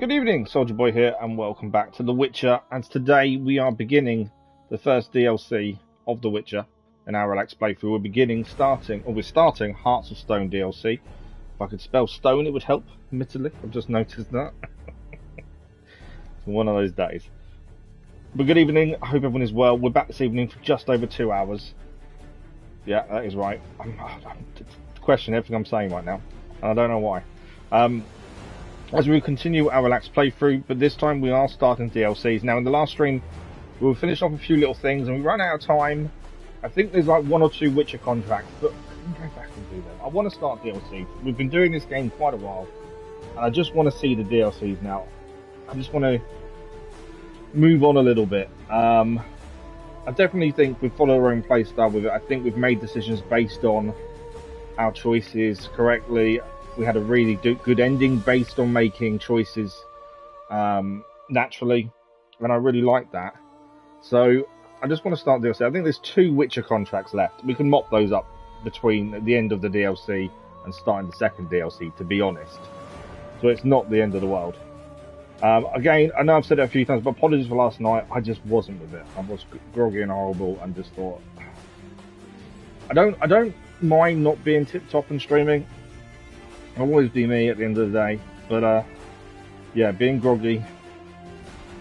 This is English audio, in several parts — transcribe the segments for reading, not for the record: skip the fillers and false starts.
Good evening, Soldier Boy here, and welcome back to The Witcher. And today we are beginning the first DLC of The Witcher in our relaxed playthrough. We're starting Hearts of Stone DLC. If I could spell stone, it would help, admittedly. I've just noticed that. It's one of those days. But good evening, I hope everyone is well. We're back this evening for just over 2 hours. Yeah, that is right. I'm questioning everything I'm saying right now, and I don't know why. As we continue our relaxed playthrough, but this time we are starting DLCs. Now, in the last stream, we finished off a few little things, and we ran out of time. I think there's like 1 or 2 Witcher contracts, but I can go back and do them. I want to start DLCs. We've been doing this game quite a while, and I just want to see the DLCs now. I just want to move on a little bit. I definitely think we follow our own playstyle with it. I think we've made decisions based on our choices correctly. We had a really good ending based on making choices naturally, and I really like that. So I just want to start DLC. I think there's 2 Witcher contracts left. We can mop those up between the end of the DLC and starting the second DLC, to be honest. So it's not the end of the world. Again, I know I've said it a few times, but apologies for last night. I just wasn't with it. I was groggy and horrible, and just thought, I don't mind not being tip top and streaming. I'll always be me at the end of the day, but yeah, being groggy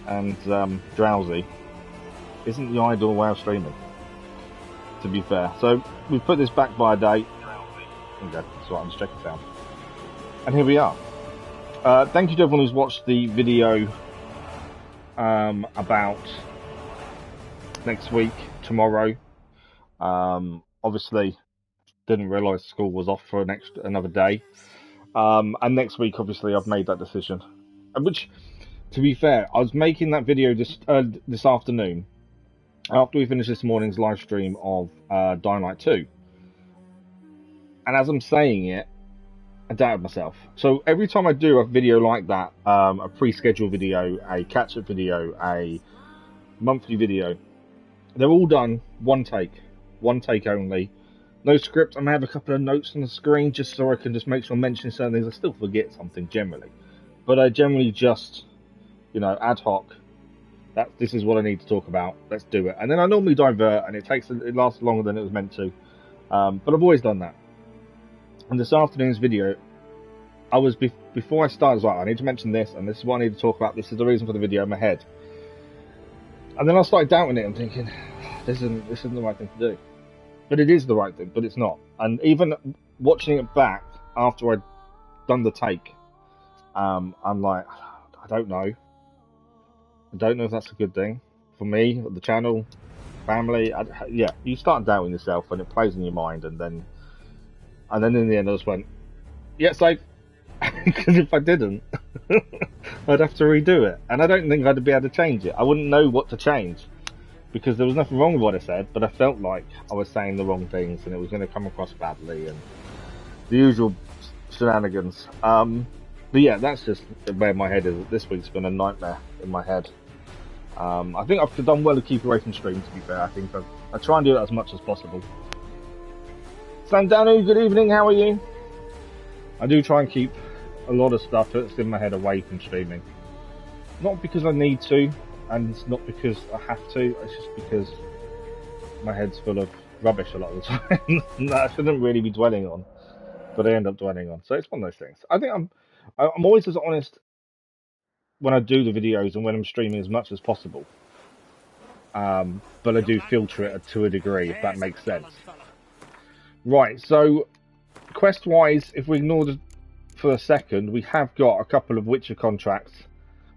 and drowsy isn't the ideal way of streaming, to be fair. So we've put this back by a day. Okay, that's right, I'm just checking sound. And here we are. Thank you to everyone who's watched the video about next week, tomorrow. Obviously, didn't realise school was off for another day. And next week, obviously, I've made that decision. Which, to be fair, I was making that video this afternoon, after we finished this morning's live stream of Dying Light 2. And as I'm saying it, I doubted myself. So every time I do a video like that, a pre-scheduled video, a catch-up video, a monthly video, they're all done one take only. No script. I may have a couple of notes on the screen just so I can just make sure I'm mentioning certain things. I still forget something generally, but I generally just, ad hoc. This is what I need to talk about. Let's do it. And then I normally divert, and it lasts longer than it was meant to. But I've always done that. And this afternoon's video, before I started, I was like, I need to mention this, and this is what I need to talk about. This is the reason for the video in my head. And then I started doubting it and thinking, this isn't the right thing to do. But it is the right thing, but it's not. And even watching it back after I'd done the take, I'm like, I don't know. I don't know if that's a good thing for me, the channel, family. Yeah, you start doubting yourself, and it plays in your mind, and then in the end, I just went, yeah, safe. Because if I didn't, I'd have to redo it, and I don't think I'd be able to change it. I wouldn't know what to change. Because there was nothing wrong with what I said, but I felt like I was saying the wrong things and it was going to come across badly and the usual shenanigans. But yeah, that's just where my head is. This week's been a nightmare in my head. I think I've done well to keep away from stream, to be fair. I think I try and do it as much as possible. Sam Danu, good evening, how are you? I do try and keep a lot of stuff that's in my head away from streaming. Not because I need to. And it's not because I have to, it's just because my head's full of rubbish a lot of the time that I shouldn't really be dwelling on, but I end up dwelling on. So it's one of those things. I think I'm always as honest when I do the videos and when I'm streaming as much as possible. But I do filter it to a degree, if that makes sense. Right, so quest-wise, if we ignore it for a second, we have got a couple of Witcher contracts,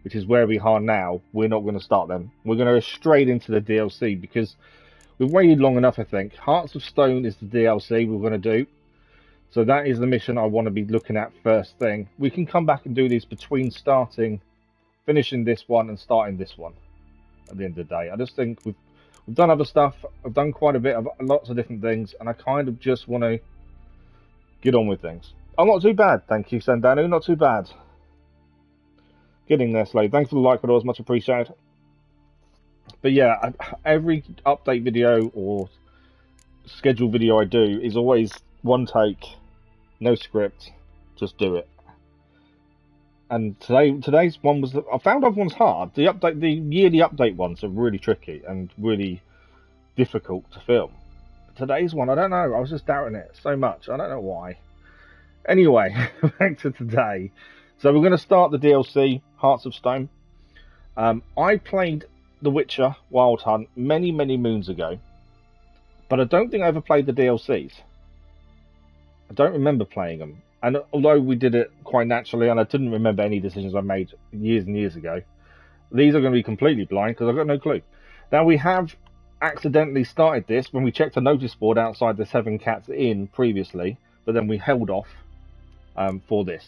which is where we are now. We're not going to start them. We're going to go straight into the DLC because we've waited long enough, I think. Hearts of Stone is the DLC we're going to do. So that is the mission I want to be looking at first thing. We can come back and do these between finishing this one and starting this one at the end of the day. I just think we've done other stuff. I've done quite a bit of lots of different things, and I kind of just want to get on with things. I'm not too bad, thank you, Sandanu. Not too bad. Getting there, Slade. Thanks for the like, but much appreciated. But yeah, every update video or scheduled video I do is always one take, no script, just do it. And today's one was, I found other ones hard. The yearly update ones are really tricky and really difficult to film. But today's one, I don't know. I was just doubting it so much. I don't know why. Anyway, back to today. So we're going to start the DLC, Hearts of Stone. I played The Witcher Wild Hunt many, many moons ago, but I don't think I ever played the DLCs. I don't remember playing them. And although we did it quite naturally, and I didn't remember any decisions I made years and years ago, these are going to be completely blind because I've got no clue. Now, we have accidentally started this when we checked a notice board outside the Seven Cats Inn previously, but then we held off for this.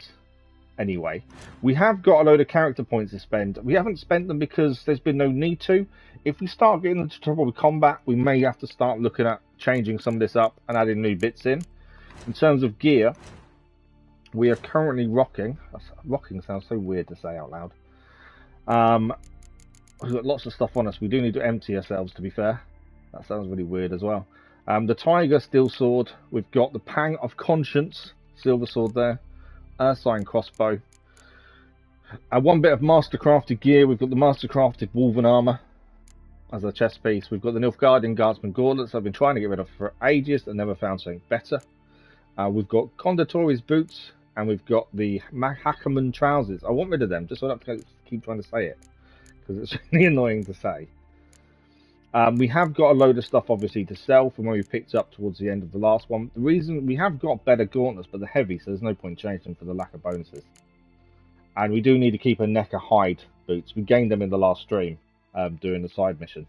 Anyway, we have got a load of character points to spend. We haven't spent them because there's been no need to. If we start getting into trouble with combat, we may have to start looking at changing some of this up and adding new bits in. In terms of gear, we are currently rocking. Rocking sounds so weird to say out loud. We've got lots of stuff on us. We do need to empty ourselves, to be fair. That sounds really weird as well. The Tiger Steel Sword. We've got the Pang of Conscience Silver Sword there. Sign crossbow. One bit of mastercrafted gear. We've got the mastercrafted woven armor as a chest piece. We've got the Nilfgaardian Guardsman gauntlets I've been trying to get rid of for ages and never found something better. We've got Conditori's boots, and we've got the Hackerman trousers. I want rid of them, just so I don't have to keep trying to say it, because it's really annoying to say. We have got a load of stuff, obviously, to sell from where we picked up towards the end of the last one. The reason we have got better gauntlets, but they're heavy, so there's no point changing them for the lack of bonuses. And we do need to keep a Necker hide boots. We gained them in the last stream doing the side mission.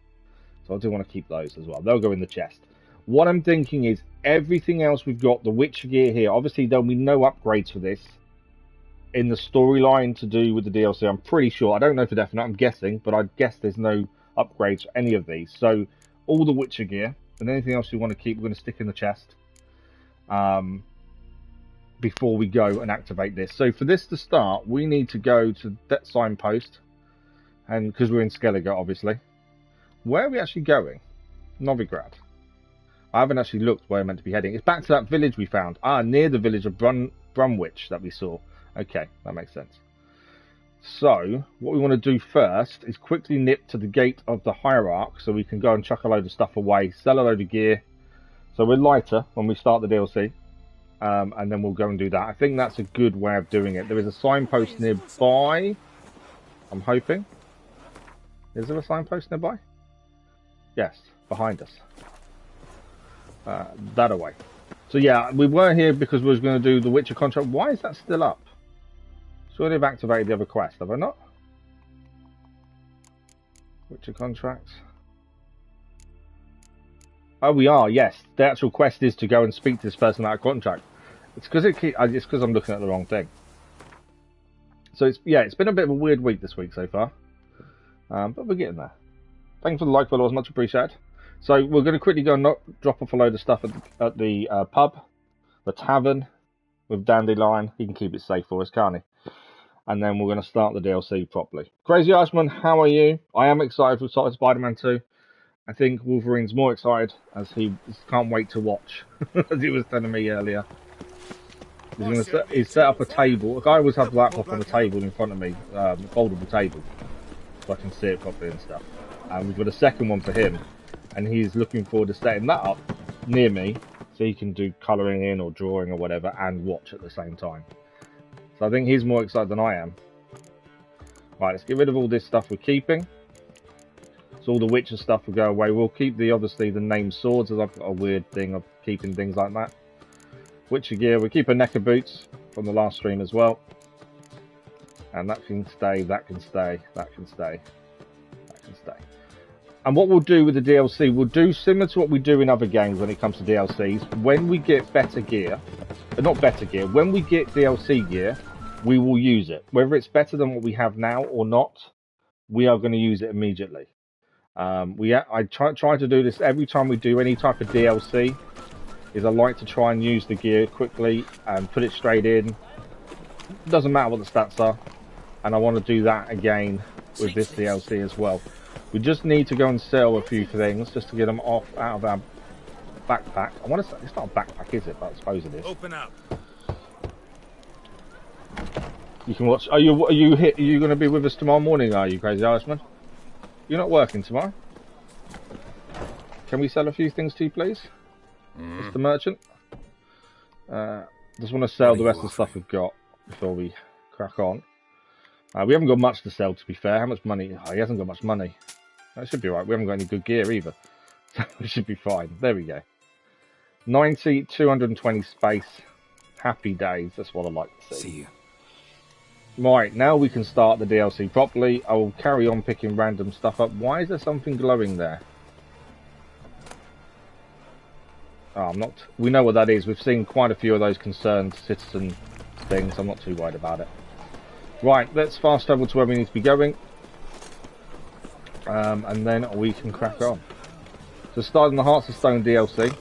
So I do want to keep those as well. They'll go in the chest. What I'm thinking is everything else we've got, the Witcher gear here, obviously there'll be no upgrades for this in the storyline to do with the DLC. I'm pretty sure. I don't know for definite, I'm guessing, but I guess there's no upgrades for any of these. So all the Witcher gear and anything else you want to keep, we're going to stick in the chest before we go and activate this. So for this to start, we need to go to that signpost, and because we're in Skellige, obviously. Where are we actually going? Novigrad. I haven't actually looked where I'm meant to be heading. It's back to that village we found. Near the village of Brunwich that we saw. Okay, that makes sense. So, what we want to do first is quickly nip to the gate of the Hierarch so we can go and chuck a load of stuff away, sell a load of gear. So we're lighter when we start the DLC, and then we'll go and do that. I think that's a good way of doing it. There is a signpost nearby, I'm hoping. Is there a signpost nearby? Yes, behind us. That away. So yeah, we were here because we were going to do the Witcher contract. Why is that still up? Surely I've activated the other quest, have I not? Witcher contracts. Oh, we are, yes. The actual quest is to go and speak to this person out of contract. It's because I'm looking at the wrong thing. So it's been a bit of a weird week this week so far. But we're getting there. Thanks for the like, followers, much appreciated. So we're going to quickly go and drop off a load of stuff at the pub, the tavern, with Dandelion. He can keep it safe for us, can't he? And then we're going to start the DLC properly. Crazy Iceman, how are you? I am excited for Spider-Man 2. I think Wolverine's more excited as he can't wait to watch, as he was telling me earlier. He's set up a table. Like, I always have the laptop on the table in front of me, a foldable table, so I can see it properly and stuff. And we've got a second one for him, and he's looking forward to setting that up near me so he can do colouring in or drawing or whatever and watch at the same time. So I think he's more excited than I am. Right, let's get rid of all this stuff we're keeping. So all the Witcher stuff will go away. We'll keep obviously the named swords, as I've got a weird thing of keeping things like that. Witcher gear, we'll keep a Necker boots from the last stream as well. And that can stay, that can stay, that can stay, that can stay. And what we'll do with the DLC, we'll do similar to what we do in other games when it comes to DLCs. When we get better gear, not better gear, when we get DLC gear, we will use it. Whether it's better than what we have now or not, we are going to use it immediately. I try to do this every time we do any type of DLC, is I like to try and use the gear quickly and put it straight in. It doesn't matter what the stats are. And I want to do that again with this DLC as well. We just need to go and sell a few things just to get them out of our backpack. I want to say, it's not a backpack, is it? But I suppose it is. Open up. You can watch. Are you going to be with us tomorrow morning? Are you, Crazy Irishman? You're not working tomorrow. Can we sell a few things to you, please, Mr. Merchant? Just want to sell the rest of the stuff we've got before we crack on. We haven't got much to sell, to be fair. How much money? Oh, he hasn't got much money. That should be right. We haven't got any good gear either. So we should be fine. There we go. 90, 220 space. Happy days. That's what I like to see. See you. Right, now we can start the DLC properly. I will carry on picking random stuff up. Why is there something glowing there? Oh, I'm not... We know what that is. We've seen quite a few of those concerned citizen things. I'm not too worried about it. Right, let's fast travel to where we need to be going. And then we can crack on. So starting the Hearts of Stone DLC.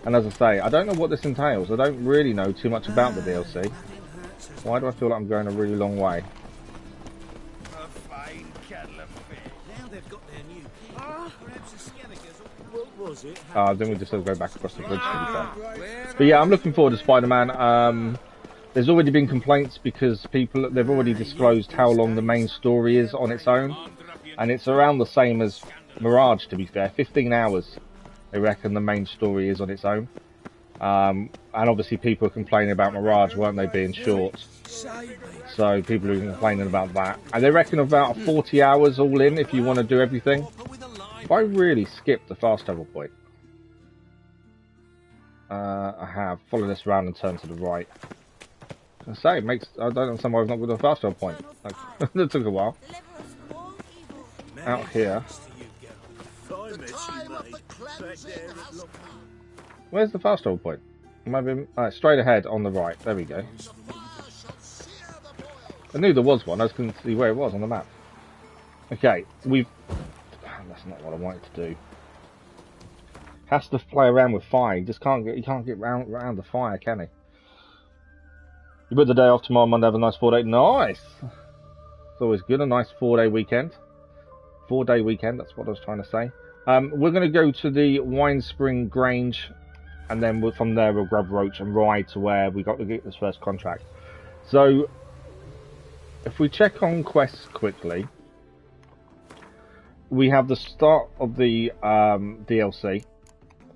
And as I say, I don't know what this entails. I don't really know too much about the DLC. Why do I feel like I'm going a really long way? Then we just have to go back across the bridge, to be fair. But yeah, I'm looking forward to Spider-Man. There's already been complaints because they've already disclosed how long the main story is on its own. And it's around the same as Mirage, to be fair. 15 hours, they reckon the main story is on its own. And obviously people are complaining about Mirage, weren't they, being short. So people are complaining about that. And they reckon about 40 hours all in if you want to do everything. If I really skip the fast travel point. I have. Follow this around and turn to the right. I say, I don't understand why I've not got a fast travel point. That took a while. Out here. Where's the fast travel point? Maybe straight ahead on the right. There we go. I knew there was one. I just couldn't see where it was on the map. Okay, that's not what I wanted to do. Has to play around with fire. He can't get round the fire, can he? You put the day off tomorrow, Monday. Have a nice 4-day. Nice. It's always good. A nice 4-day weekend. 4-day weekend. That's what I was trying to say. We're going to go to the Wine Spring Grange, and then from there we'll grab Roach and ride to where we got to get this first contract. So, if we check on quests quickly, we have the start of the DLC.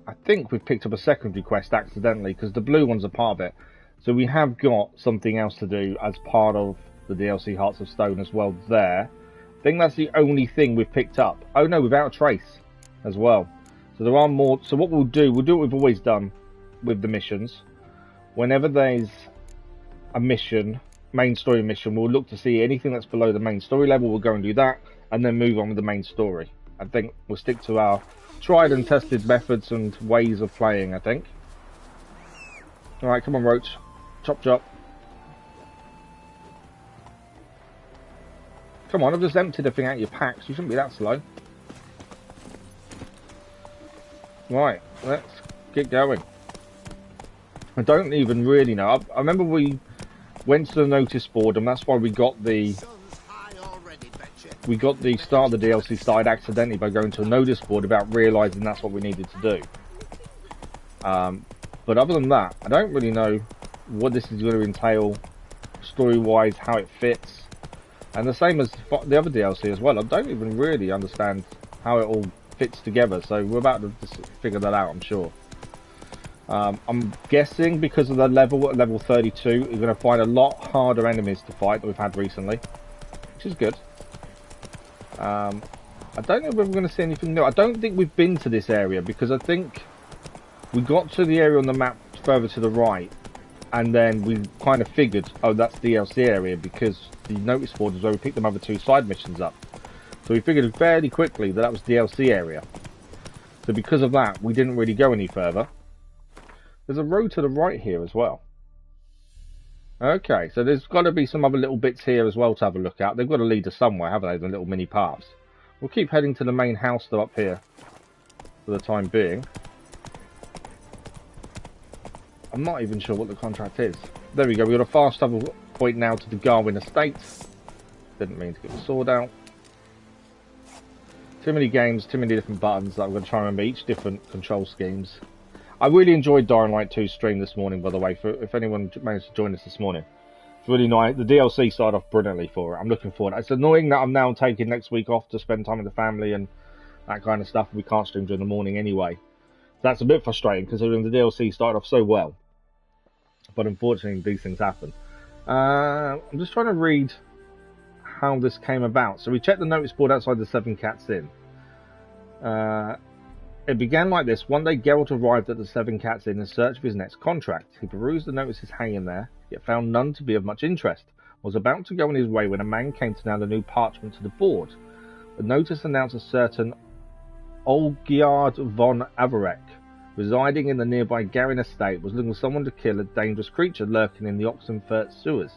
I think we've picked up a secondary quest accidentally because the blue one's a part of it. So we have got something else to do as part of the DLC Hearts of Stone as well there. I think that's the only thing we've picked up. Oh no, Without a Trace as well. So there are more. So what we'll do what we've always done with the missions. Whenever there's a mission, main story mission, we'll look to see anything that's below the main story level. We'll go and do that and then move on with the main story. I think we'll stick to our tried and tested methods and ways of playing, I think. Alright, come on, Roach. Chop chop. Come on, I've just emptied everything out of your packs. You shouldn't be that slow. Right, let's get going. I don't even really know. I remember we went to the notice board, and that's why we got the start of the DLC started accidentally by going to a notice board without realising that's what we needed to do. But other than that, I don't really know what this is going to entail story-wise, how it fits. And the same as the other DLC as well. I don't even really understand how it all fits together. So we're about to just figure that out, I'm sure. I'm guessing because of the level at level 32, you're going to find a lot harder enemies to fight than we've had recently. Which is good. I don't know if we're going to see anything new. I don't think we've been to this area because I think we got to the area on the map further to the right. And then we kind of figured, oh, that's the DLC area because the notice board is where we picked them other two side missions up. So we figured fairly quickly that was the DLC area. So because of that, we didn't really go any further. There's a road to the right here as well. Okay, so there's got to be some other little bits here as well to have a look at. They've got to lead us somewhere, haven't they? The little mini paths. We'll keep heading to the main house though up here for the time being. I'm not even sure what the contract is. There we go, we've got a fast travel point now to the Garwin Estate. Didn't mean to get the sword out. Too many games, too many different buttons that I'm going to try and remember each different control schemes. I really enjoyed Dying Light 2's stream this morning, by the way, if anyone managed to join us this morning. It's really nice. The DLC started off brilliantly for it. I'm looking forward. It's annoying that I'm now taking next week off to spend time with the family and that kind of stuff. We can't stream during the morning anyway. That's a bit frustrating considering the DLC started off so well. But unfortunately, these things happen. I'm just trying to read how this came about. So we checked the notice board outside the Seven Cats Inn. It began like this. One day, Geralt arrived at the Seven Cats Inn in search of his next contract. He perused the notices hanging there, yet found none to be of much interest. Was about to go on his way when a man came to nail a new parchment to the board. The notice announced a certain Olgierd von Averek, residing in the nearby Garin estate, was looking for someone to kill a dangerous creature lurking in the Oxenfurt sewers.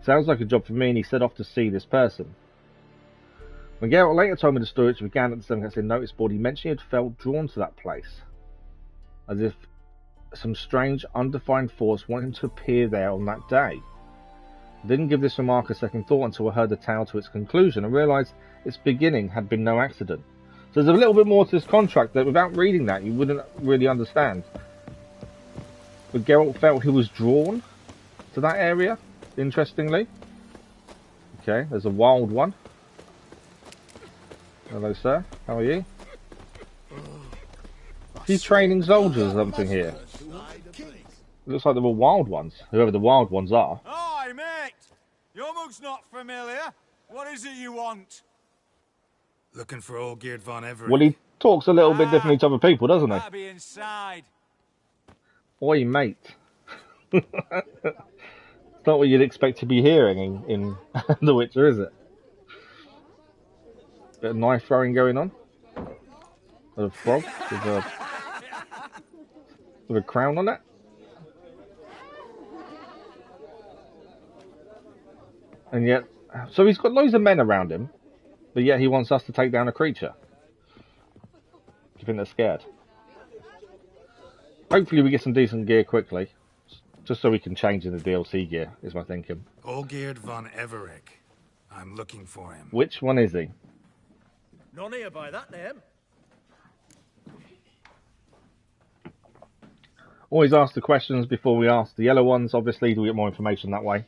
Sounds like a job for me, and he set off to see this person. When Geralt later told me the story which began at the Seven Cats Inn notice board, he mentioned he had felt drawn to that place, as if some strange, undefined force wanted him to appear there on that day. I didn't give this remark a second thought until I heard the tale to its conclusion and realised its beginning had been no accident. So there's a little bit more to this contract that without reading that you wouldn't really understand. But Geralt felt he was drawn to that area, interestingly. Okay, there's a wild one. Hello sir, how are you? He's training soldiers or something here. It looks like they're all wild ones, whoever the wild ones are. Hi mate! Your mug's not familiar. What is it you want? Looking for Olgierd von Everett. Well, he talks a little bit differently to other people, doesn't he? I'll be inside. Oi, mate. It's not what you'd expect to be hearing in The Witcher, is it? Bit of knife throwing going on. A frog with a crown on it. And yet, so he's got loads of men around him, but yet he wants us to take down a creature. Do you think they're scared? Hopefully we get some decent gear quickly, just so we can change in the DLC gear, is my thinking. Olgierd von Everett. I'm looking for him. Which one is he? None here by that name. Always ask the questions before we ask the yellow ones, obviously, to get more information that way.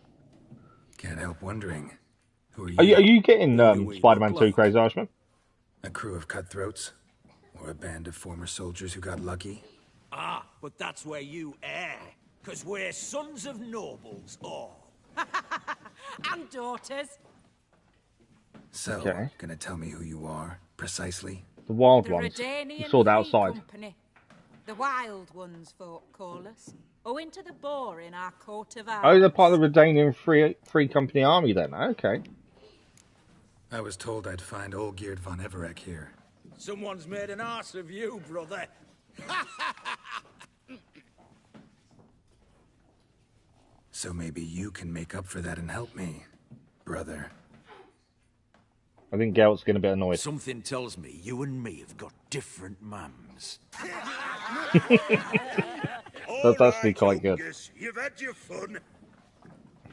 Can't help wondering. Who Are you getting Spider-Man 2 Crazy Irishman? A crew of cutthroats? Or a band of former soldiers who got lucky? Ah, but that's where you err. Because we're sons of nobles, all. And daughters. So, Okay. gonna tell me who you are, precisely? The wild The ones. You Redanian saw that Free outside. Company. The wild ones, folk call us. Owing to the boar in our coat of arms. Oh, they're part of the Redanian Free Company army then. Okay. I was told I'd find Olgierd von Everett here. Someone's made an arse of you, brother. So maybe you can make up for that and help me, brother. I think Geralt's getting a bit annoyed. Something tells me you and me have got different mums. That's actually quite good. Ungus, you've had your fun.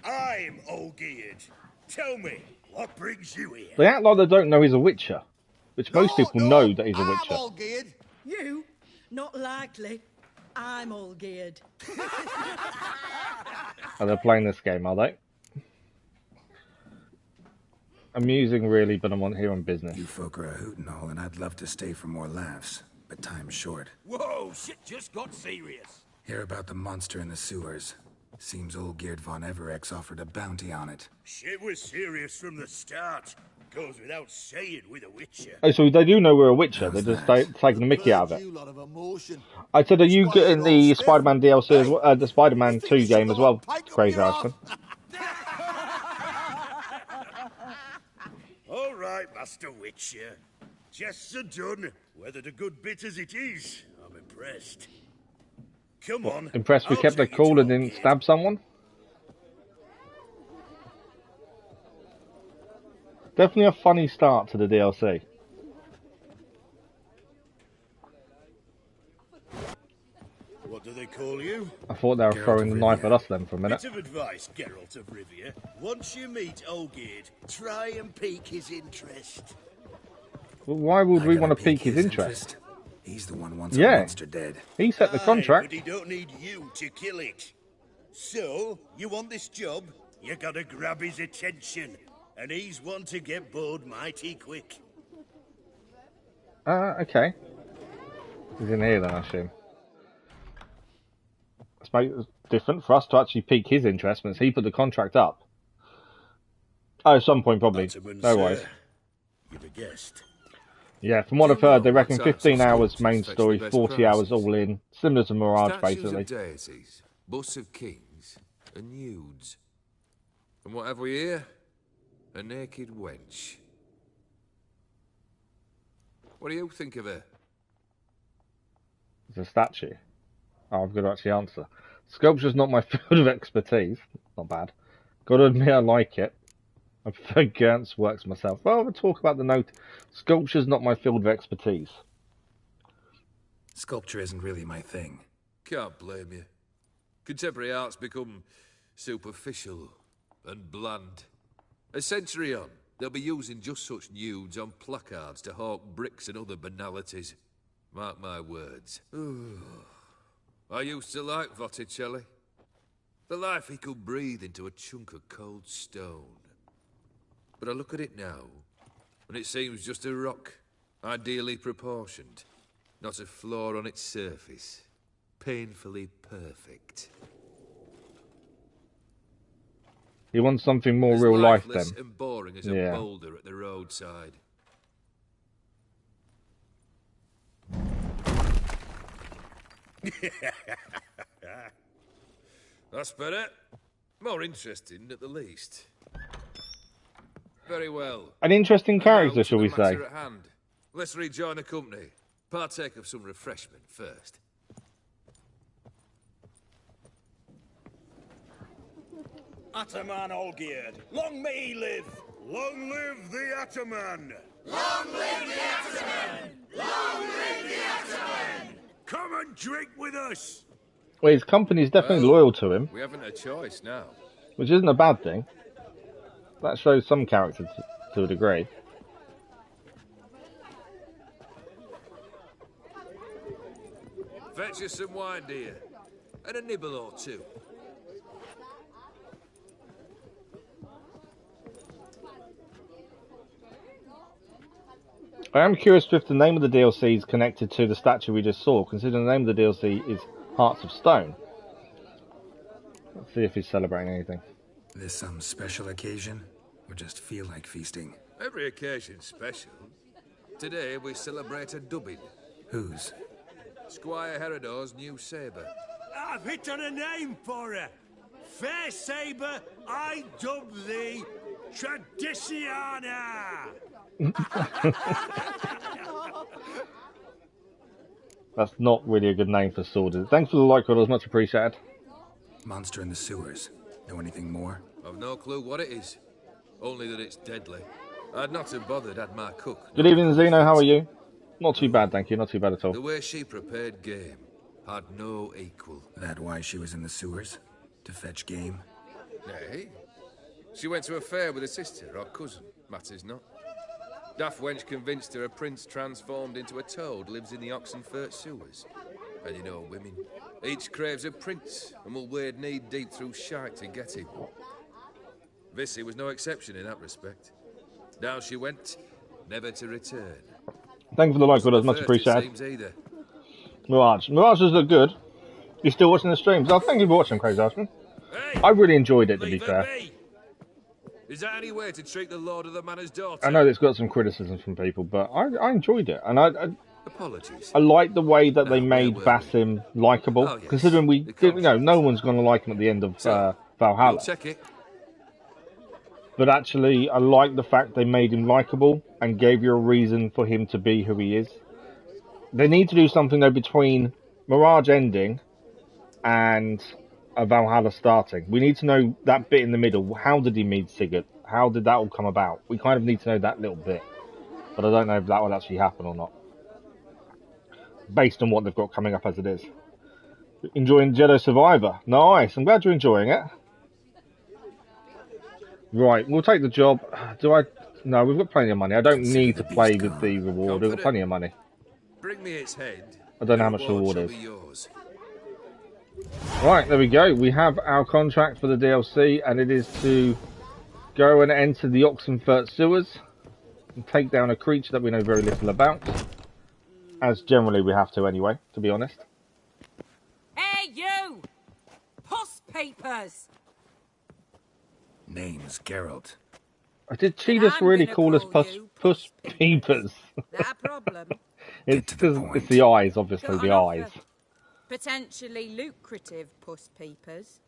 I'm Olgierd. Tell me, what brings you here? They act like they don't know he's a Witcher, which most people know that he's a I'm Witcher. Olgierd. You? Not likely. I'm all geared. Are they playing this game, are they? Amusing, really, but I'm on here on business. You folk are a hoot and all, and I'd love to stay for more laughs, but time's short. Whoa, shit just got serious. Hear about the monster in the sewers. Seems Olgierd von Everett offered a bounty on it. Shit was serious from the start. Goes without saying with a Witcher. Oh, so they do know we're a Witcher. How's They're just that? taking the mickey out of it. You lot of emotion. I said, are you getting the Spider-Man DLC as well, the Spider-Man 2 game as well, Crazy Irishman? All right, Master Witcher. Jests are done. Whether the good bit as it is, I'm impressed. Come on. Impressed we I'll kept their take you cool to and didn't Olgierd. stab someone? Definitely a funny start to the DLC. What do they call you? I thought they were Geralt throwing the of knife Rivia. at us then for a minute. Bit of advice, Geralt of Rivia. Once you meet Olgierd, try and pique his interest. Well, why would I we gotta want to pique his interest? He's the one wants Yeah. a monster dead. He set the Aye, contract. but he don't need you to kill it. So, you want this job? You gotta grab his attention. And he's one to get bored mighty quick. Okay. He's in here then, I assume. It's make it different for us to actually pique his interest once he put the contract up. Oh, at some point probably. No worries. You'd have guessed. Yeah, from what I've heard, they reckon what types 15 of hours sculptures main fetch story, the best 40 hours prices? all in. Similar to Mirage, Statues basically. of deities, busts of kings, and nudes. And what have we here? A naked wench. What do you think of her? It's a statue. Oh, I've got to actually answer. Sculpture's not my field of expertise. Not bad. Gotta admit I like it. I prefer Gant's works myself. Well, we'll talk about the note. Sculpture's not my field of expertise. Sculpture isn't really my thing. Can't blame you. Contemporary art's become superficial and bland. A century on, they'll be using just such nudes on placards to hawk bricks and other banalities. Mark my words. I used to like Botticelli. The life he could breathe into a chunk of cold stone. But I look at it now, and it seems just a rock, ideally proportioned. Not a flaw on its surface. Painfully perfect. You want something more As real life then? lifeless and boring as a boulder at the roadside. That's better. More interesting at the least. Very well. An interesting Now character, to shall the we say? matter at hand. Let's rejoin the company. Partake of some refreshment first. Ataman Olgierd, long may he live! Long live the Ataman! Long live the Ataman! Long live the Ataman! Come and drink with us! Well, his company's definitely loyal to him, We haven't a choice now. which isn't a bad thing. That shows some character to a degree. Fetch us some wine, dear. And a nibble or two. I am curious if the name of the DLC is connected to the statue we just saw, considering the name of the DLC is Hearts of Stone. Let's see if he's celebrating anything. This some special occasion? Or just feel like feasting? Every occasion's special. Today we celebrate a dubbing. Whose? Squire Herodor's new sabre. I've hit on a name for her! Fair Sabre, I dub thee Tradiciana! That's not really a good name for sword. Thanks for the like, Rodders, much appreciated. Monster in the sewers. Know anything more? I've no clue what it is. Only that it's deadly. I'd not have bothered had my cook. Good evening, Zeno, how are you? Not too bad, thank you, not too bad at all. The way she prepared game had no equal. That why she was in the sewers? To fetch game? Nay. She went to a fair with a sister or cousin, matters not. Daft wench convinced her a prince transformed into a toad lives in the Oxenfurt sewers. And you know women. Each craves a prince and will wade knee-deep through shite to get him. Vissy was no exception in that respect. Down she went, never to return. Thank you for the like, Rodders, much appreciated. Mirage does look good. You're still watching the streams? Oh, thank you for watching, Crazy Ashman. Hey, I really enjoyed it, to be fair. Is that any way to treat the Lord of the Manor's daughter? I know it's got some criticisms from people, but I enjoyed it. And Apologies. I like the way that they made Basim likeable, Oh, yes. considering no one's going to like him at the end of Valhalla. We'll check it. But actually, I like the fact they made him likeable and gave you a reason for him to be who he is. They need to do something, though, between Mirage ending and Valhalla starting. We need to know that bit in the middle. How did he meet Sigurd? How did that all come about? We kind of need to know that little bit. But I don't know if that will actually happen or not. Based on what they've got coming up as it is. Enjoying Jedi Survivor. Nice. I'm glad you're enjoying it. Right, we'll take the job. No, we've got plenty of money. I don't need to play with the reward. We've got plenty of money. Bring me its head. I don't know how much the reward is. Yours. Right, there we go. We have our contract for the DLC, and it is to go and enter the Oxenfurt sewers and take down a creature that we know very little about. As generally we have to anyway, to be honest. Hey, you! Puss papers! Name's Geralt. Did she just really call us puss peepers? peepers? That a problem? It's Get to the 'cause point. it's the eyes, obviously, Got the an offer. eyes. Potentially lucrative puss peepers.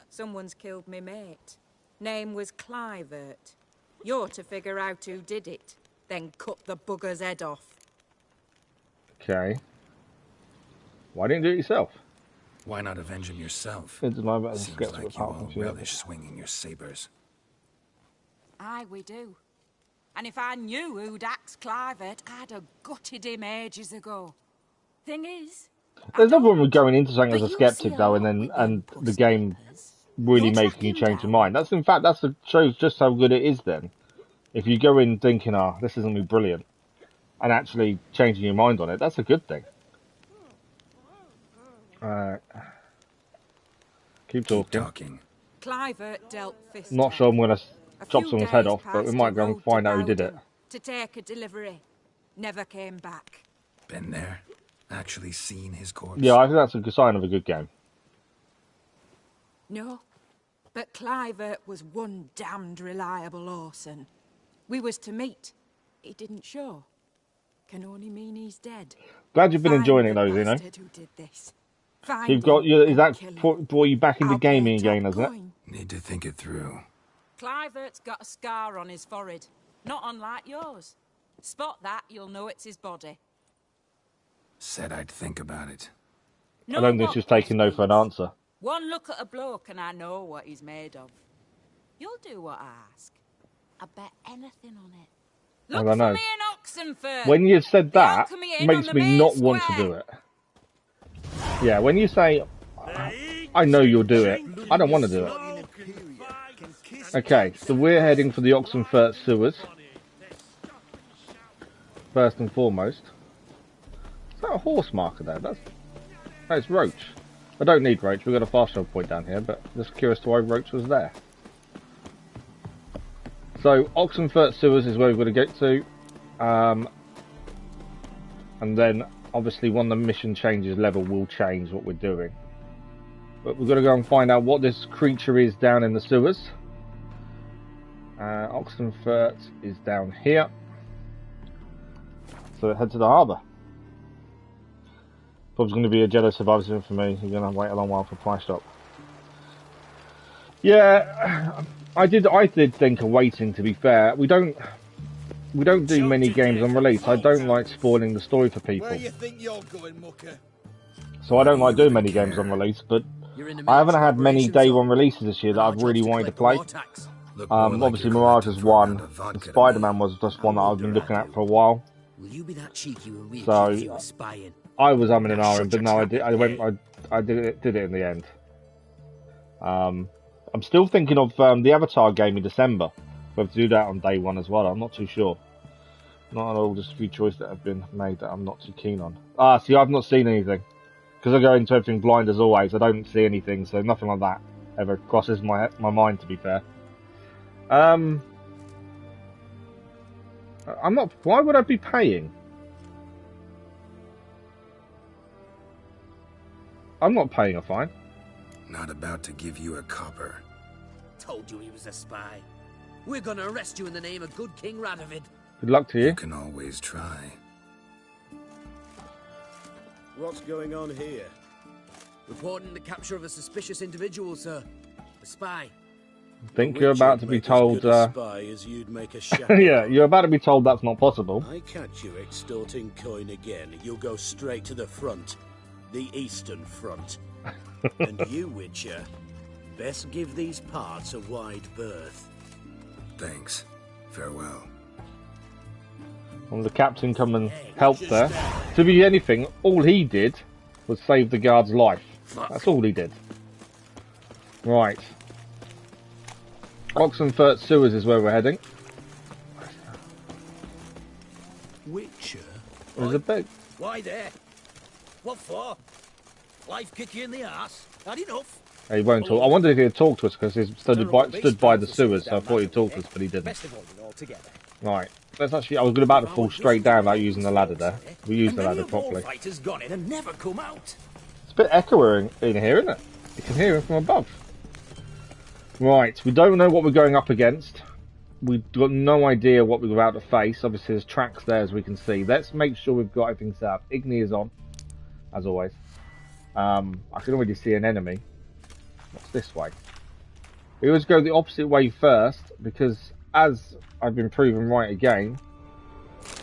Someone's killed me mate. Name was Clivert. You're to figure out who did it, then cut the bugger's head off. Okay. Why didn't you do it yourself? Why not avenge him yourself? It's my bad. Seems Sketch like you apart all from you. relish swinging your sabers. Aye, we do. And if I knew who'd axed Clivert, I'd have gutted him ages ago. Thing is, There's nothing wrong with going into something as a But you skeptic see though, a and lot then with and them the puss game peepers. really You'll making track you him change your down. mind. That's in fact that shows just how good it is. Then, if you go in thinking, "Ah, this is gonna be brilliant," and actually changing your mind on it, that's a good thing. Keep talking. Clivert dealt fist. Not sure I'm gonna A chop few someone's head days off, but we passed might he go and rode find to out who did it. Bowden to take a delivery. Never came back. Been there? Actually seen his corpse? Yeah, I think that's a good sign of a good game. No, but Clivert was one damned reliable orson. We was to meet. He didn't show. Can only mean he's dead. Glad you've been enjoying it, though, Find the you know. bastard who did this. Find You've got him your, is and that kill him. brought you back into I'll pay gaming again, top hasn't it? coin. Need to think it through. Clivert's got a scar on his forehead, not unlike yours. Spot that, you'll know it's his body. Said I'd think about it. I don't think she's taking no for an answer. One look at a bloke and I know what he's made of. You'll do what I ask. I bet anything on it. I Look don't for know. me in Oxenfurt. When you've said The that, alchemy inn makes on the me main not want to square. do it. Yeah, when you say, I know you'll do it, I don't want to do it. Okay, so we're heading for the Oxenfurt sewers. First and foremost. Is that a horse marker there? That's Roach. I don't need Roach, we've got a fast travel point down here, but just curious to why Roach was there. So, Oxenfurt sewers is where we've got to get to. And then, obviously, when the mission changes, level will change what we're doing. But we've got to go and find out what this creature is down in the sewers. Oxenfurt is down here. So head to the harbour. Probably going to be a Jedi Survivor Sim for me. You're going to wait a long while for price drop. Yeah, I did think of waiting. To be fair, we don't do many games on release. I don't like spoiling the story for people. Where you think you're going, mucker? So I don't like doing many games on release, but I haven't had many day one releases this year that I've really wanted to play. Obviously Mirage is one, and Spider-Man was just one that I've been looking at for a while. Will you be that cheeky when we So accuse you of spying? I was umming and ahhing, but no, I did it in the end. I'm still thinking of the Avatar game in December. Whether to do that on day one as well, I'm not too sure. Not at all, just a few choices that have been made that I'm not too keen on. See, I've not seen anything. Because I go into everything blind as always, I don't see anything, so nothing like that ever crosses my mind, to be fair. I'm not... Why would I be paying? I'm not paying a fine. Not about to give you a copper. Told you he was a spy. We're gonna arrest you in the name of good King Radovid. Good luck to you. You can always try. What's going on here? Reporting the capture of a suspicious individual, sir. A spy. I think you're about to be told... spy as you'd make a yeah, you're about to be told that's not possible. I catch you extorting coin again, you'll go straight to the front. The Eastern Front. And you, Witcher, best give these parts a wide berth. Thanks. Farewell. And the captain come and help there. To be anything, all he did was save the guard's life. That's all he did. Right. Oxenfurt sewers is where we're heading. Witcher? There's a big... Why there? What for? Life kick you in the arse. Had enough? He won't talk. I wondered if he'd talk to us because he stood by the sewers, so I thought he'd talk to us, but he didn't. Best avoid it altogether. Right. Let's actually. I was about to fall straight down without using the ladder there. We used the ladder properly. Fighters gone in and never come out. It's a bit echoing in here, isn't it? You can hear him from above. Right. We don't know what we're going up against. We've got no idea what we're about to face. Obviously, there's tracks there, as we can see. Let's make sure we've got everything set up. Igni is on, as always. I can already see an enemy. What's this way? We always go the opposite way first, because as I've been proven right again...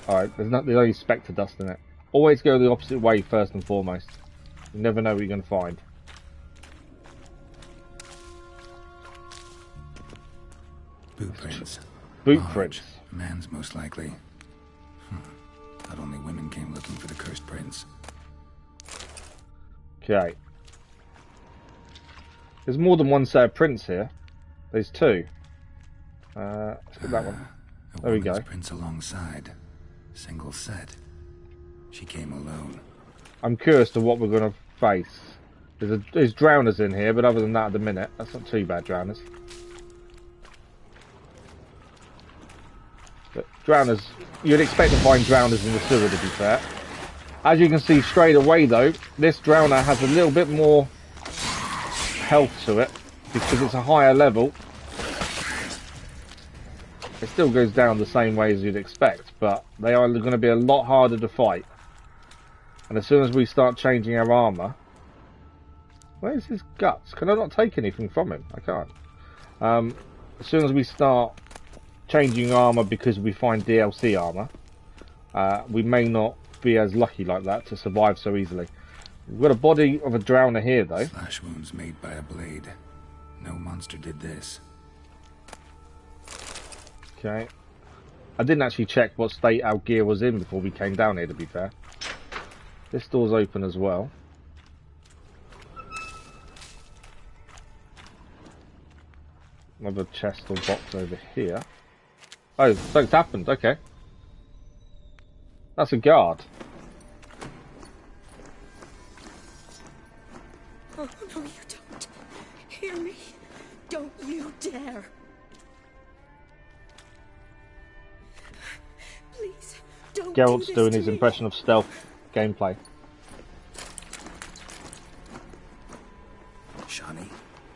Alright, there's only spectre dust in it. Always go the opposite way first and foremost. You never know what you're going to find. Boot prints. Boot prints. Man's most likely. Not only women came looking for the cursed prince. Okay. There's more than one set of prints here. There's two. Let's get that one. There we go. Prints alongside. Single set. She came alone. I'm curious to what we're going to face. There's drowners in here, but other than that at the minute, that's not too bad, drowners. But drowners, you'd expect to find drowners in the sewer, to be fair. As you can see straight away though, this drowner has a little bit more health to it, because it's a higher level. It still goes down the same way as you'd expect, but they are going to be a lot harder to fight. And as soon as we start changing our armour... Where's his guts? Can I not take anything from him? I can't. As soon as we start changing armour because we find DLC armour, we may not be as lucky like that to survive so easily. We've got a body of a drowner here though. Slash wounds made by a blade. No monster did this. Okay. I didn't actually check what state our gear was in before we came down here, to be fair. This door's open as well. Another chest or box over here. Oh, something's happened, okay. That's a guard. Oh, no, you don't. Hear me? Don't you dare. Please, don't Geralt's do this doing to his me. impression of stealth gameplay. Shani,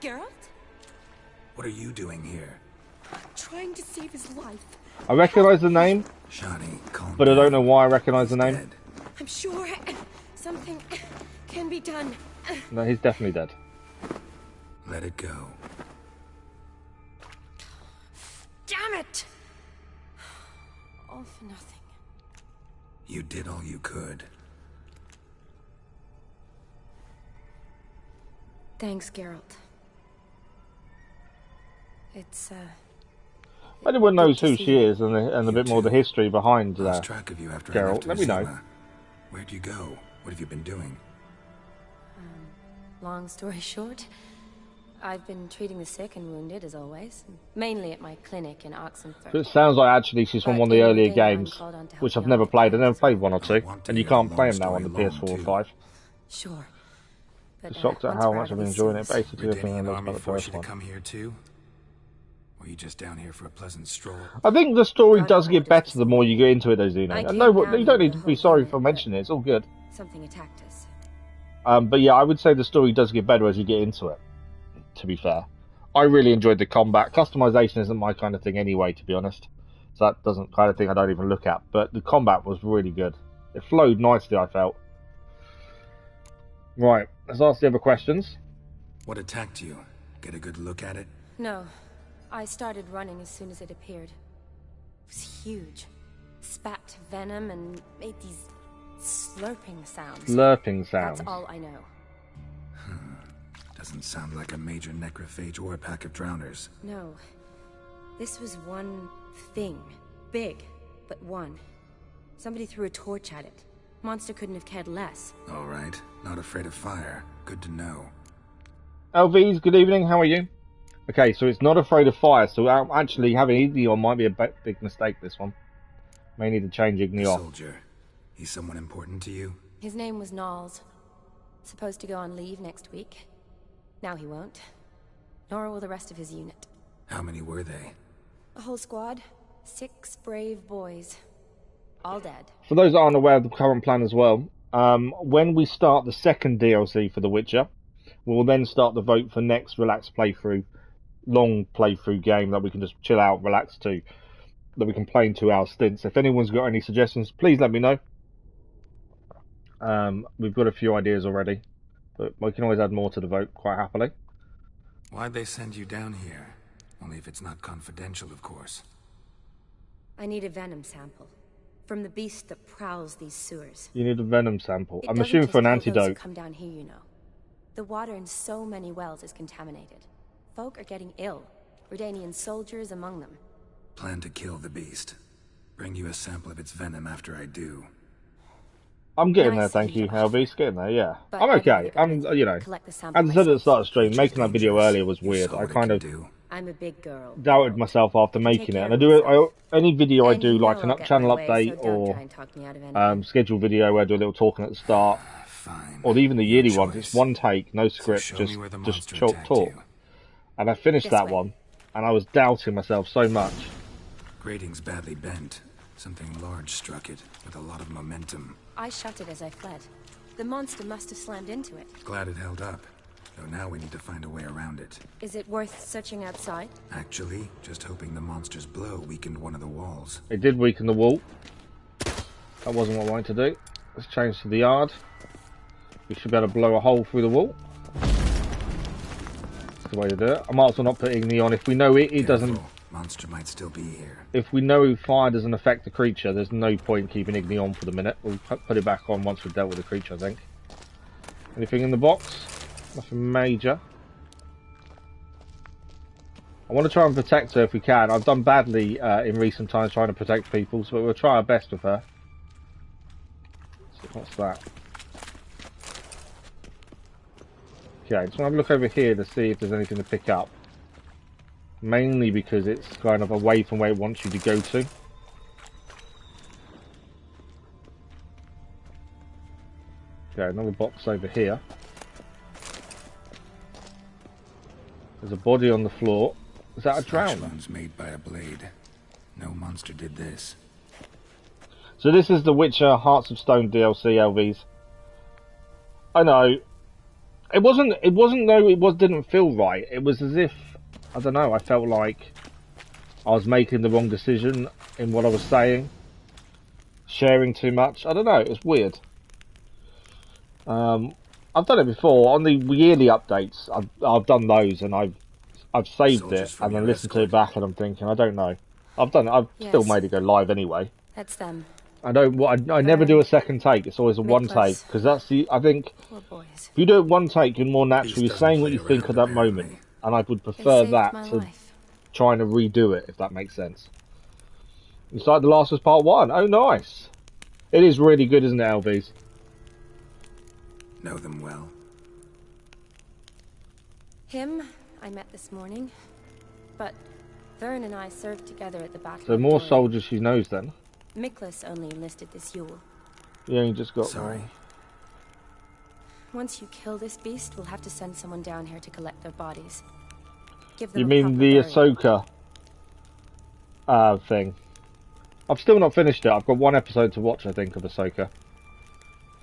Geralt? what are you doing here? Trying to save his life. I recognise the name, Shani, calm but I don't know down. why I recognise the name. Dead. I'm sure something can be done. No, he's definitely dead. Let it go. Damn it! All for nothing. You did all you could. Thanks, Geralt. It's, Anyone knows who she is and a bit more of the history behind Lost track of you after I Geralt, left let me know. Uzuma. Where'd you go? What have you been doing? Long story short, I've been treating the sick and wounded, as always. Mainly at my clinic in Oxenford. It sounds like actually she's from one of the earlier games, which I've never played. I've never played one or two, and you can't play them now on the PS4 or 5. Sure. But, Shocked at once how we're much out I've of been these enjoying it, sewers- basically Retaining everything I an loved army about the force first you to one. come here too? Or are you just down here for a pleasant stroll? I think the story does get better the more you get into it, though, Zeno. I And came no, down you don't with need to the be hope sorry that- for mentioning it. It's all good. Something attacked us. But yeah, I would say the story does get better as you get into it, to be fair. I really enjoyed the combat. Customization isn't my kind of thing anyway, to be honest. So that doesn't kind of thing I don't even look at. But the combat was really good. It flowed nicely, I felt. Right, let's ask the other questions. What attacked you? Get a good look at it? No. I started running as soon as it appeared. It was huge. Spat venom and made these slurping sounds. Slurping sounds. That's all I know. Doesn't sound like a major necrophage or a pack of drowners. No. This was one thing. Big, but one. Somebody threw a torch at it. Monster couldn't have cared less. All right. Not afraid of fire. Good to know. LVs, good evening, how are you? Okay, so it's not afraid of fire, so actually having Igni on might be a big mistake, this one. May need to change Igni The off. soldier. He's someone important to you? His name was Knowles. Supposed to go on leave next week. Now he won't. Nor will the rest of his unit. How many were they? A whole squad. 6 brave boys. All dead. For those that aren't aware of the current plan as well, when we start the second DLC for The Witcher, we'll then start the vote for next relaxed playthrough, long playthrough game that we can just chill out, relax to, that we can play in 2-hour stints. If anyone's got any suggestions, please let me know. We've got a few ideas already, but we can always add more to the vote quite happily. Why'd they send you down here? Only if it's not confidential, of course. I need a venom sample. From the beast that prowls these sewers. You need a venom sample. It I'm doesn't assuming for an just kill those who antidote. come down here, you know. The water in so many wells is contaminated. Folk are getting ill. Redanian soldiers among them. Plan to kill the beast. Bring you a sample of its venom after I do. I'm getting Nice there, thank of you, you to Elvis. Getting there, yeah. But I'm I'd okay. rather I'm, go you know, collect the as sample I said at the myself. start of the stream, Which is making that video dangerous. earlier was You weird. saw I what it kind can of do. I'm a big girl. doubted myself after I can take making it, care and I of do myself. any video I And do, you like know an I'll get channel my way, update so don't try or and talk me out of anything. scheduled video where I do a little talking at the start, Fine. or even the Your yearly ones. choice. It's one take, no So script, show just me where the just monster talk. attacked you. And I finished This that way. one, and I was doubting myself so much. Grating's badly bent. Something large struck it, with a lot of momentum. I shut it as I fled. The monster must have slammed into it. Glad it held up. Though now we need to find a way around it. Is it worth searching outside? Actually, just hoping the monster's blow weakened one of the walls. It did weaken the wall. That wasn't what I wanted to do. Let's change to the yard. We should be able to blow a hole through the wall. That's the way to do it. I might as well not put Igni on. If we know it doesn't... Careful. Monster might still be here. If we know fire doesn't affect the creature, there's no point keeping Igni on for the minute. We'll put it back on once we've dealt with the creature, I think. Anything in the box? Nothing major. I want to try and protect her if we can. I've done badly in recent times trying to protect people, so we'll try our best with her. So what's that? Okay, just want to have a look over here to see if there's anything to pick up. Mainly because it's kind of away from where it wants you to go to. Okay, another box over here. There's a body on the floor. Is that a Slash drowner? wounds made by a blade. No monster did this. So this is the Witcher Hearts of Stone DLC, LVs. I know. It wasn't though, didn't feel right. It was as if, I don't know, I felt like I was making the wrong decision in what I was saying. Sharing too much. I don't know, it was weird. I've done it before on the yearly updates. I've done those and I've saved Soldiers it from and then your listened to it escort. back and I'm thinking, I don't know. I've still Yes. made it go live anyway. That's them. I never do a second take. It's always a one Nicholas. take because that's I think Poor boys. if you do it one take, you're more natural. Beast You're doesn't saying what play you think at around, that moment, apparently. and I would They prefer saved that my to life. trying to redo it, if that makes sense. It's like The Last of Us Part 1. Oh, nice. It is really good, isn't it, LVs? Know them well. Him, I met this morning. But Vern and I served together at the Battle So of more Doran. soldiers she knows then. Miklas only enlisted this Yule. Yeah, you just got Sorry. Once you kill this beast, we'll have to send someone down here to collect their bodies. Give them You a mean proper the burial. Ahsoka thing? I've still not finished it. I've got one episode to watch, I think, of Ahsoka.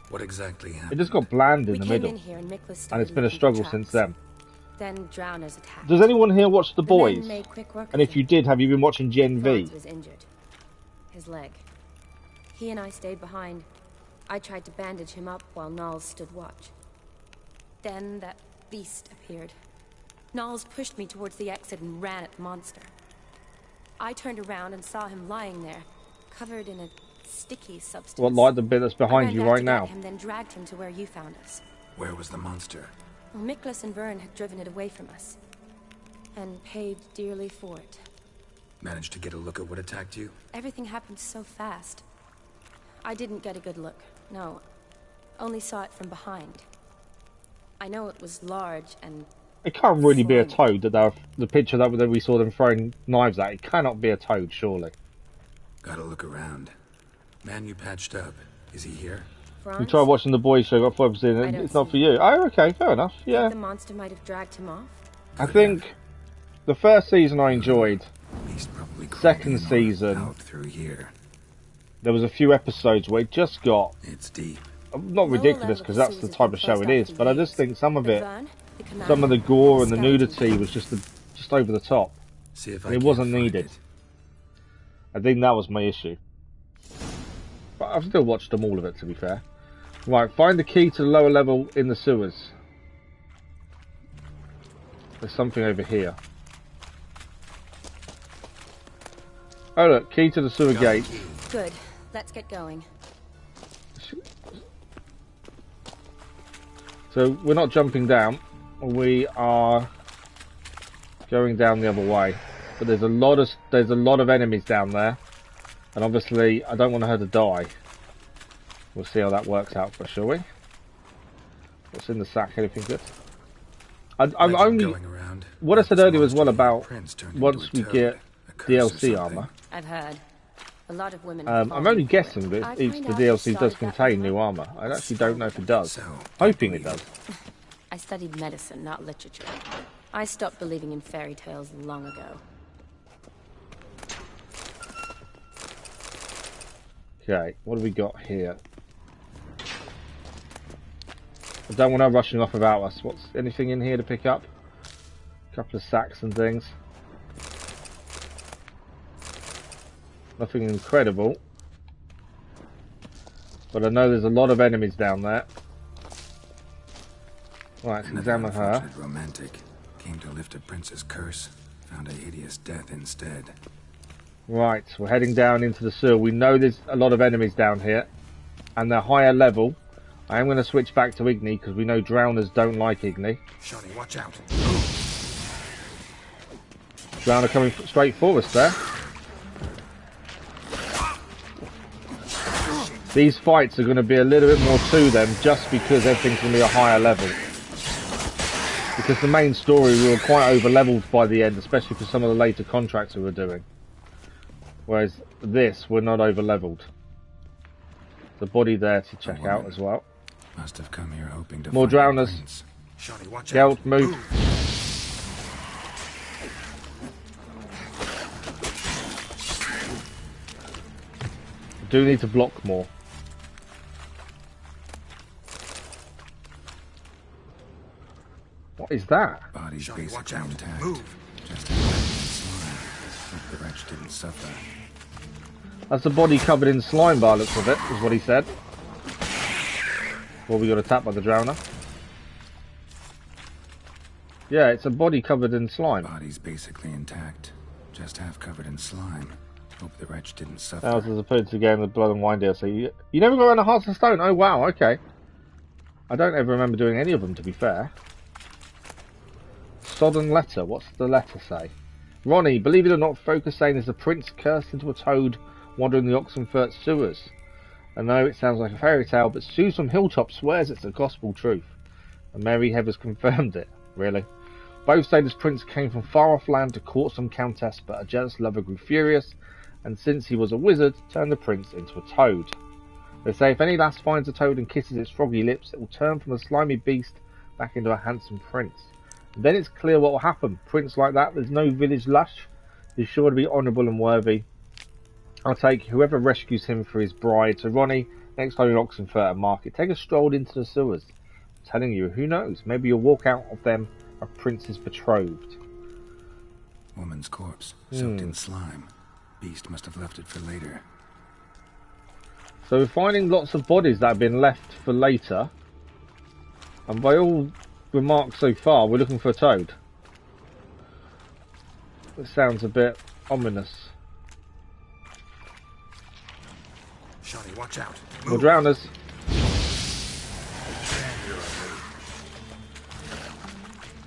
What exactly It happened? just got bland in We the came middle, in here and Miklas and started it's been a looking for struggle traps. since then. Then drowners attacked. Does anyone here watch The The Boys? men made quick work And of if you him. did, have you been watching Gen V? Franz was injured. His leg. He and I stayed behind. I tried to bandage him up while Knowles stood watch. Then that beast appeared. Knowles pushed me towards the exit and ran at the monster. I turned around and saw him lying there, covered in a sticky substance. What, like the bit that's I behind ran you back right to now? get him, then dragged him to where you found us. Where was the monster? Well, Miklas and Vern had driven it away from us. And paid dearly for it. Managed to get a look at what attacked you? Everything happened so fast. I didn't get a good look, no. Only saw it from behind. I know it was large and... It can't really be a slimy. toad. The picture that we saw them throwing knives at, it cannot be a toad, surely. Gotta look around. Man you patched up. Is he here? Franz? You try watching the boys show, got 4 episodes in, it's not for you. Oh, okay, fair enough. Yeah. The monster might have dragged him off. I think the first season I enjoyed. Second season, out through here. There was a few episodes where it just got. It's deep. Not ridiculous because that's the type of show it is, but I just think some of it, some of the gore and the nudity was just over the top. See if and it wasn't needed. I think that was my issue. But I've still watched them all of it, to be fair. Right, find the key to the lower level in the sewers. There's something over here. Oh look, key to the sewer gate. Good. Let's get going. So we're not jumping down. We are going down the other way. But there's a lot of enemies down there, and obviously I don't want her to die. We'll see how that works out for us, shall we? What's in the sack? Anything good? I'm only. What I said earlier as well about once we get DLC armor. I've heard. A lot of women. I'm only guessing that the DLC does contain new armor. I actually don't know if it does. Hoping it does. I studied medicine, not literature. I stopped believing in fairy tales long ago. Okay, what do we got here? I don't want her rushing off without us. What's anything in here to pick up? A couple of sacks and things. Nothing incredible. But I know there's a lot of enemies down there. Right, let's examine her. Romantic came to lift a prince's curse, found a hideous death instead. Right, we're heading down into the sewer. We know there's a lot of enemies down here, and they're higher level. I am going to switch back to Igni because we know drowners don't like Igni. Shani, watch out! Drowner coming straight for us there. These fights are going to be a little bit more to them just because everything's going to be a higher level. Because the main story we were quite over leveled by the end, especially for some of the later contracts we were doing. Whereas this, we're not over leveled. The body there to check out as well. Must have come here hoping to more drowners. Gelt, move. Do need to block more. What is that? Body's basically intact. Move. Just hope the wretch didn't suffer. That's a body covered in slime by the looks of it, is what he said. Well, we got attacked by the drowner. Yeah, it's a body covered in slime. Body's basically intact. Just half covered in slime. Hope the wretch didn't suffer. That was as opposed to getting the blood and wine DLC. You never got around the Hearts of Stone? Oh wow, okay. I don't ever remember doing any of them, to be fair. Sodden letter. What's the letter say? Ronnie, believe it or not, Focus saying there's a prince cursed into a toad wandering the Oxenfurt sewers. I know it sounds like a fairy tale, but Sue from Hilltop swears it's the gospel truth. And Mary Heather's confirmed it. Really? Both say this prince came from far off land to court some countess, but a jealous lover grew furious, and since he was a wizard, turned the prince into a toad. They say if any lass finds a toad and kisses its froggy lips, it will turn from a slimy beast back into a handsome prince. And then it's clear what will happen. Prince like that, there's no village lush. He's sure to be honourable and worthy. I'll take whoever rescues him for his bride. So Ronnie, next time you're in Oxenfurt Market, take a stroll into the sewers. I'm telling you, who knows? Maybe you'll walk out of them a prince's betrothed. Woman's corpse, soaked in slime. Beast must have left it for later. So we're finding lots of bodies that have been left for later. And by all remarks so far, we're looking for a toad. It sounds a bit ominous. Shani, watch out. More drowners.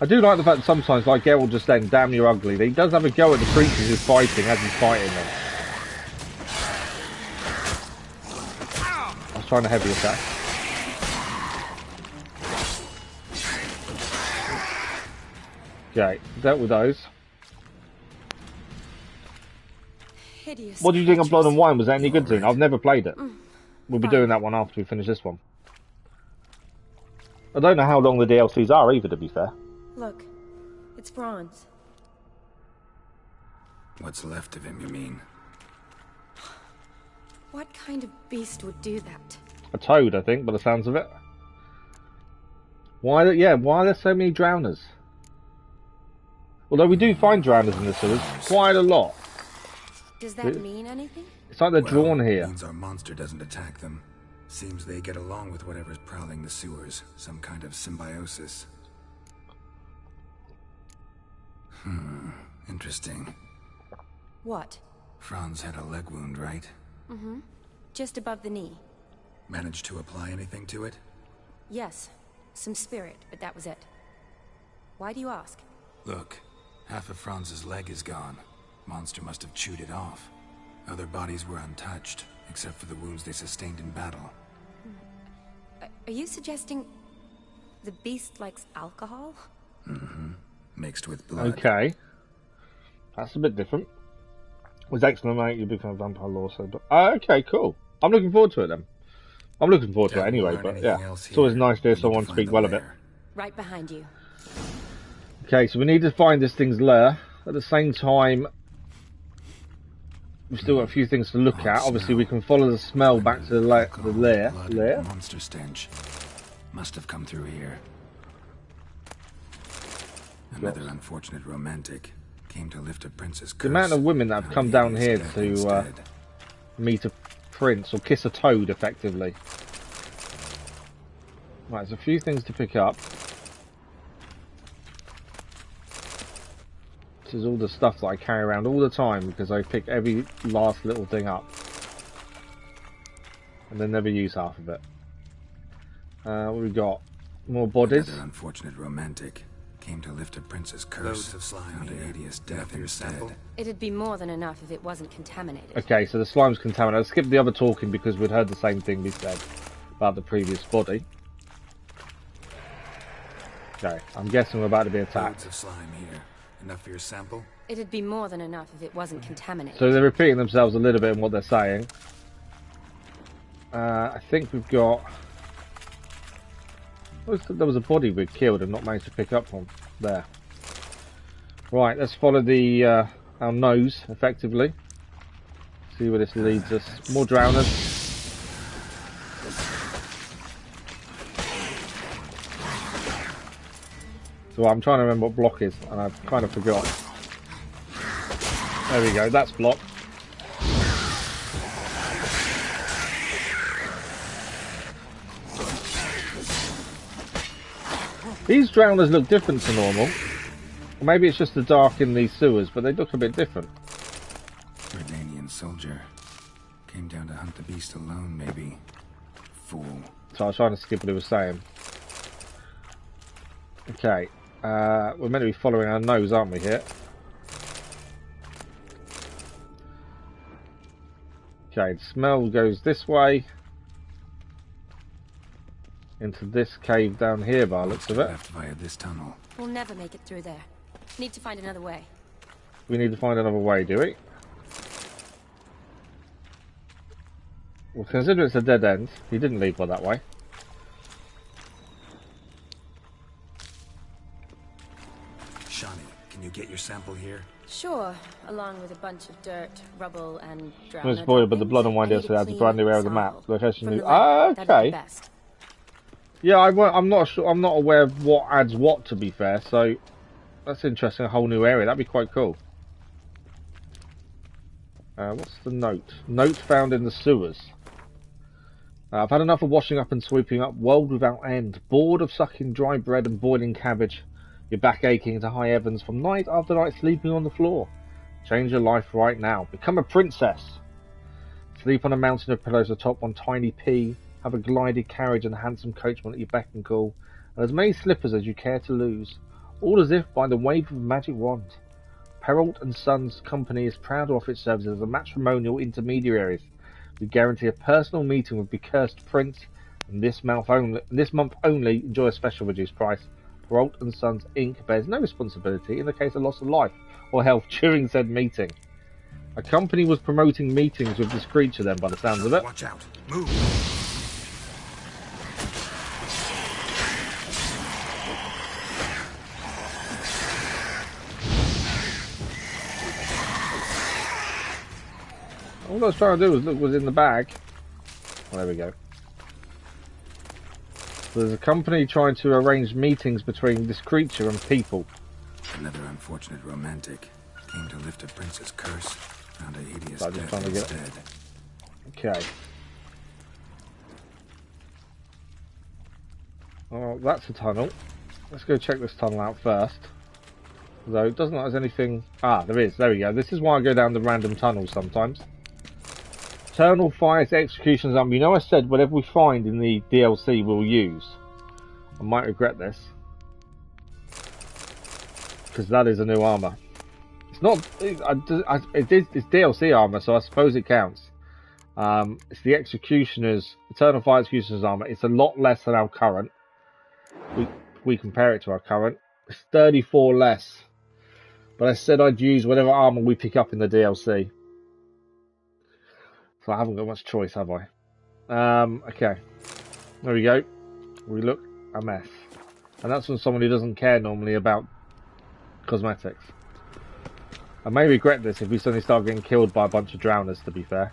I do like the fact that sometimes, like Geralt just saying, damn you're ugly, he does have a go at the creatures he's fighting as he's fighting them. I was trying to heavy attack. Okay, dealt with those. Hideous. What do you think of Blood and Wine? Was that any good to you? I've never played it. we'll be doing that one after we finish this one. I don't know how long the DLCs are either, to be fair. Look, it's Franz. What's left of him, you mean? What kind of beast would do that? A toad, I think, by the sounds of it. Why are there so many drowners? Although we do find drowners in the sewers, quite a lot. Does that mean anything? It's like they're drawn here. Means our monster doesn't attack them. Seems they get along with whatever's prowling the sewers. Some kind of symbiosis. Interesting. What? Franz had a leg wound, right? Mm-hmm. Just above the knee. Managed to apply anything to it? Yes. Some spirit, but that was it. Why do you ask? Look, half of Franz's leg is gone. Monster must have chewed it off. Other bodies were untouched, except for the wounds they sustained in battle. Are you suggesting the beast likes alcohol? Mm-hmm. Mixed with blood. Okay. That's a bit different. It was excellent, mate. You become a vampire lore, so... okay, cool. I'm looking forward to it, then. I'm looking forward to it anyway, but yeah. It's always nice to hear someone speak well of it. Right behind you. Okay, so we need to find this thing's lair. At the same time, we've still got a few things to look at. Obviously, we can follow the smell back to the lair. Monster stench. Must have come through here. Another unfortunate romantic came to lift a prince's curse. The amount of women that have come down here to meet a prince or kiss a toad, effectively. Right, there's a few things to pick up. This is all the stuff that I carry around all the time because I pick every last little thing up and then never use half of it. What we got? More bodies. Another unfortunate romantic came to lift a prince's curse. Loads of slime here. Hideous death instead. It'd be more than enough if it wasn't contaminated. Okay, so the slime's contaminated. I skipped the other talking because we'd heard the same thing be said about the previous body. Okay, I'm guessing we're about to be attacked. Loads of slime here. Enough for your sample? It'd be more than enough if it wasn't contaminated. So they're repeating themselves a little bit in what they're saying. I think we've got... There was a body we killed and not managed to pick up from there. Right, let's follow the our nose effectively. See where this leads us. More drowners. So I'm trying to remember what block is, and I've kind of forgot. There we go. That's block. These drowners look different to normal. Or maybe it's just the dark in these sewers, but they look a bit different. Redanian soldier. Came down to hunt the beast alone, maybe. Fool. So I was trying to skip what he was saying. Okay. We're meant to be following our nose, aren't we, here? Okay, the smell goes this way. Into this cave down here by the looks of it. Left via this tunnel. We'll never make it through there. Need to find another way. We need to find another way, do we? Well, consider it's a dead end. He didn't leave by that way. Shani, can you get your sample here? Sure, along with a bunch of dirt, rubble, and drowned. It's void, but the blood and wine I need DLC adds a clean brand new area of the map. sample Location from new. the lab. That'd be Okay. best. Yeah, I'm not sure. I'm not aware of what adds what. To be fair, so that's interesting. A whole new area. That'd be quite cool. What's the note? Note found in the sewers. I've had enough of washing up and sweeping up. World without end. Bored of sucking dry bread and boiling cabbage. Your back aching to high heavens from night after night sleeping on the floor. Change your life right now. Become a princess. Sleep on a mountain of pillows atop one tiny pea. Have a glided carriage and a handsome coachman at your beck and call. And as many slippers as you care to lose. All as if by the wave of a magic wand. Perrault and Sons Company is proud to offer its services as a matrimonial intermediaries. We guarantee a personal meeting with the cursed prince. And this month only enjoy a special reduced price. Perrault and Sons Inc. bears no responsibility in the case of loss of life or health during said meeting. A company was promoting meetings with this creature then, by the sounds of it. Watch out. Move. All I was trying to do was look what's in the bag. Oh, there we go. So there's a company trying to arrange meetings between this creature and people. Another unfortunate romantic. Came to lift a prince's curse. Found a hideous So I'm just death trying to get instead. Okay. Oh, that's a tunnel. Let's go check this tunnel out first. Though it doesn't look like there's anything. Ah, there is. There we go. This is why I go down the random tunnels sometimes. Eternal Fire's Execution Zombie. You know I said whatever we find in the DLC we'll use. I might regret this. Because that is a new armour. It's not... It's DLC armour, so I suppose it counts. It's the Executioner's... Eternal Fire Executioner's armour. It's a lot less than our current. We compare it to our current. It's 34 less. But I said I'd use whatever armour we pick up in the DLC. So I haven't got much choice, have I? Okay. There we go. We look a mess. And that's from someone who doesn't care normally about cosmetics. I may regret this if we suddenly start getting killed by a bunch of drowners, to be fair.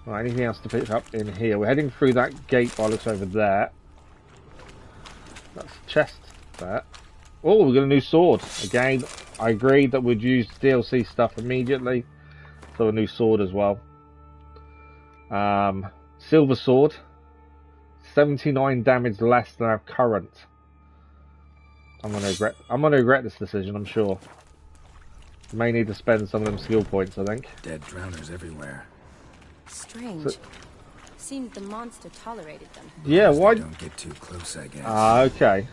Right, anything else to pick up in here? We're heading through that gate by looks over there. That's a chest there. Oh, we got a new sword. Again, I agreed that we'd use DLC stuff immediately. So a new sword as well. Silver sword. 79 damage less than our current. I'm gonna regret this decision, I'm sure. May need to spend some of them skill points, I think. Dead drowners everywhere. Strange. So, Seemed the monster tolerated them. yeah, why? Don't get too close, I guess. Okay.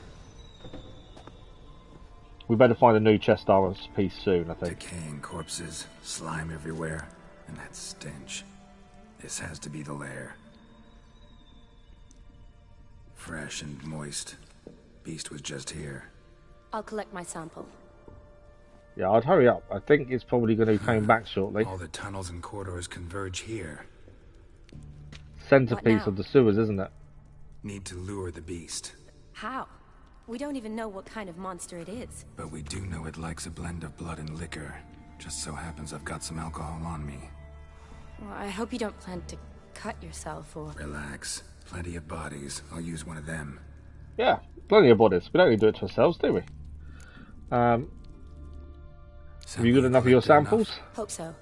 We better find a new chest armor piece soon, I think. Decaying corpses, slime everywhere, and that stench. This has to be the lair. Fresh and moist. Beast was just here. I'll collect my sample. Yeah, I'd hurry up. I think it's probably going to be coming back shortly. All the tunnels and corridors converge here. Centerpiece of the sewers, isn't it? Need to lure the beast. How? We don't even know what kind of monster it is. But we do know it likes a blend of blood and liquor. Just so happens I've got some alcohol on me. Well, I hope you don't plan to cut yourself or... Relax. Plenty of bodies. I'll use one of them. Yeah, plenty of bodies. We don't need to do it to ourselves, do we? Have you got enough of your samples? Hope so.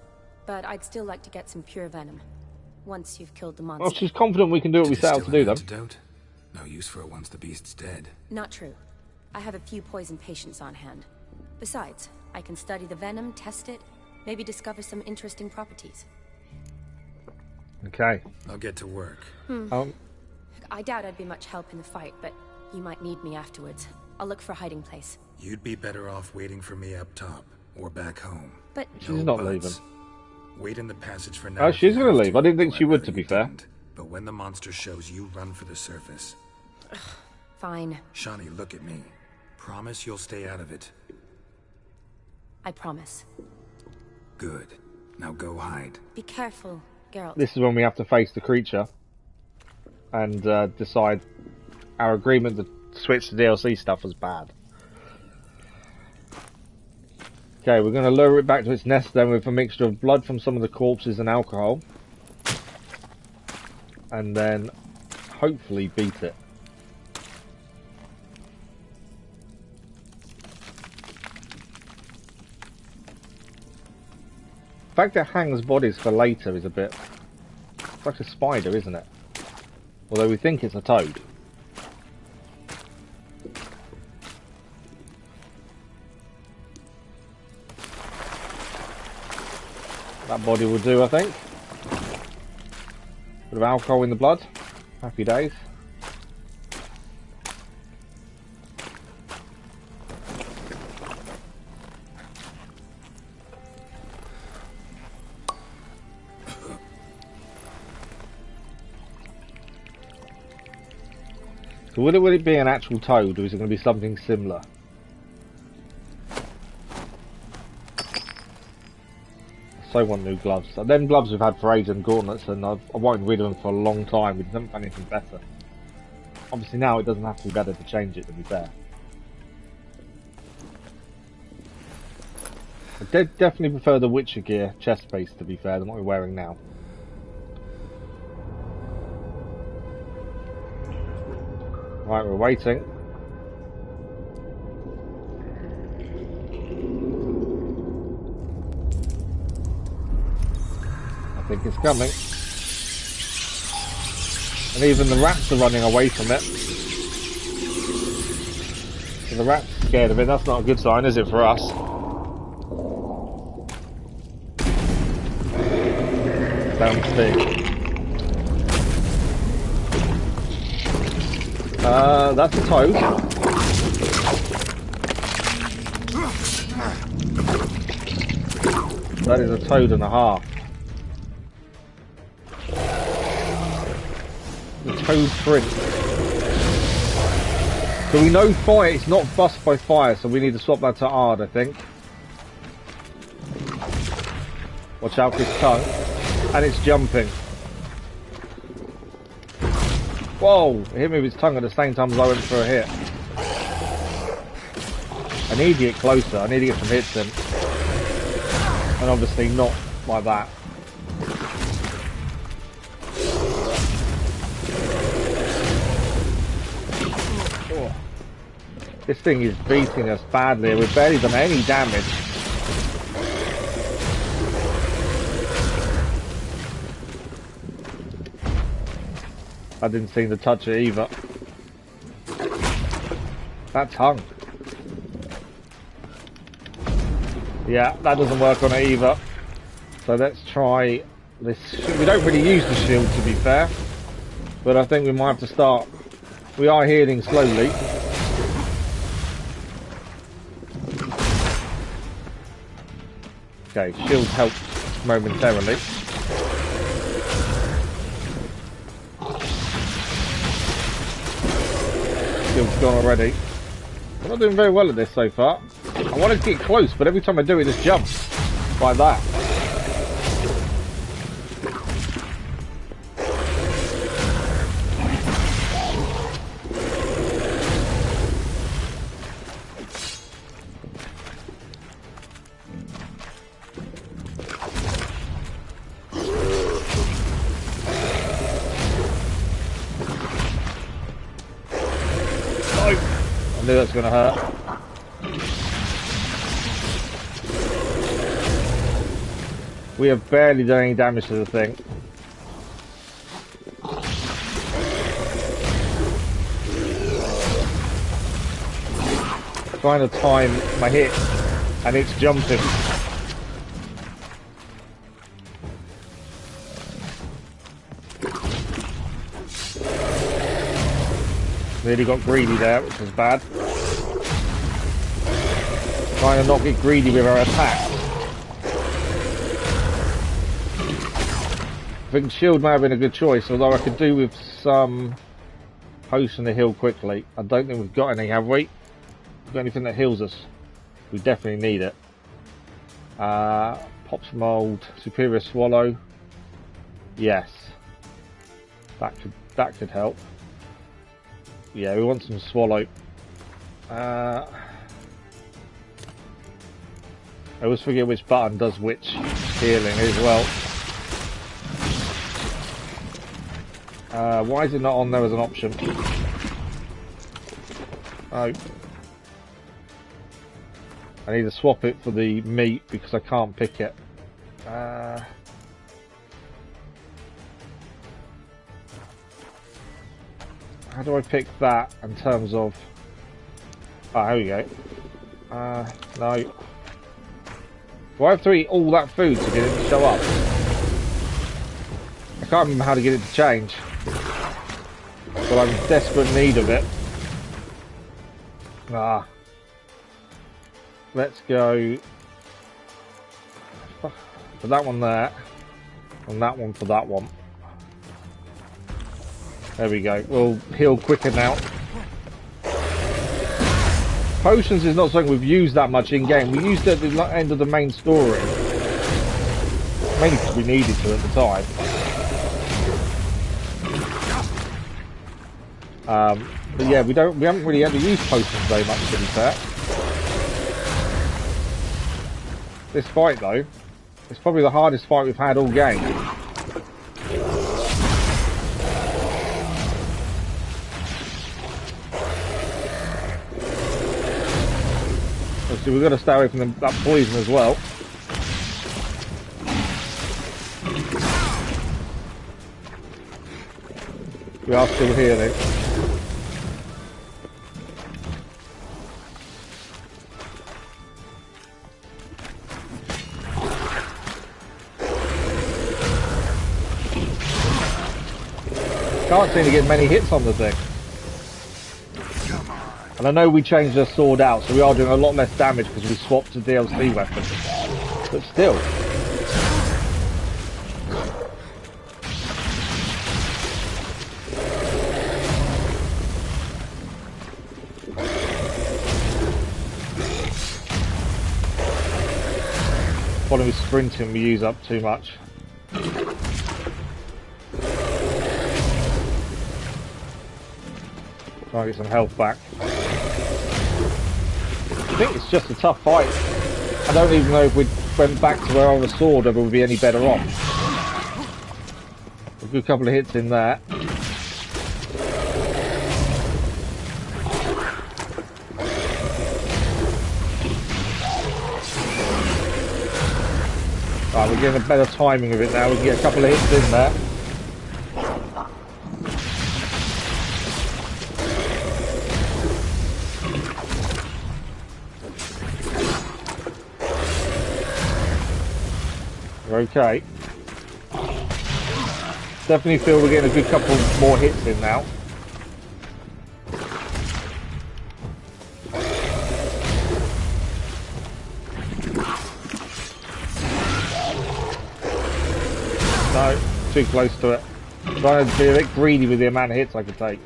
But I'd still like to get some pure venom. Once you've killed the monster. Well, she's confident we can do what we set out to do, them. Antidote? No use for it once the beast's dead. Not true. I have a few poison patients on hand. Besides, I can study the venom, test it, maybe discover some interesting properties. Okay. I'll get to work. I doubt I'd be much help in the fight, but you might need me afterwards. I'll look for a hiding place. You'd be better off waiting for me up top, or back home. But... She's not leaving. Wait in the passage for now. Oh, she's going to leave. I didn't think she would, to be fair. But when the monster shows, you run for the surface. Fine. Shawnee, look at me. Promise you'll stay out of it. I promise. Good. Now go hide. Be careful, Geralt. This is when we have to face the creature and decide our agreement to switch to DLC stuff was bad. Okay, we're going to lure it back to its nest then with a mixture of blood from some of the corpses and alcohol. And then hopefully beat it. The fact that it hangs bodies for later is a bit... It's like a spider, isn't it? Although we think it's a toad. That body will do, I think. Bit of alcohol in the blood. Happy days. So will it be an actual toad, or is it going to be something similar? so want new gloves. So them gloves we've had for ages and gauntlets, and I've wanted rid of them for a long time. We didn't find anything better. Obviously now it doesn't have to be better to change it, to be fair. I definitely prefer the Witcher gear chest piece, to be fair, than what we're wearing now. Right, we're waiting. I think it's coming. And even the rats are running away from it. So the rat's scared of it. That's not a good sign, is it, for us? Downstairs. That's a toad. That is a toad and a half. The toad print. So we know fire, it's not bust by fire, so we need to swap that to hard, I think. Watch out for his tongue. And it's jumping. Whoa! It hit me with his tongue at the same time as I went for a hit. I need to get closer, I need to get some hits in. And obviously not like that. Oh. This thing is beating us badly, we've barely done any damage. I didn't seem to touch it either. That tongue. Yeah, that doesn't work on it either. So let's try this. We don't really use the shield, to be fair. But I think we might have to start. We are healing slowly. Okay, shield helped momentarily. Shield's gone already. I'm not doing very well at this so far. I wanted to get close, but every time I do it, just jumps like that. I knew that's going to hurt. We have barely done any damage to the thing. Trying to time my hit, and it's jumping. Really got greedy there, which was bad. Trying to not get greedy with our attack. I think shield may have been a good choice, although I could do with some potion to heal quickly. I don't think we've got any, have we? Got anything that heals us? We definitely need it. Pops mold, superior swallow. Yes, that could help. Yeah, we want some swallow. I always forget which button does which healing as well. Why is it not on there as an option? Oh. I need to swap it for the meat because I can't pick it. How do I pick that in terms of... Oh, here we go. No. Do I have to eat all that food to get it to show up? I can't remember how to get it to change. But I'm in desperate need of it. Let's go for that one there, and that one for that one. There we go. We'll heal quicker now. Potions is not something we've used that much in game. We used it at the end of the main story. mainly because we needed to at the time. But yeah, we haven't really had to use potions very much, to be fair. This fight though, it's probably the hardest fight we've had all game. Obviously we've got to stay away from that poison as well. We are still here then. Can't seem to get many hits on the thing. And I know we changed the sword out, so we are doing a lot less damage because we swapped to DLC weapon. But still. Following with sprinting, we use up too much. Try and get some health back. I think it's just a tough fight. I don't even know if we went back to our other sword, whether we'd be any better off. A good couple of hits in there. Right, we're getting a better timing of it now. We can get a couple of hits in there. Okay. Definitely feel we're getting a good couple more hits in now. No, too close to it. I'm trying to be a bit greedy with the amount of hits I can take.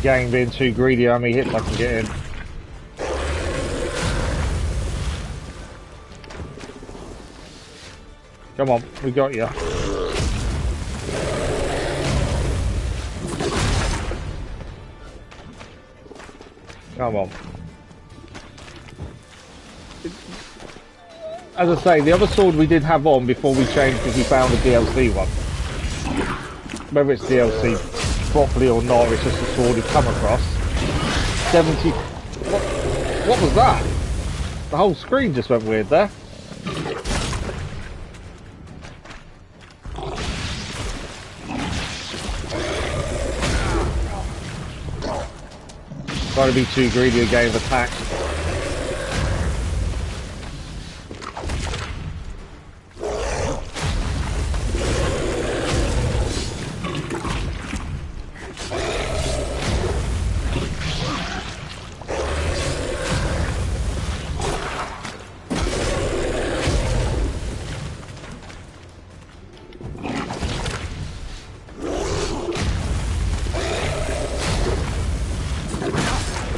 Gang being too greedy how many hits I can get in. Come on, we got you. Come on. As I say, the other sword we did have on before we changed because we found the DLC one. Whether it's DLC properly or not, it's just a sword we've come across. 70... What was that? The whole screen just went weird there. Trying to be too greedy again with attacks.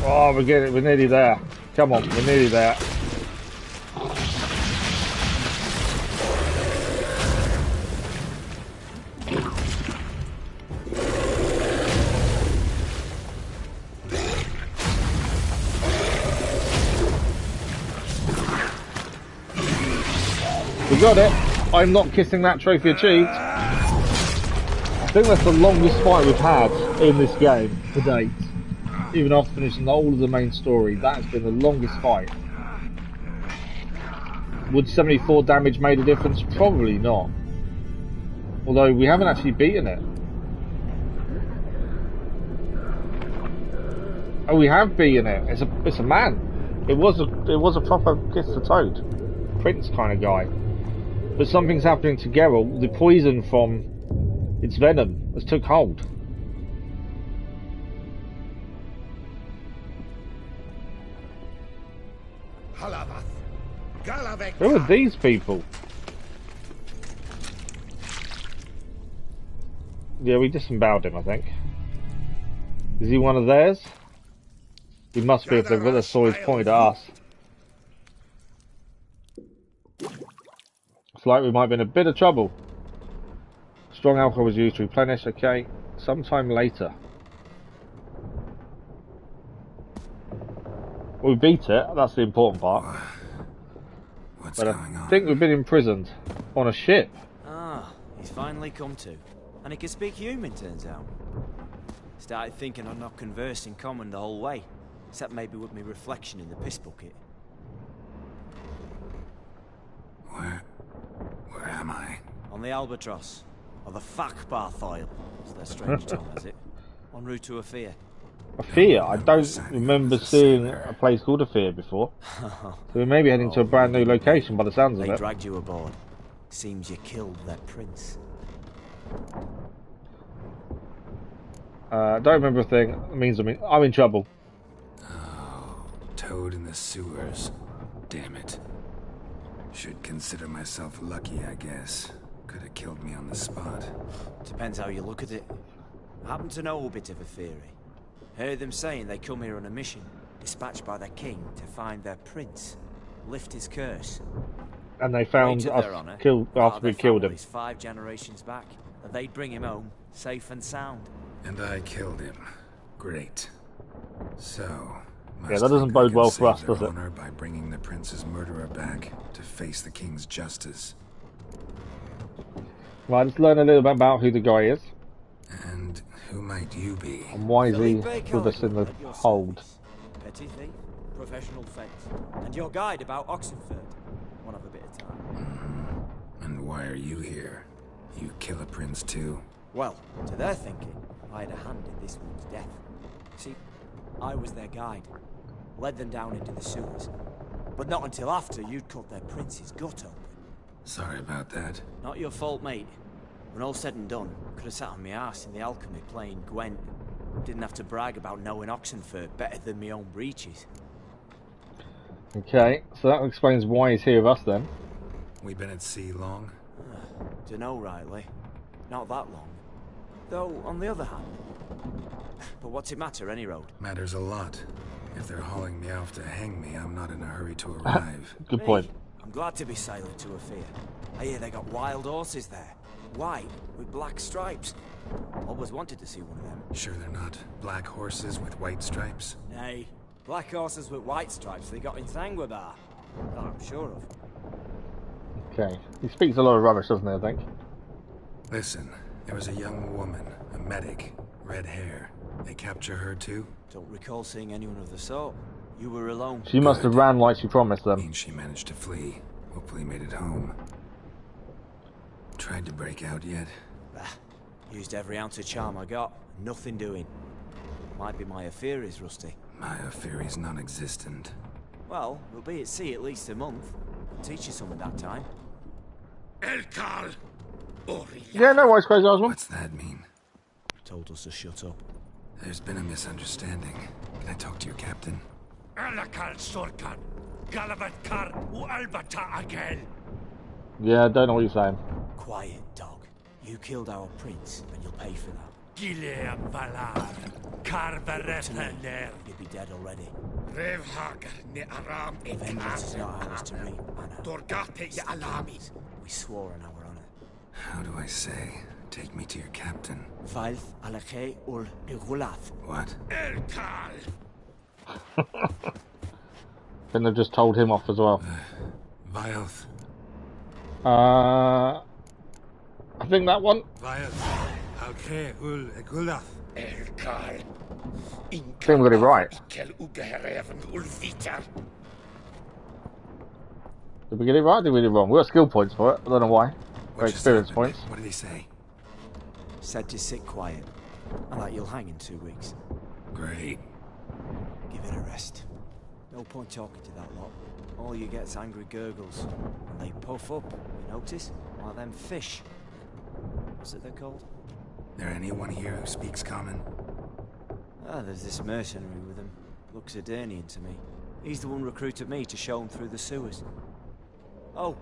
Oh, we're nearly there. Come on, we're nearly there. We got it. I'm not kissing that trophy achieved. I think that's the longest fight we've had in this game to date. Even after finishing all of the main story, that has been the longest fight. Would 74 damage made a difference? Probably not. Although we haven't actually beaten it. Oh, we have beaten it. It's a man. It was a proper kiss the toad, prince kind of guy. But something's happening to Geralt. The poison from its venom has took hold. Who are these people? Yeah, we disemboweled him, I think. Is he one of theirs? He must be if they've got their swords pointed at us. It's like we might be in a bit of trouble. Strong alcohol was used to replenish, okay. Sometime later. We beat it, that's the important part. What's But going on? I think we've been imprisoned on a ship. Ah, he's finally come to. And he can speak human, turns out. Started thinking I'd not conversed in common the whole way. Except maybe with me reflection in the piss bucket. Where am I? On the Albatross. Or the Fakbarthoil, as their strange tongue has it. En route to Afir. Afir? I don't remember seeing a place called Afir before. So we may be heading to a brand new location by the sounds of They it. dragged you aboard. Seems you killed their prince. Don't remember a thing. It means I'm in trouble. Oh, toad in the sewers. Damn it. Should consider myself lucky, I guess. Could have killed me on the spot. Depends how you look at it. I happen to know a bit of a theory. Heard them saying they come here on a mission, dispatched by their king to find their prince, lift his curse. And they found Way to us their honour, killed after we their killed him. families 5 generations back, and they'd bring him home, safe and sound. And I killed him. Great. So, Yeah, that doesn't bode well for us, their does it? honor by bringing the prince's murderer back to face the king's justice. Right, let's learn a little bit about who the guy is. And who might you be? And why is he Felipe with us in the Caldwell at your hold? service. Petty thief, professional fence, and your guide about Oxenford. One of a bit of time. And why are you here? You kill a prince too? Well, to their thinking, I had a hand in this one's death. See, I was their guide, led them down into the sewers, but not until after you'd cut their prince's gut open. Sorry about that. Not your fault, mate. When all said and done, could have sat on my arse in the alchemy playing Gwent. Didn't have to brag about knowing Oxenford better than my own breeches. Okay, so that explains why he's here with us then. We been at sea long? Dunno rightly. Not that long. Though, on the other hand... But what's it matter, any road? Matters a lot. If they're hauling me off to hang me, I'm not in a hurry to arrive. Good point. I'm glad to be sailing to Afir. I hear they got wild horses there. White, with black stripes. Always wanted to see one of them. Sure they're not black horses with white stripes? Nay, black horses with white stripes they got in Thangwabar. That I'm sure of. Okay, he speaks a lot of rubbish, doesn't he, I think? Listen, there was a young woman, a medic, red hair. They capture her too? Don't recall seeing anyone of the sort. You were alone. She must have ran like she promised them. Means she managed to flee. Hopefully made it home. Tried to break out yet? Bah, used every ounce of charm I got. Nothing doing. Might be my affair is rusty. My affair is non-existent. Well, we'll be at sea at least a month. I'll teach you something that time. Yeah, no worries, Crazy Osmond. What's that mean? Told us to shut up. There's been a misunderstanding. Can I talk to your captain? Yeah, I don't know what you're saying. Quiet, dog. You killed our prince, and you'll pay for that. You'd be dead already. Vengeance is not ours to reap, Anna. We swore on our honor. How do I say? Take me to your captain. Valth alakhe ul igulath. What? Then they've just told him off as well. Vilth. I think that one. Vilth. Alkhe ul igulath. I think we got it right. Did we get it right or did we get it wrong? We got skill points for it. I don't know why. Or experience points. What did he say? Said to sit quiet, and that you'll hang in 2 weeks. Great. Give it a rest. No point talking to that lot. All you get's angry gurgles. And they puff up, you notice? Like them fish. What's it they're called? There anyone here who speaks common? Ah, there's this mercenary with him. Looks Adernian to me. He's the one recruited me to show him through the sewers. Oh,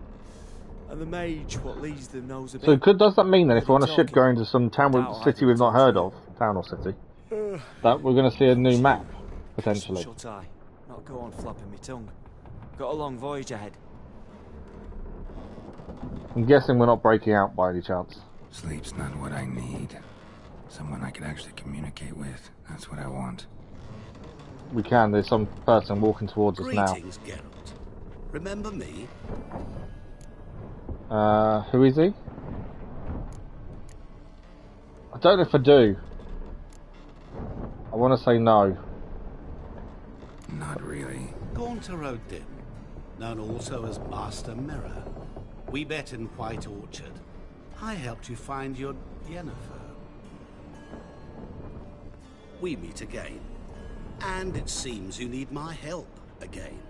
And the mage what leads them knows a bit. So does that mean then if we're on a ship Talking. going to some town city we've not heard of, town or city, that we're going to see a new map, potentially? Shut eye. Not go on flapping me tongue. Got a long voyage ahead. I'm guessing we're not breaking out by any chance. Sleep's not what I need. Someone I can actually communicate with. That's what I want. We can. There's some person walking towards us now. Greetings, Geralt. Remember me? Who is he? I don't know if I do. I want to say no. Not really. Gaunter Odin, known also as Master Mirror. We met in White Orchard. I helped you find your Yennefer. We meet again. And it seems you need my help again.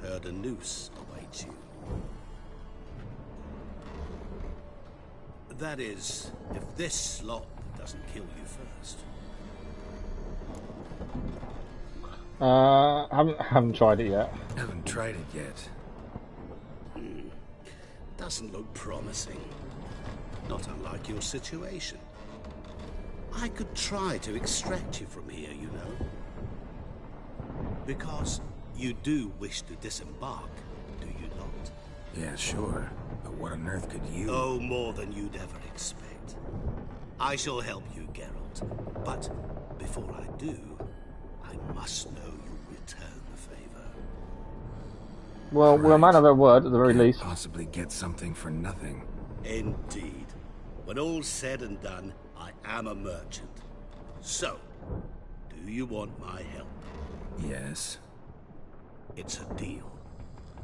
Heard a noose awaits you. That is, if this slop doesn't kill you first. Haven't tried it yet. Haven't tried it yet. Doesn't look promising. Not unlike your situation. I could try to extract you from here, you know. Because you do wish to disembark, do you not? Yeah, sure. But what on earth could you... Oh, more than you'd ever expect. I shall help you, Geralt. But before I do, I must know you'll return the favor. Well, we're a man of our word, at the very Can't least. possibly get something for nothing. Indeed. When all's said and done, I am a merchant. So, do you want my help? Yes. It's a deal.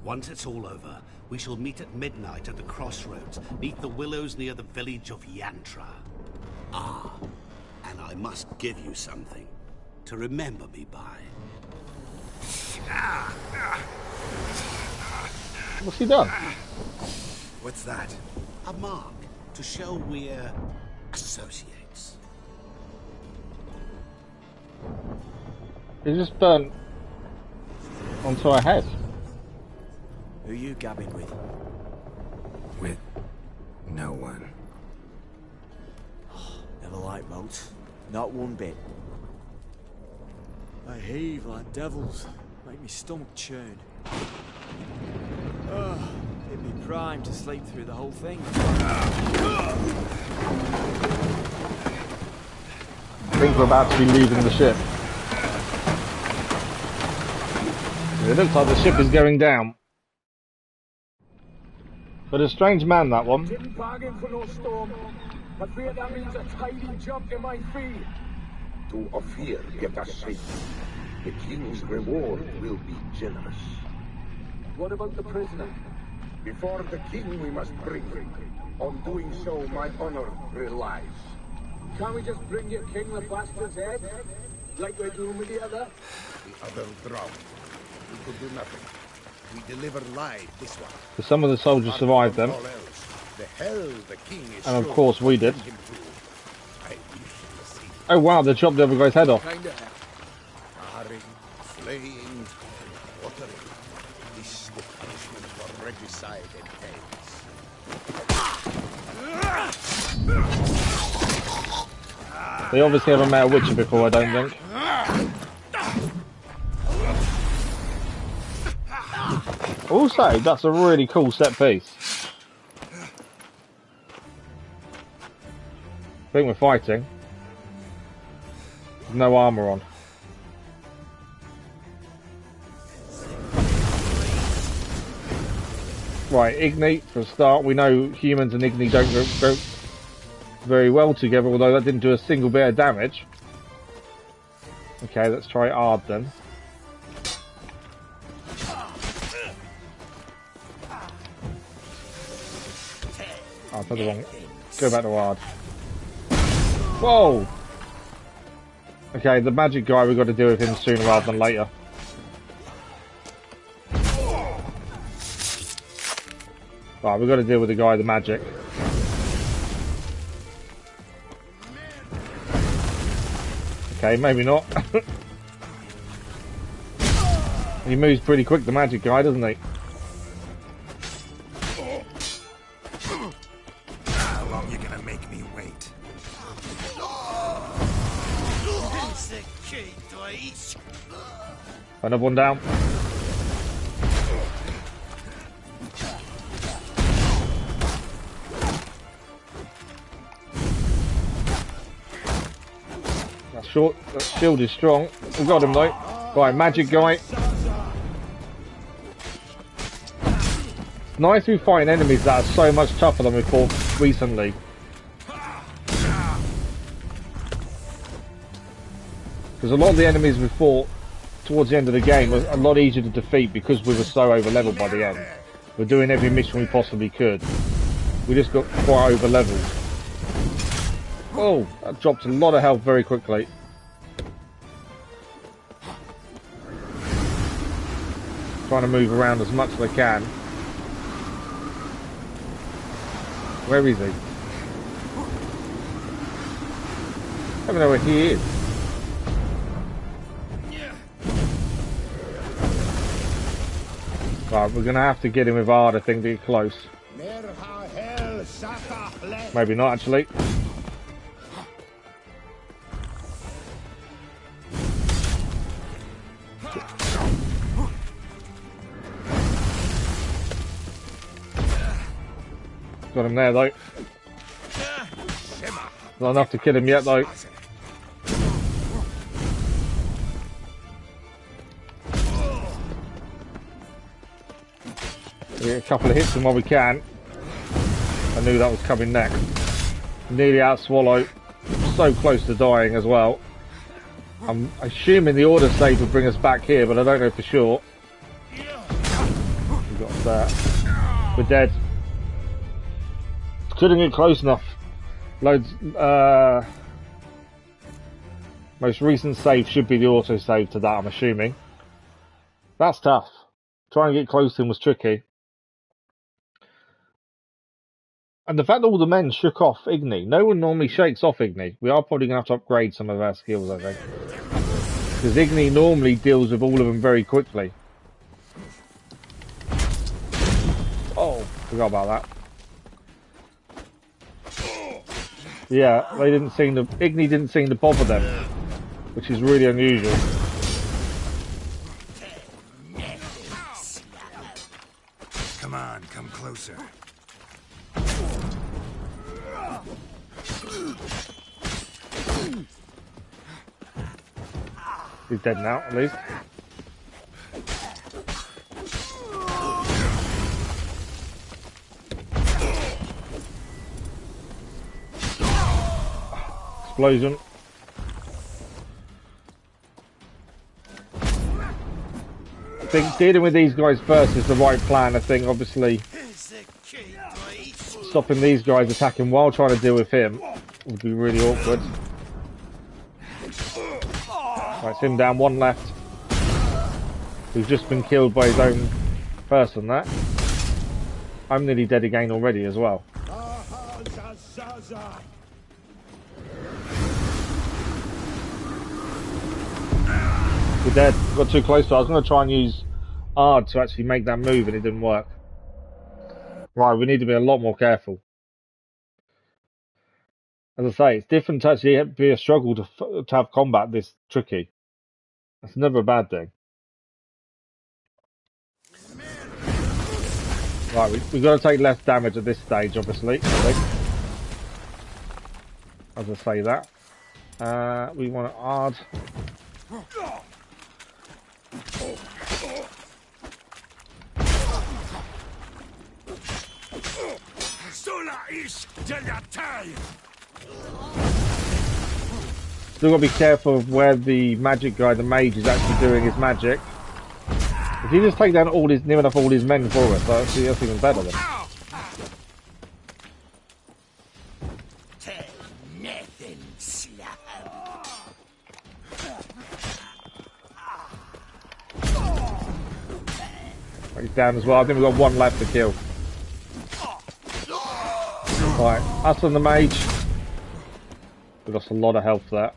Once it's all over, we shall meet at midnight at the crossroads, neath the willows near the village of Yantra. Ah, and I must give you something to remember me by. What's he done? What's that? A mark to show we're associates. He just burnt onto our head. Who you gabbing with? With no one. Never liked boats. Not one bit. I heave like devils. Make me stomach churn. It'd be prime to sleep through the whole thing. I think we're about to be leaving the ship. It looks like the ship is going down. But a strange man, that one. Didn't bargain for no storm. I fear that means a tidy jump in my fee. To Ophir, get us safe. The king's reward will be generous. What about the prisoner? Before the king we must bring him. On doing so, my honor relies. Can't we just bring your king the bastard's head? Like we're doing with the other? The other drowned. We could do nothing. We deliver live this one. So some of the soldiers survived them. The hell the king is And of course we did. I wish to see. Oh wow, they chopped the other guy's head off. Tarring, flaying, watering. This is the punishment for regicide and They obviously haven't met a Witcher before, I don't think. Also, that's a really cool set piece. I think we're fighting. With no armour on. Right, Igni, for a start, we know humans and Igni don't go very well together, although that didn't do a single bit of damage. Okay, let's try Ard then. Oh, I put the wrong. Go back to Ard. Whoa! Okay, the magic guy, we've got to deal with him sooner rather than later. Right, we've got to deal with the guy, the magic. Okay, maybe not. He moves pretty quick, the magic guy, doesn't he? long you gonna make me wait? Another one down. That shield is strong. We got him though. Right, magic guy. It's nice to be fighting enemies that are so much tougher than we fought recently. Because a lot of the enemies we fought towards the end of the game was a lot easier to defeat because we were so over leveled by the end. We're doing every mission we possibly could. We just got quite over leveled. Oh, that dropped a lot of health very quickly. Trying to move around as much as I can. Where is he? I don't know where he is. Right, we're gonna have to get him with hard, I think, to get close. Maybe not, actually. Got him there, though. Not enough to kill him yet, though. Get a couple of hits in while we can. I knew that was coming next. Nearly out swallow. So close to dying as well. I'm assuming the order save will bring us back here, but I don't know for sure. We got that. We're dead. Couldn't get close enough. Loads. Most recent save should be the auto save to that, I'm assuming. That's tough. Trying to get close to him was tricky. And the fact that all the men shook off Igni. No one normally shakes off Igni. We are probably going to have to upgrade some of our skills, I think. Because Igni normally deals with all of them very quickly. Oh, forgot about that. Yeah, they didn't seem to... Igni didn't seem to bother them. Which is really unusual. Come on, come closer. He's dead now, at least. Explosion. I think dealing with these guys first is the right plan. I think, obviously, stopping these guys attacking while trying to deal with him would be really awkward. Right, it's him down, one left. Who's just been killed by his own person, that. I'm nearly dead again already as well. We're dead. Got too close to it. I was going to try and use Ard to actually make that move and it didn't work. Right, we need to be a lot more careful. As I say, it's different to actually be a struggle to have combat this tricky. That's never a bad thing. Right, we've got to take less damage at this stage, obviously. I think. As I say that. We want to Ard. Still got to be careful of where the magic guy, the mage, is actually doing his magic. If he just take down all his, near enough all his men for us, that's even better then. He's down as well. I think we've got one left to kill. Right, us and the mage. We lost a lot of health there.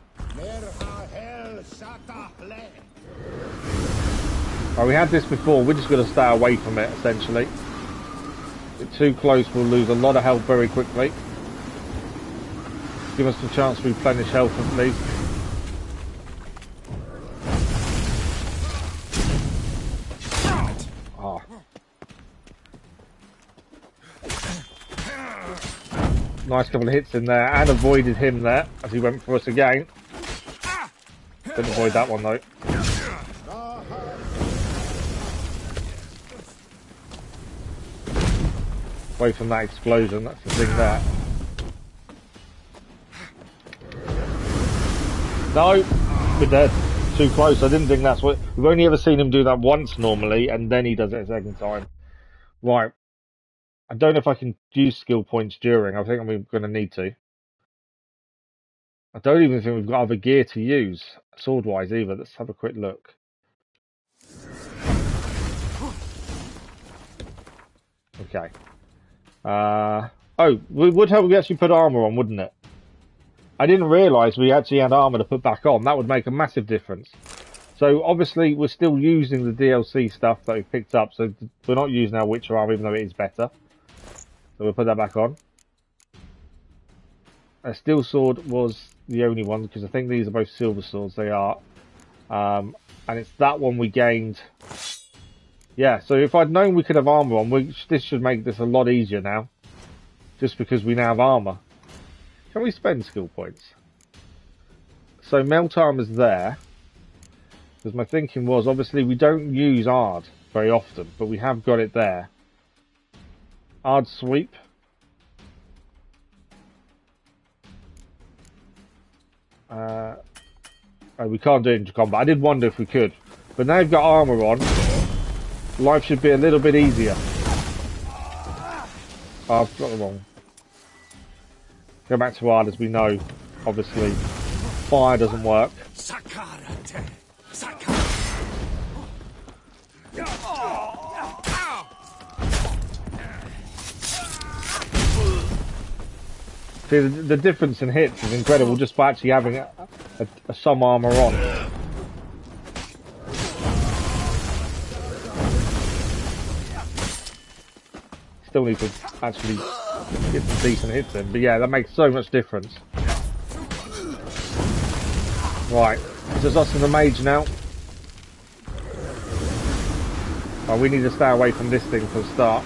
Right, we had this before. We're just going to stay away from it, essentially. If we're too close, we'll lose a lot of health very quickly. Give us a chance to replenish health at least. Oh. Nice couple of hits in there, and avoided him there as he went for us again. Didn't avoid that one though. Away from that explosion, that's the thing there. No, we're dead. Too close. I didn't think that's what... We've only ever seen him do that once normally, and then he does it a second time. Right. I don't know if I can use skill points during. I think I'm going to need to. I don't even think we've got other gear to use, sword-wise either. Let's have a quick look. Okay. Oh, it would help if we actually put armor on, wouldn't it? I didn't realise we actually had armour to put back on. That would make a massive difference. So obviously we're still using the DLC stuff that we picked up. So we're not using our Witcher armour even though it is better. So we'll put that back on. A steel sword was the only one because I think these are both silver swords. They are. And it's that one we gained. Yeah, so if I'd known we could have armour on, this should make this a lot easier now. Just because we now have armour. Can we spend skill points? So melt armor's there. Because my thinking was, obviously we don't use Ard very often, but we have got it there. Ard sweep. Oh, we can't do it into combat. I did wonder if we could. But now we've got armour on, life should be a little bit easier. Oh, I've got the wrong. Go back to Ard, as we know, obviously, fire doesn't work. See, the difference in hits is incredible just by actually having some armour on. Still need to actually get some decent hits in, but yeah, that makes so much difference. Right, it's just us and the mage now. Oh, we need to stay away from this thing for a start.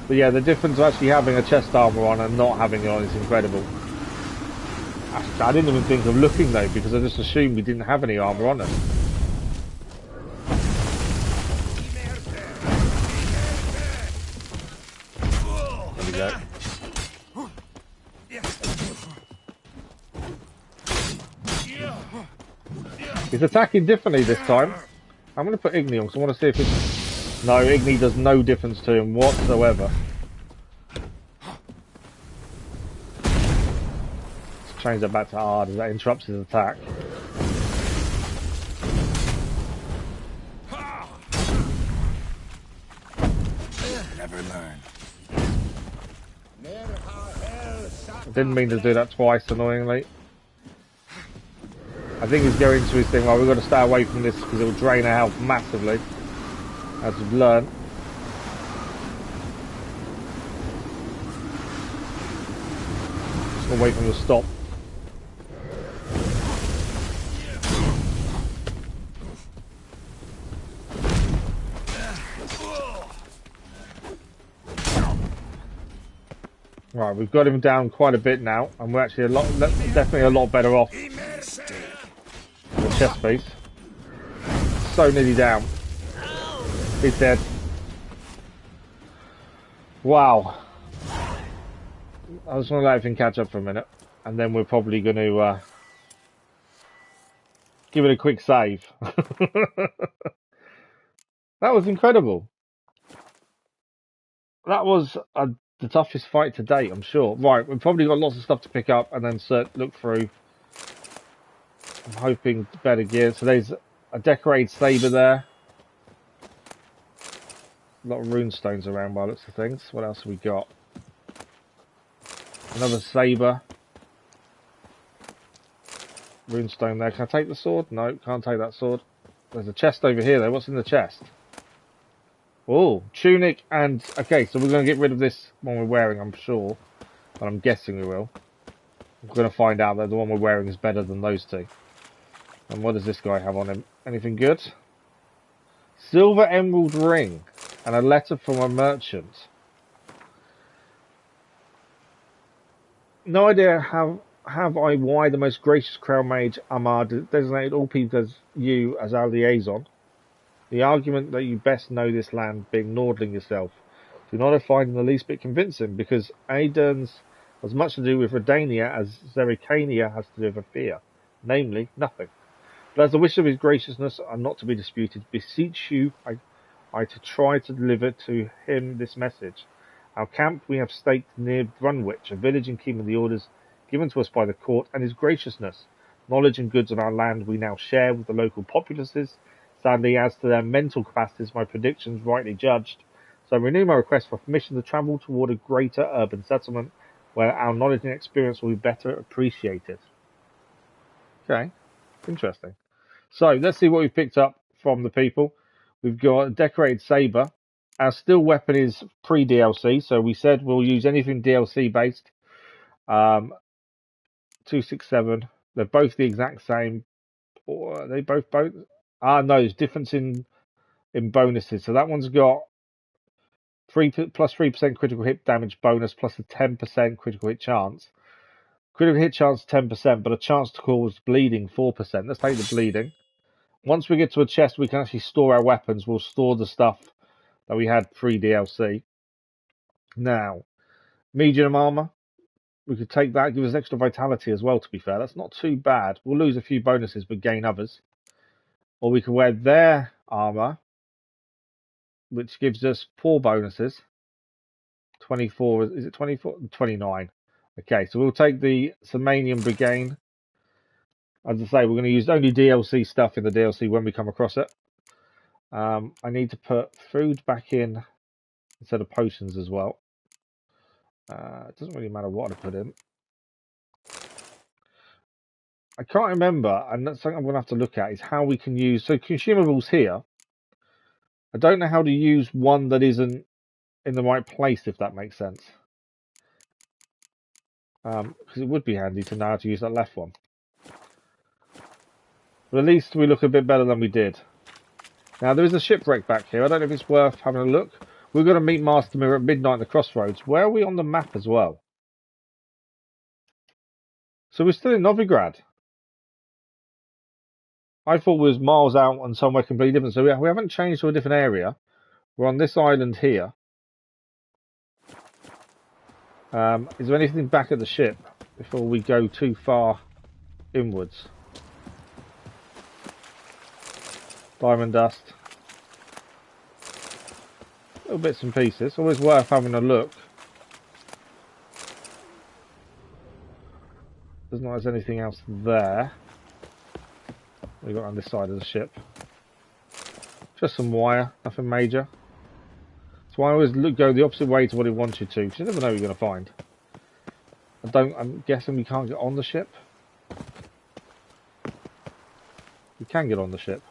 But yeah, the difference of actually having a chest armour on and not having it on is incredible. I didn't even think of looking though, because I just assumed we didn't have any armour on us. There we go. He's attacking differently this time. I'm going to put Igni on because I want to see if it's... No, Igni does no difference to him whatsoever. Let's change that back to Ard as that interrupts his attack. Never learn. I didn't mean to do that twice, annoyingly. I think he's going to his thing, well, we've got to stay away from this because it will drain our health massively. As we've learned. Just gonna wait for him to stop. Right, we've got him down quite a bit now, and we're actually definitely a lot better off. The chest piece. So nearly down. He's dead. Wow. I just want to let everything catch up for a minute, and then we're probably going to give it a quick save. That was incredible. That was the toughest fight to date, I'm sure. Right, we've probably got lots of stuff to pick up and then look through. I'm hoping better gear. So there's a decorated saber there. A lot of rune stones around by looks of things. What else have we got? Another saber. Rune stone there. Can I take the sword? No, can't take that sword. There's a chest over here though. What's in the chest? Oh, tunic and... Okay, so we're going to get rid of this one we're wearing, I'm sure. But I'm guessing we will. We're going to find out that the one we're wearing is better than those two. And what does this guy have on him? Anything good? Silver emerald ring and a letter from a merchant. No idea have I why the most gracious crown mage Amar designated all people as you as our liaison. The argument that you best know this land, being Nordling yourself, do not find in the least bit convincing, because Aedirn's has much to do with Redania as Zerrikania has to do with fear, namely nothing. But as the wishes of his graciousness are not to be disputed, beseech you I to try to deliver to him this message. Our camp we have staked near Brunwich, a village in keeping with the orders given to us by the court, and his graciousness. Knowledge and goods of our land we now share with the local populaces. Sadly, as to their mental capacities, my predictions rightly judged. So I renew my request for permission to travel toward a greater urban settlement, where our knowledge and experience will be better appreciated. Okay, interesting. So let's see what we've picked up from the people. We've got a decorated saber. Our steel weapon is pre-DLC, so we said we'll use anything DLC based. 267. They're both the exact same. Or are they both? No, there's difference in bonuses. So that one's got plus 3% critical hit damage bonus plus a 10% critical hit chance. Critical hit chance 10%, but a chance to cause bleeding 4%. Let's take the bleeding. Once we get to a chest, we can actually store our weapons. We'll store the stuff that we had pre-DLC. Now, medium armor. We could take that, give us extra vitality as well, to be fair. That's not too bad. We'll lose a few bonuses, but gain others. Or we can wear their armor, which gives us 4 bonuses. 24, is it 24? 29. Okay, so we'll take the Samanian Brigade. As I say, we're going to use only DLC stuff in the DLC when we come across it. I need to put food back in instead of potions as well. It doesn't really matter what I put in. I can't remember, and that's something I'm going to have to look at, is how we can use... So consumables here. I don't know how to use one that isn't in the right place, if that makes sense. Because it would be handy to know how to use that left one. But at least we look a bit better than we did. Now, there is a shipwreck back here. I don't know if it's worth having a look. We're going to meet Master Mirror at midnight at the crossroads. Where are we on the map as well? So we're still in Novigrad. I thought we was miles out and somewhere completely different. So we haven't changed to a different area. We're on this island here. Is there anything back at the ship before we go too far inwards? Diamond dust. Little bits and pieces. Always worth having a look. Doesn't look like there's anything else there. We got on this side of the ship. Just some wire, nothing major. That's why I always go the opposite way to what it wants you to, because you never know what you're going to find. I'm guessing we can't get on the ship. We can get on the ship.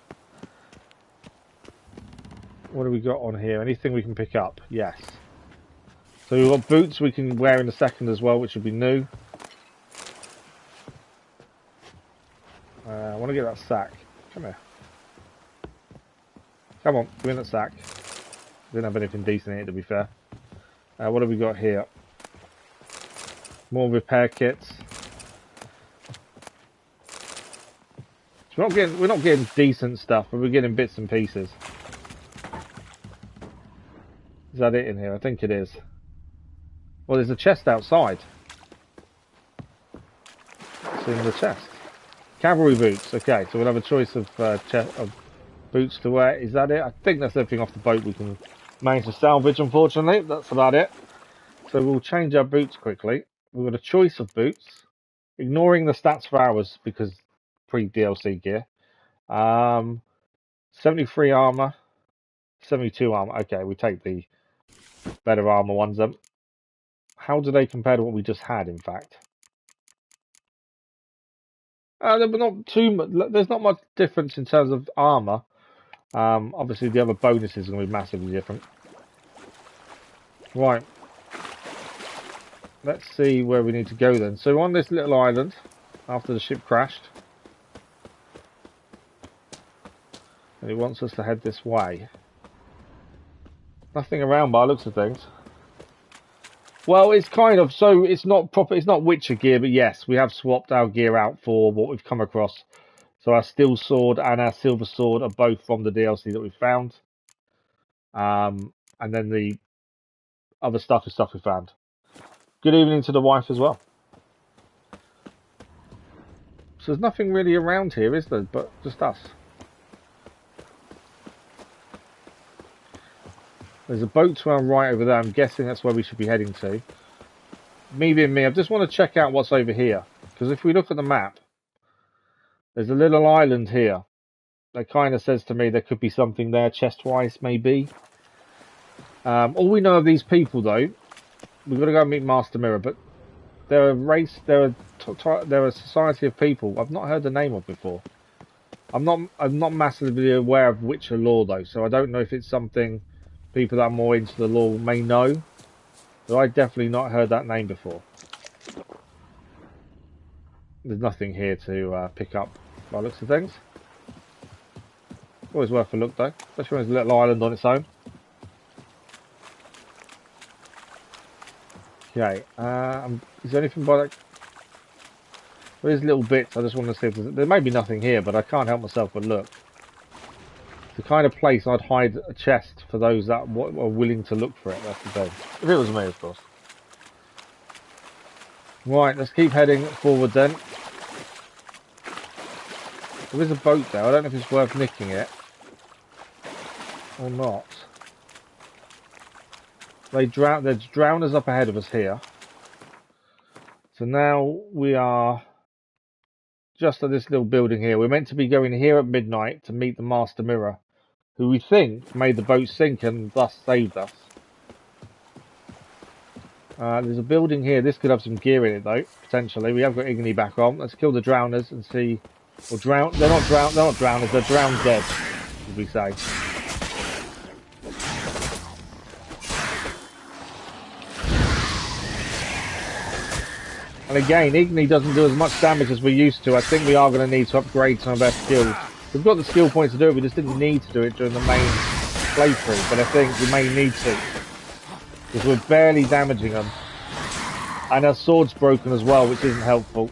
What do we got on here? Anything we can pick up? Yes. So we've got boots we can wear in a second as well, which would be new. I want to get that sack. Come here. Come on, give me that sack. Didn't have anything decent in it, to be fair. What have we got here? More repair kits. So we're not getting decent stuff, but we're getting bits and pieces. Is that it in here? I think it is. Well, there's a chest outside. It's in the chest. Cavalry boots. Okay, so we'll have a choice of boots to wear. Is that it? I think that's everything off the boat we can manage to salvage, unfortunately. That's about it. So we'll change our boots quickly. We've got a choice of boots. Ignoring the stats for ours, because pre-DLC gear. 73 armor. 72 armor. Okay, we take the better armor ones then. How do they compare to what we just had, in fact? Not too much. There's not much difference in terms of armor. Obviously, the other bonuses are going to be massively different. Right. let's see where we need to go then. So we're on this little island after the ship crashed. And he wants us to head this way. Nothing around by the looks of things. Well, it's kind of, so it's not proper, it's not Witcher gear, but yes, we have swapped our gear out for what we've come across. So our steel sword and our silver sword are both from the DLC that we found. And then the other stuff is stuff we found. Good evening to the wife as well. So there's nothing really around here, is there? But just us. There's a boat to our right over there. I'm guessing that's where we should be heading to. Me being me, I just want to check out what's over here. Because if we look at the map, there's a little island here. That kind of says to me there could be something there, chest-wise, maybe. All we know of these people, though, we've got to go and meet Master Mirror, but they're a race, they're a society of people I've not heard the name of before. I'm not massively aware of Witcher lore, though, so I don't know if it's something people that are more into the lore may know. But I definitely not heard that name before. There's nothing here to pick up by the looks of things. Always worth a look, though, especially when it's a little island on its own. Okay, is there anything by that? There's little bits, I just want to see if there may be nothing here, but I can't help myself but look. It's the kind of place I'd hide a chest for those that are willing to look for it, that's the thing. If it was me, of course. Right, let's keep heading forward then. There is a boat there, I don't know if it's worth nicking it. Or not. There's drowners up ahead of us here. So now we are just at this little building here. We're meant to be going here at midnight to meet the Master Mirror, who we think made the boat sink and thus saved us. There's a building here. This could have some gear in it, though, potentially. We have got Igni back on. Let's kill the drowners and see... Or drown... They're not drowners. They're drowned dead, as we say. And again, Igni doesn't do as much damage as we used to. I think we are going to need to upgrade some of our skills. We've got the skill points to do it, we just didn't need to do it during the main playthrough, but I think we may need to. Because we're barely damaging them. And our sword's broken as well, which isn't helpful.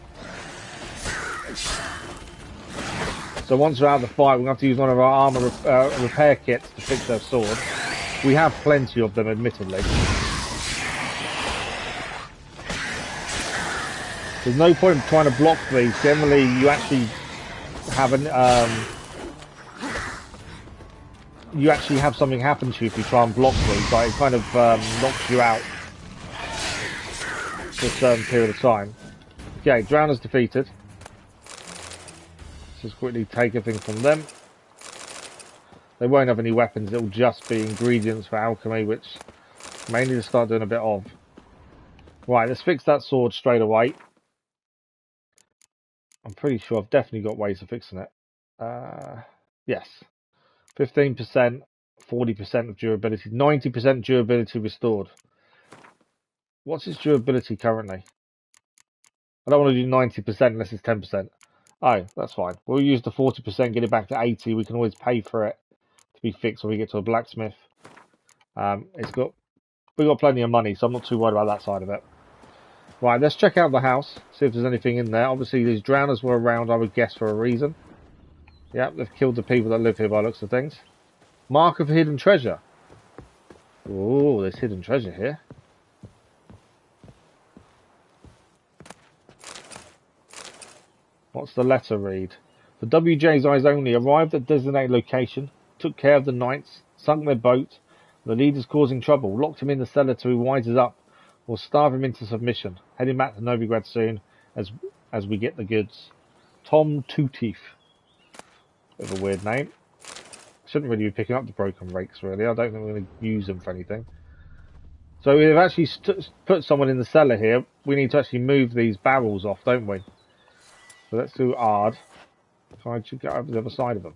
So once we're out of the fight, we're going to have to use one of our armor repair kits to fix our sword. We have plenty of them, admittedly. There's no point in trying to block these. Generally, you actually have you actually have something happen to you if you try and block these. Like, it kind of knocks you out for a certain period of time. Okay, drowners defeated. Let's just quickly take everything from them. They won't have any weapons. It'll just be ingredients for alchemy, which may need to start doing a bit of. Right, let's fix that sword straight away. I'm pretty sure I've definitely got ways of fixing it. Yes. 15%, 40% of durability, 90% durability restored. What's its durability currently? I don't want to do 90% unless it's 10%. Oh, that's fine. We'll use the 40%, get it back to 80. We can always pay for it to be fixed when we get to a blacksmith. We've got plenty of money, so I'm not too worried about that side of it. Right, let's check out the house, see if there's anything in there. Obviously, these drowners were around, I would guess, for a reason. Yep, they've killed the people that live here by the looks of things. Mark of hidden treasure. Oh, there's hidden treasure here. What's the letter read? The WJ's eyes only arrived at designated location, took care of the knights, sunk their boat. The leader's causing trouble, locked him in the cellar till he wises up, or starve him into submission. Heading back to Novigrad soon, as we get the goods. Tom Two-Teeth. Bit of a weird name. Shouldn't really be picking up the broken rakes, really. I don't think we're going to use them for anything. So we've actually put someone in the cellar here. We need to actually move these barrels off, don't we? So let's do Ard. Try to get over the other side of them.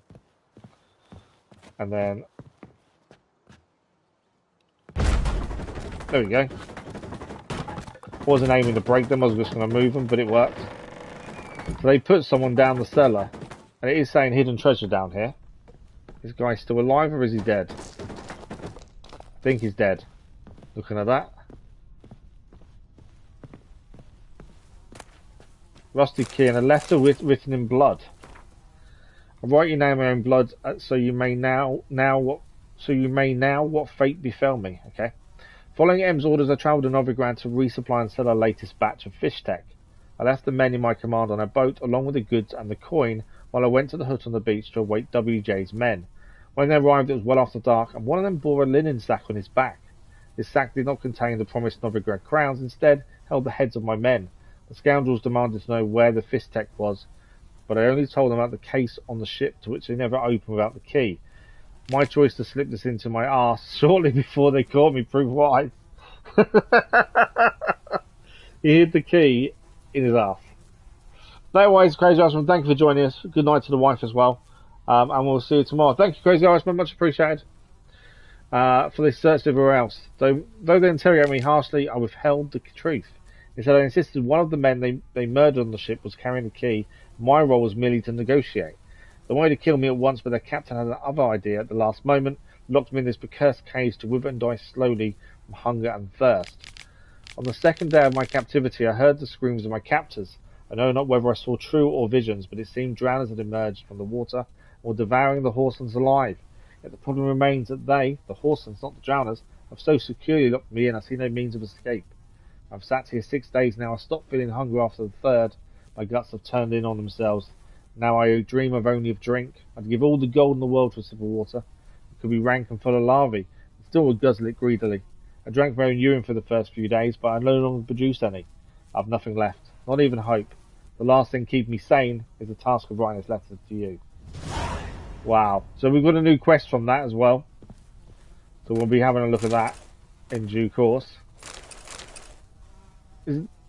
And then... There we go. wasn't aiming to break them, I was just going to move them, but it worked. So they put someone down the cellar, and it is saying hidden treasure down here. This guy's still alive, or is he dead? I think he's dead. Looking at that. Rusty key and a letter written in blood. I write your name in my own blood, so you may now what fate befell me. Okay. Following M's orders, I travelled to Novigrad to resupply and sell our latest batch of fish tech. I left the men in my command on a boat, along with the goods and the coin, while I went to the hut on the beach to await WJ's men. When they arrived, it was well after dark, and one of them bore a linen sack on his back. This sack did not contain the promised Novigrad crowns, instead held the heads of my men. The scoundrels demanded to know where the fish tech was, but I only told them about the case on the ship, to which they never opened without the key. My choice to slip this into my arse shortly before they caught me proved wise. He hid the key in his arse. Anyways, Crazy Irishman, thank you for joining us. Good night to the wife as well. And we'll see you tomorrow. Thank you, Crazy Irishman, much appreciated. For this search everywhere else. Though they interrogated me harshly, I withheld the truth. Instead, I insisted one of the men they murdered on the ship was carrying the key. My role was merely to negotiate. They wanted to kill me at once, but their captain had another idea at the last moment, locked me in this accursed cage to wither and die slowly from hunger and thirst. On the second day of my captivity, I heard the screams of my captors. I know not whether I saw true or visions, but it seemed drowners had emerged from the water and were devouring the horselings alive. Yet the problem remains that they, the horselings, not the drowners, have so securely locked me in I see no means of escape. I've sat here 6 days now. I stopped feeling hungry after the third. My guts have turned in on themselves. Now I dream only of drink. I'd give all the gold in the world for a sip of water. It could be rank and full of larvae, and still would guzzle it greedily. I drank my own urine for the first few days, but I no longer produce any. I've nothing left, not even hope. The last thing keeping me sane is the task of writing this letter to you. Wow. So we've got a new quest from that as well. So we'll be having a look at that in due course.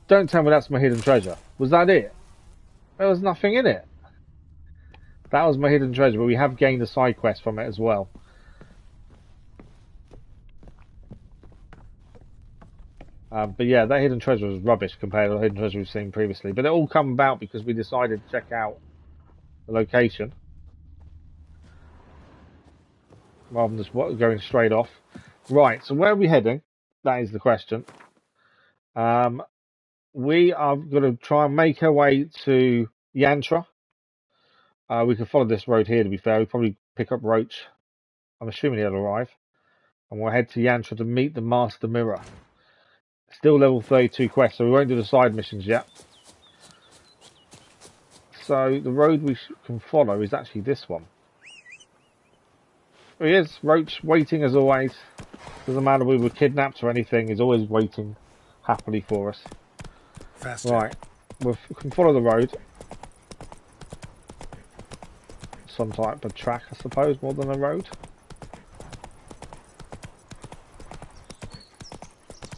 Don't tell me that's my hidden treasure. Was that it? There was nothing in it. That was my hidden treasure, but we have gained a side quest from it as well. But yeah, that hidden treasure was rubbish compared to the hidden treasure we've seen previously. But it all come about because we decided to check out the location rather than just going straight off. Right, so where are we heading? That is the question. We are going to try and make our way to Yantra. We can follow this road here, to be fair. We'll probably pick up Roach. I'm assuming he'll arrive. And we'll head to Yantra to meet the Master Mirror. Still level 32 quest, so we won't do the side missions yet. So the road we can follow is actually this one. Here he is, Roach, waiting as always. Doesn't matter if we were kidnapped or anything, he's always waiting happily for us. Faster. Right, we can follow the road. Some type of track, I suppose, more than a road.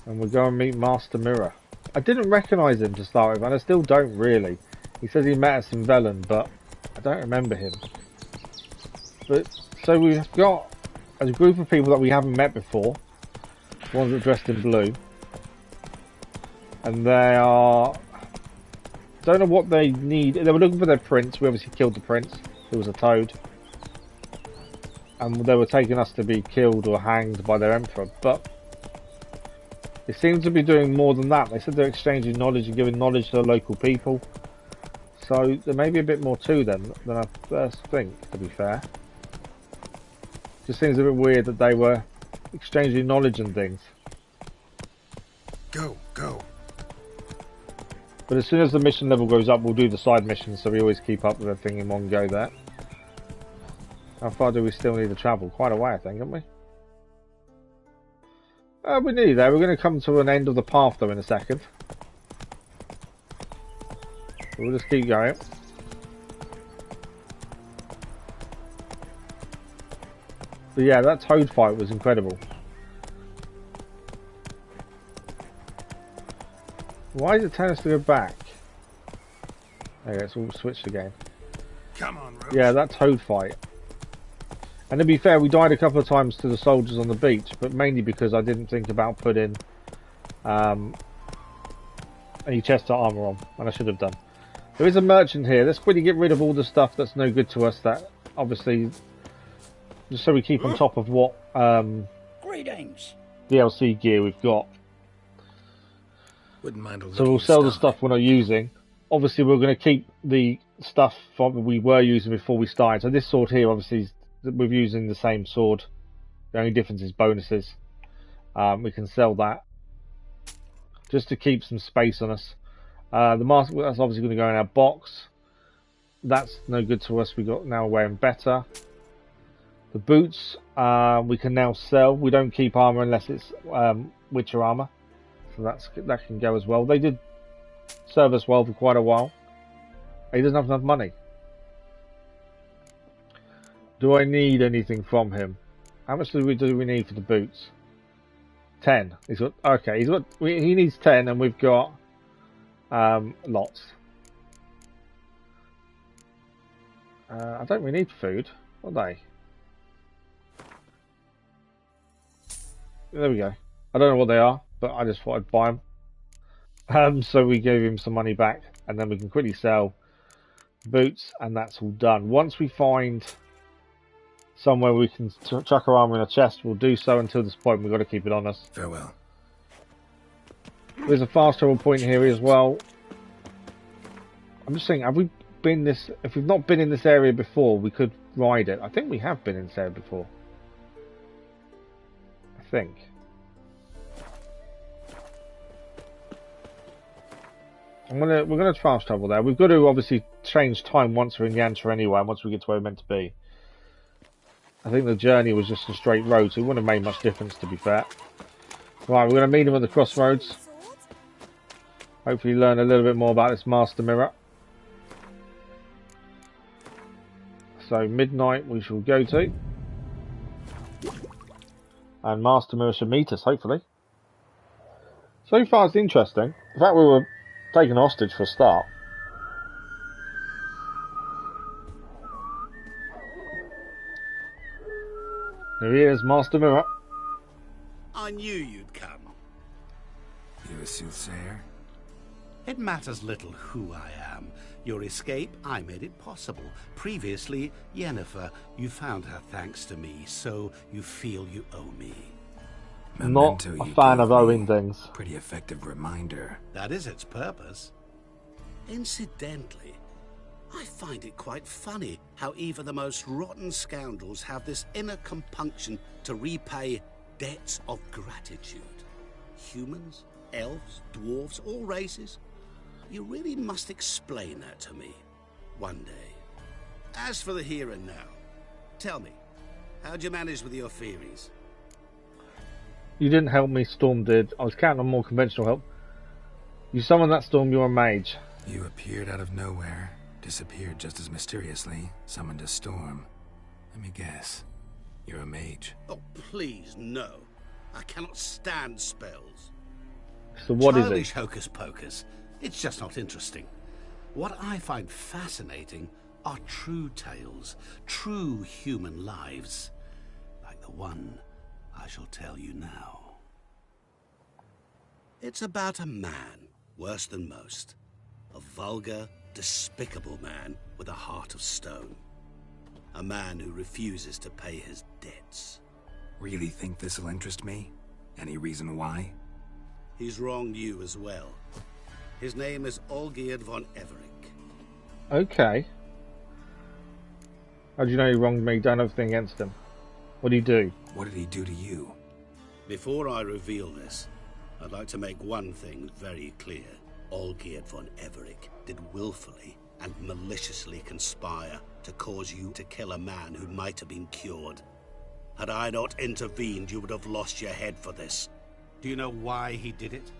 And we'll go and meet Master Mirror. I didn't recognise him to start with, and I still don't really. He says he met us in Velen, but I don't remember him. But so we've got a group of people that we haven't met before. Ones that are dressed in blue. And they are... don't know what they need. They were looking for their prince. We obviously killed the prince. It was a toad. And they were taking us to be killed or hanged by their emperor. But they seem to be doing more than that. They said they're exchanging knowledge and giving knowledge to the local people. So there may be a bit more to them than I first think, to be fair. Just seems a bit weird that they were exchanging knowledge and things. Go, go. But as soon as the mission level goes up, we'll do the side missions, so we always keep up with everything in one go there. How far do we still need to travel? Quite a way, I think, haven't we? We're nearly there. We're going to come to an end of the path, though, in a second. So we'll just keep going. But yeah, that toad fight was incredible. Why is it telling us to go back? Okay, it's all switched again. Come on, Roach. Yeah, that toad fight. And to be fair, we died a couple of times to the soldiers on the beach, but mainly because I didn't think about putting any chest armor on, and I should have done. There is a merchant here. Let's quickly get rid of all the stuff that's no good to us. That obviously, just so we keep on top of what Greetings. DLC gear we've got. Wouldn't mind a So we'll sell the stuff we're not using. Obviously, we're going to keep the stuff we were using before we started. So this sword here, obviously, we're using the same sword. The only difference is bonuses. We can sell that just to keep some space on us. The mask, that's obviously going to go in our box. That's no good to us. We got now wearing better. The boots we can now sell. We don't keep armor unless it's Witcher armor, so that can go as well. They did serve us well for quite a while. He doesn't have enough money. Do I need anything from him? How much do we need for the boots? 10. He's got okay. He needs 10, and we've got lots. I don't really need food. What are they? There we go. I don't know what they are, but I just thought I'd buy them. So we gave him some money back, and then we can quickly sell boots, and that's all done. Once we find somewhere we can chuck our armor in a chest, we'll do so. Until this point, we've got to keep it on us. Farewell. There's a fast travel point here as well. I'm just saying, have we been this? If we've not been in this area before, we could ride it. I think we have been in this area before. I think. We're gonna fast travel there. We've got to obviously change time once we're in Yantra anyway, and once we get to where we're meant to be. I think the journey was just a straight road, so it wouldn't have made much difference, to be fair. Right, we're going to meet him at the crossroads. Hopefully learn a little bit more about this Master Mirror. So midnight we shall go to. And Master Mirror should meet us, hopefully. So far it's interesting. In fact, we were taken hostage for a start. Here he is, Master Mirror. I knew you'd come. You a soothsayer? It matters little who I am. Your escape, I made it possible. Previously, Yennefer, you found her thanks to me, so you feel you owe me. Not a fan of owing things. Pretty effective reminder. That is its purpose. Incidentally, I find it quite funny how even the most rotten scoundrels have this inner compunction to repay debts of gratitude. Humans, elves, dwarves, all races. You really must explain that to me one day. As for the here and now, tell me, how'd you manage with your theories? You didn't help me, Storm did. I was counting on more conventional help. You summoned that Storm, you're a mage. You appeared out of nowhere, disappeared just as mysteriously, summoned a storm. Let me guess. You're a mage. Oh, please, no. I cannot stand spells. So what is Childish it? hocus pocus. It's just not interesting. What I find fascinating are true tales, true human lives, like the one I shall tell you now. It's about a man, worse than most. A vulgar, despicable man with a heart of stone. A man who refuses to pay his debts. Really think this'll interest me? Any reason why? He's wronged you as well. His name is Olgierd von Everec. Okay. How do you know he wronged me? Don't have anything against him. What do you do? What did he do to you? Before I reveal this, I'd like to make one thing very clear. Olgierd von Everec did willfully and maliciously conspire to cause you to kill a man who might have been cured. Had I not intervened, you would have lost your head for this. Do you know why he did it?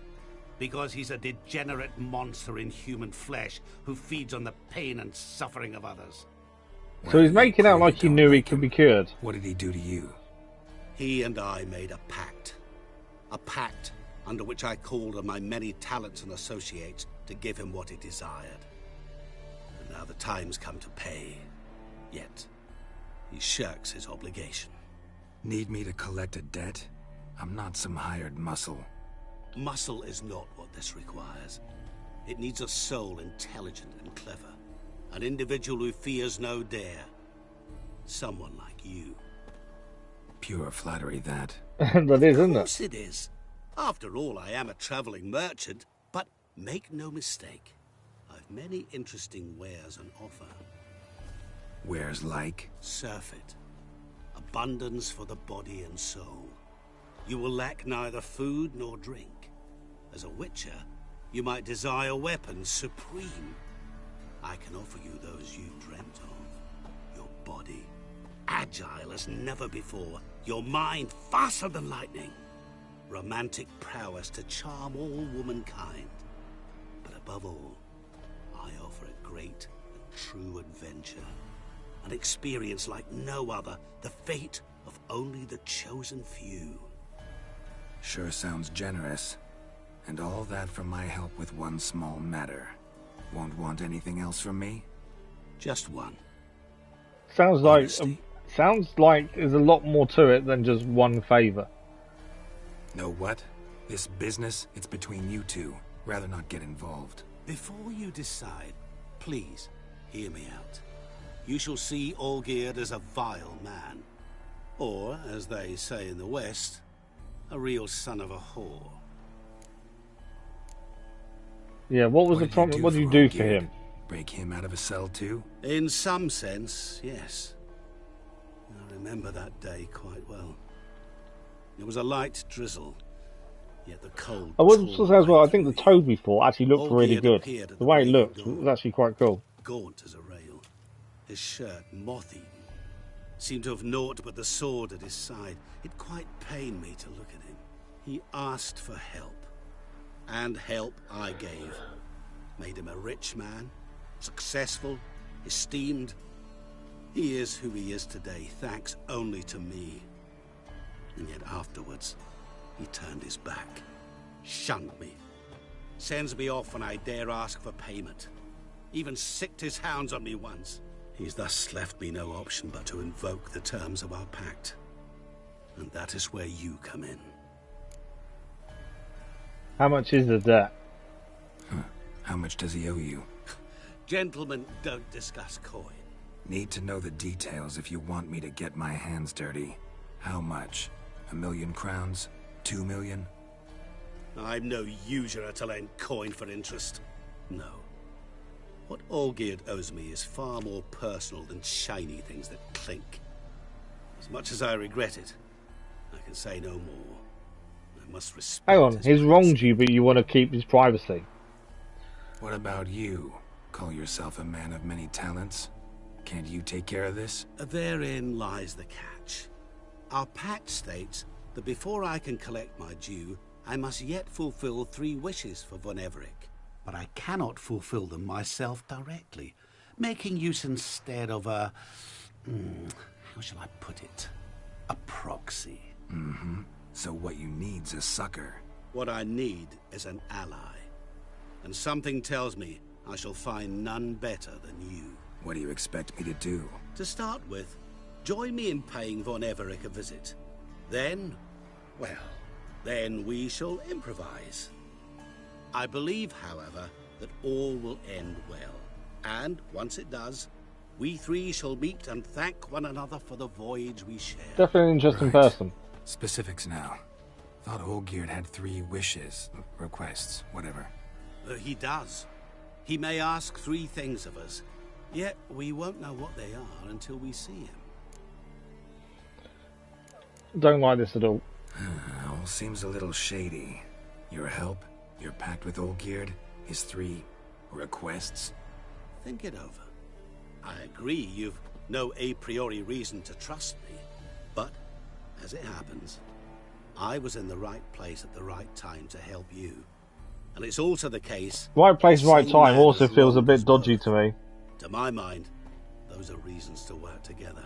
Because he's a degenerate monster in human flesh who feeds on the pain and suffering of others. So he's making out like he knew he could be cured. What did he do to you? He and I made a pact. A pact under which I called on my many talents and associates to give him what he desired. And now the time's come to pay. Yet, he shirks his obligation. Need me to collect a debt? I'm not some hired muscle. Muscle is not what this requires. It needs a soul intelligent and clever. An individual who fears no dare. Someone like you. Pure flattery, that. That is, isn't Of it? course it is. After all, I am a traveling merchant. But make no mistake, I've many interesting wares on offer. Wares like? Surfeit. Abundance for the body and soul. You will lack neither food nor drink. As a witcher, you might desire weapons supreme. I can offer you those you dreamt of. Your body, agile as never before. Your mind, faster than lightning. Romantic prowess to charm all womankind. But above all, I offer a great and true adventure. An experience like no other. The fate of only the chosen few. Sure sounds generous. And all that for my help with one small matter. Won't want anything else from me? Just one. Sounds like there's a lot more to it than just one favor. Know what? This business, it's between you two. Rather not get involved. Before you decide, please hear me out. You shall see Olgierd as a vile man. Or, as they say in the West, a real son of a whore. Yeah, what was the problem? What did you do for him? Break him out of a cell too? In some sense, yes. I remember that day quite well. It was a light drizzle, yet the cold... I was supposed to say as well, I think the Toby fort actually looked really good. The way it looked was actually quite cool. Gaunt as a rail, his shirt moth-eaten, seemed to have naught but the sword at his side. It quite pained me to look at him. He asked for help, and help I gave. Made him a rich man, successful, esteemed. He is who he is today, thanks only to me. And yet afterwards, he turned his back, shunned me, sends me off when I dare ask for payment. Even sicked his hounds on me once. He's thus left me no option but to invoke the terms of our pact. And that is where you come in. How much is the debt? How much does he owe you? Gentlemen don't discuss coin. Need to know the details if you want me to get my hands dirty. How much? 1,000,000 crowns? 2 million? I'm no usurer to lend coin for interest. No. What Olgierd owes me is far more personal than shiny things that clink. As much as I regret it, I can say no more. I must respect... Hang on, he's wronged you, but you want to keep his privacy. What about you? Call yourself a man of many talents? Can't you take care of this? Therein lies the catch. Our pact states that before I can collect my due, I must yet fulfill 3 wishes for Von Everec. But I cannot fulfill them myself directly, making use instead of a... how shall I put it? A proxy. Mm-hmm. So what you need's a sucker. What I need is an ally. And something tells me I shall find none better than you. What do you expect me to do? To start with, join me in paying Von Everec a visit. Then, well, then we shall improvise. I believe, however, that all will end well. And once it does, we 3 shall meet and thank one another for the voyage we share. Definitely an interesting person. Specifics now. Thought Olgierd had 3 wishes, requests, whatever. He does. He may ask 3 things of us, yet we won't know what they are until we see him. Don't like this at all. All seems a little shady. Your help, your pact with Olgierd, his 3 requests. Think it over. I agree you've no a priori reason to trust me, but as it happens, I was in the right place at the right time to help you. And it's also the case... Right place, right time also feels a bit dodgy to me. To my mind, those are reasons to work together.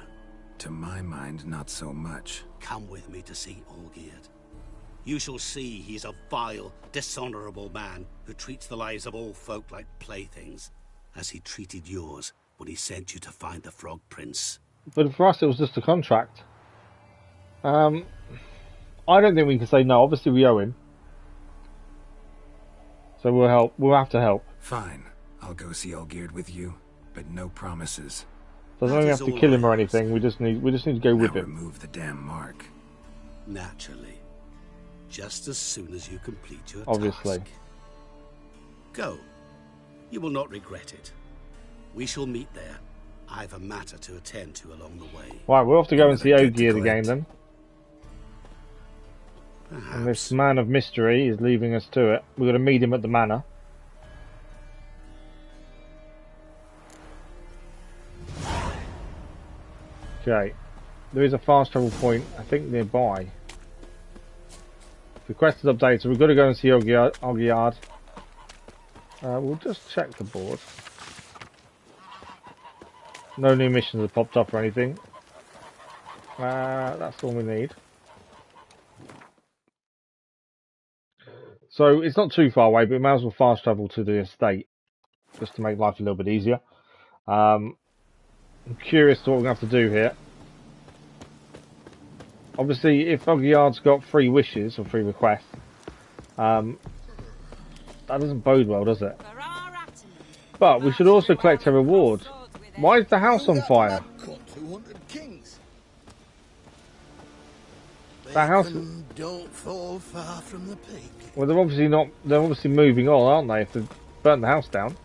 To my mind, not so much. Come with me to see Olgierd. You shall see he's a vile, dishonorable man who treats the lives of all folk like playthings, as he treated yours when he sent you to find the Frog Prince. But for us, it was just a contract. I don't think we can say no. Obviously, we owe him. So we'll help. We'll have to help. Fine. I'll go see Olgierd with you, but no promises. Doesn't mean we have to kill him or anything. We just need to go with him. Remove the damn mark. Naturally. Just as soon as you complete your Obviously. task. Go. You will not regret it. We shall meet there. I have a matter to attend to along the way. Right, we'll have to go and see Olgierd again then. Perhaps. And this man of mystery is leaving us to it. We're going to meet him at the manor. Okay. There is a fast travel point, I think, nearby. The quest is updated, so we've got to go and see Olgierd. We'll just check the board. No new missions have popped up or anything. That's all we need. So it's not too far away, but we may as well fast travel to the estate just to make life a little bit easier. I'm curious to what we're going to have to do here. Obviously, if Olgierd's got 3 wishes or 3 requests, that doesn't bode well, does it? But we should also collect a reward. Why is the house on fire? That house don't fall far from the peak. Well, they're obviously not. They're obviously moving on, aren't they? If they burn the house down.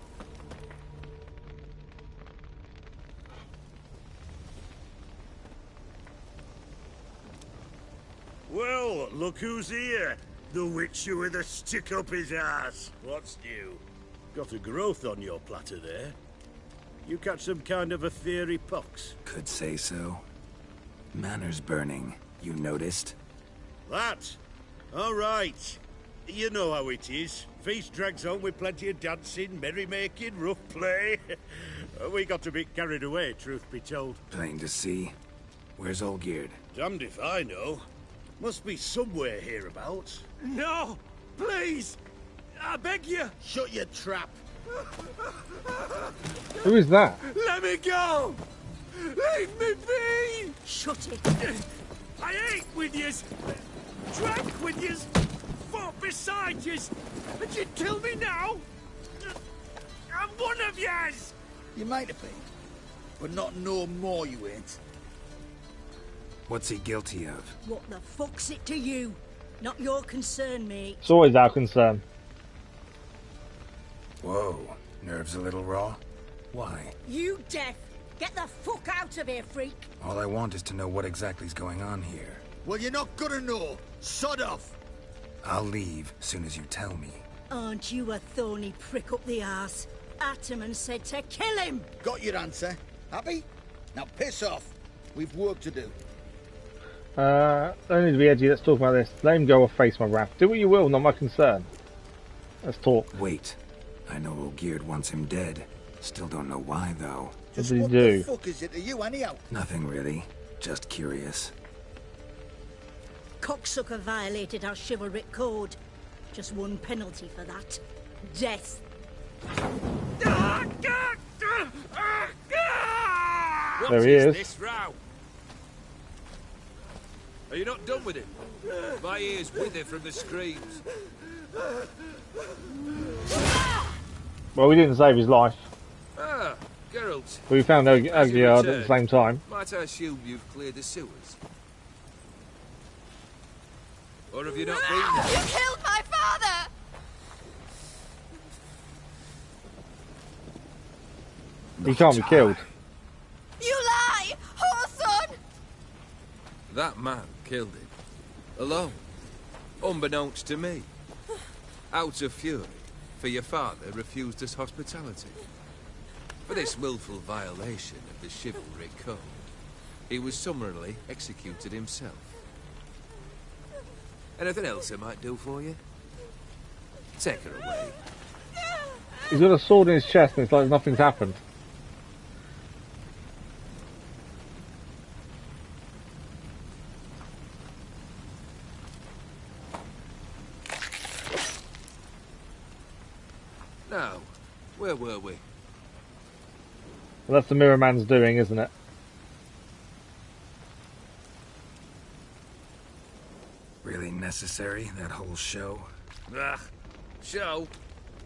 Well, look who's here. The witcher with a stick up his ass. What's new? Got a growth on your platter there. You catch some kind of a theory pox? Could say so. Manor's burning. You noticed? That? All right. You know how it is. Feast drags on with plenty of dancing, merrymaking, rough play. We got a bit carried away, truth be told. Plain to see. Where's Olgierd? Damned if I know. Must be somewhere hereabouts. No! Please! I beg you! Shut your trap. Who is that? Let me go! Leave me be! Shut it. I ate with yous, drank with yous, fought beside yous, and you'd kill me now? I'm one of yous! You might have been, but not no more you ain't. What's he guilty of? What the fuck's it to you? Not your concern, mate. It's always our concern. Whoa, nerves a little raw? Why? You deaf! Get the fuck out of here, freak! All I want is to know what exactly is going on here. Well, you're not gonna know. Sod off. I'll leave soon as you tell me. Aren't you a thorny prick up the arse? Ataman said to kill him! Got your answer. Happy? Now piss off. We've work to do. Don't need to be edgy, let's talk about this. Let him go or face my wrath. Do what you will, not my concern. Let's talk. Wait. I know Olgierd wants him dead. Still don't know why, though. What did he do? What the fuck is it to you, anyhow? Nothing really. Just curious. Cocksucker violated our chivalric code. Just one penalty for that. Death. There he is. This row? Are you not done with him? My ears wither from the screams. Well, we didn't save his life. Ah, Geralt. But we found Olgierd at the same time. Might I assume you've cleared the sewers? Or have you not been there? You killed my father! He can't be killed. You lie! Whoreson! That man killed him. Alone. Unbeknownst to me. Out of fury, for your father refused us hospitality. For this willful violation of the chivalric code, he was summarily executed himself. Anything else I might do for you? Take her away. He's got a sword in his chest and it's like nothing's happened. Now, where were we? Well, that's the Mirror Man's doing, isn't it? Really necessary, that whole show? Ah, show?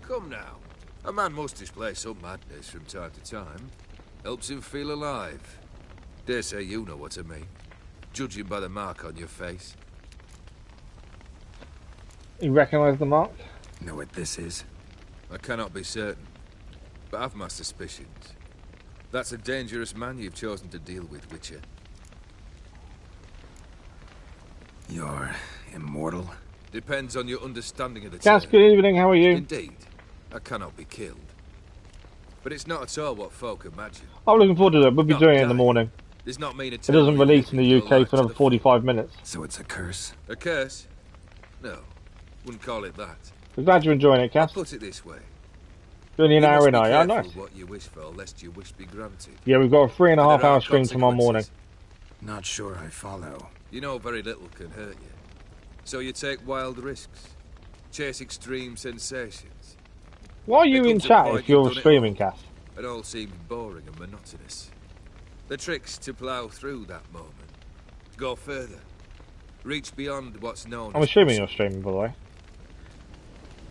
Come now. A man must display some madness from time to time. Helps him feel alive. Dare say you know what I mean. Judging by the mark on your face. You recognise the mark? Know what this is? I cannot be certain, but I've my suspicions. That's a dangerous man you've chosen to deal with, Witcher. You're immortal? Depends on your understanding of the Cass, term. good evening, how are you? Indeed, I cannot be killed. But it's not at all what folk imagine. I'm looking forward to it. We'll be Not doing it in die. the morning. Does not mean It doesn't release in the UK for another 45 minutes. So it's a curse? A curse? No, wouldn't call it that. I'm glad you're enjoying it, Cass. I'll put it this way. You're only an You hour must in, be are you? Oh, careful nice. what you wish for, lest your wish be granted. Yeah, we've got a 3.5 There are hour stream tomorrow morning. consequences. Not sure I follow. You know very little can hurt you. So you take wild risks. Chase extreme sensations. Why are you There in comes a chat point if you're you've done it streaming, all. Cass? It all seems boring and monotonous. The trick's to plough through that moment. Go further. Reach beyond what's known I'm as assuming you're possible. streaming, by the way.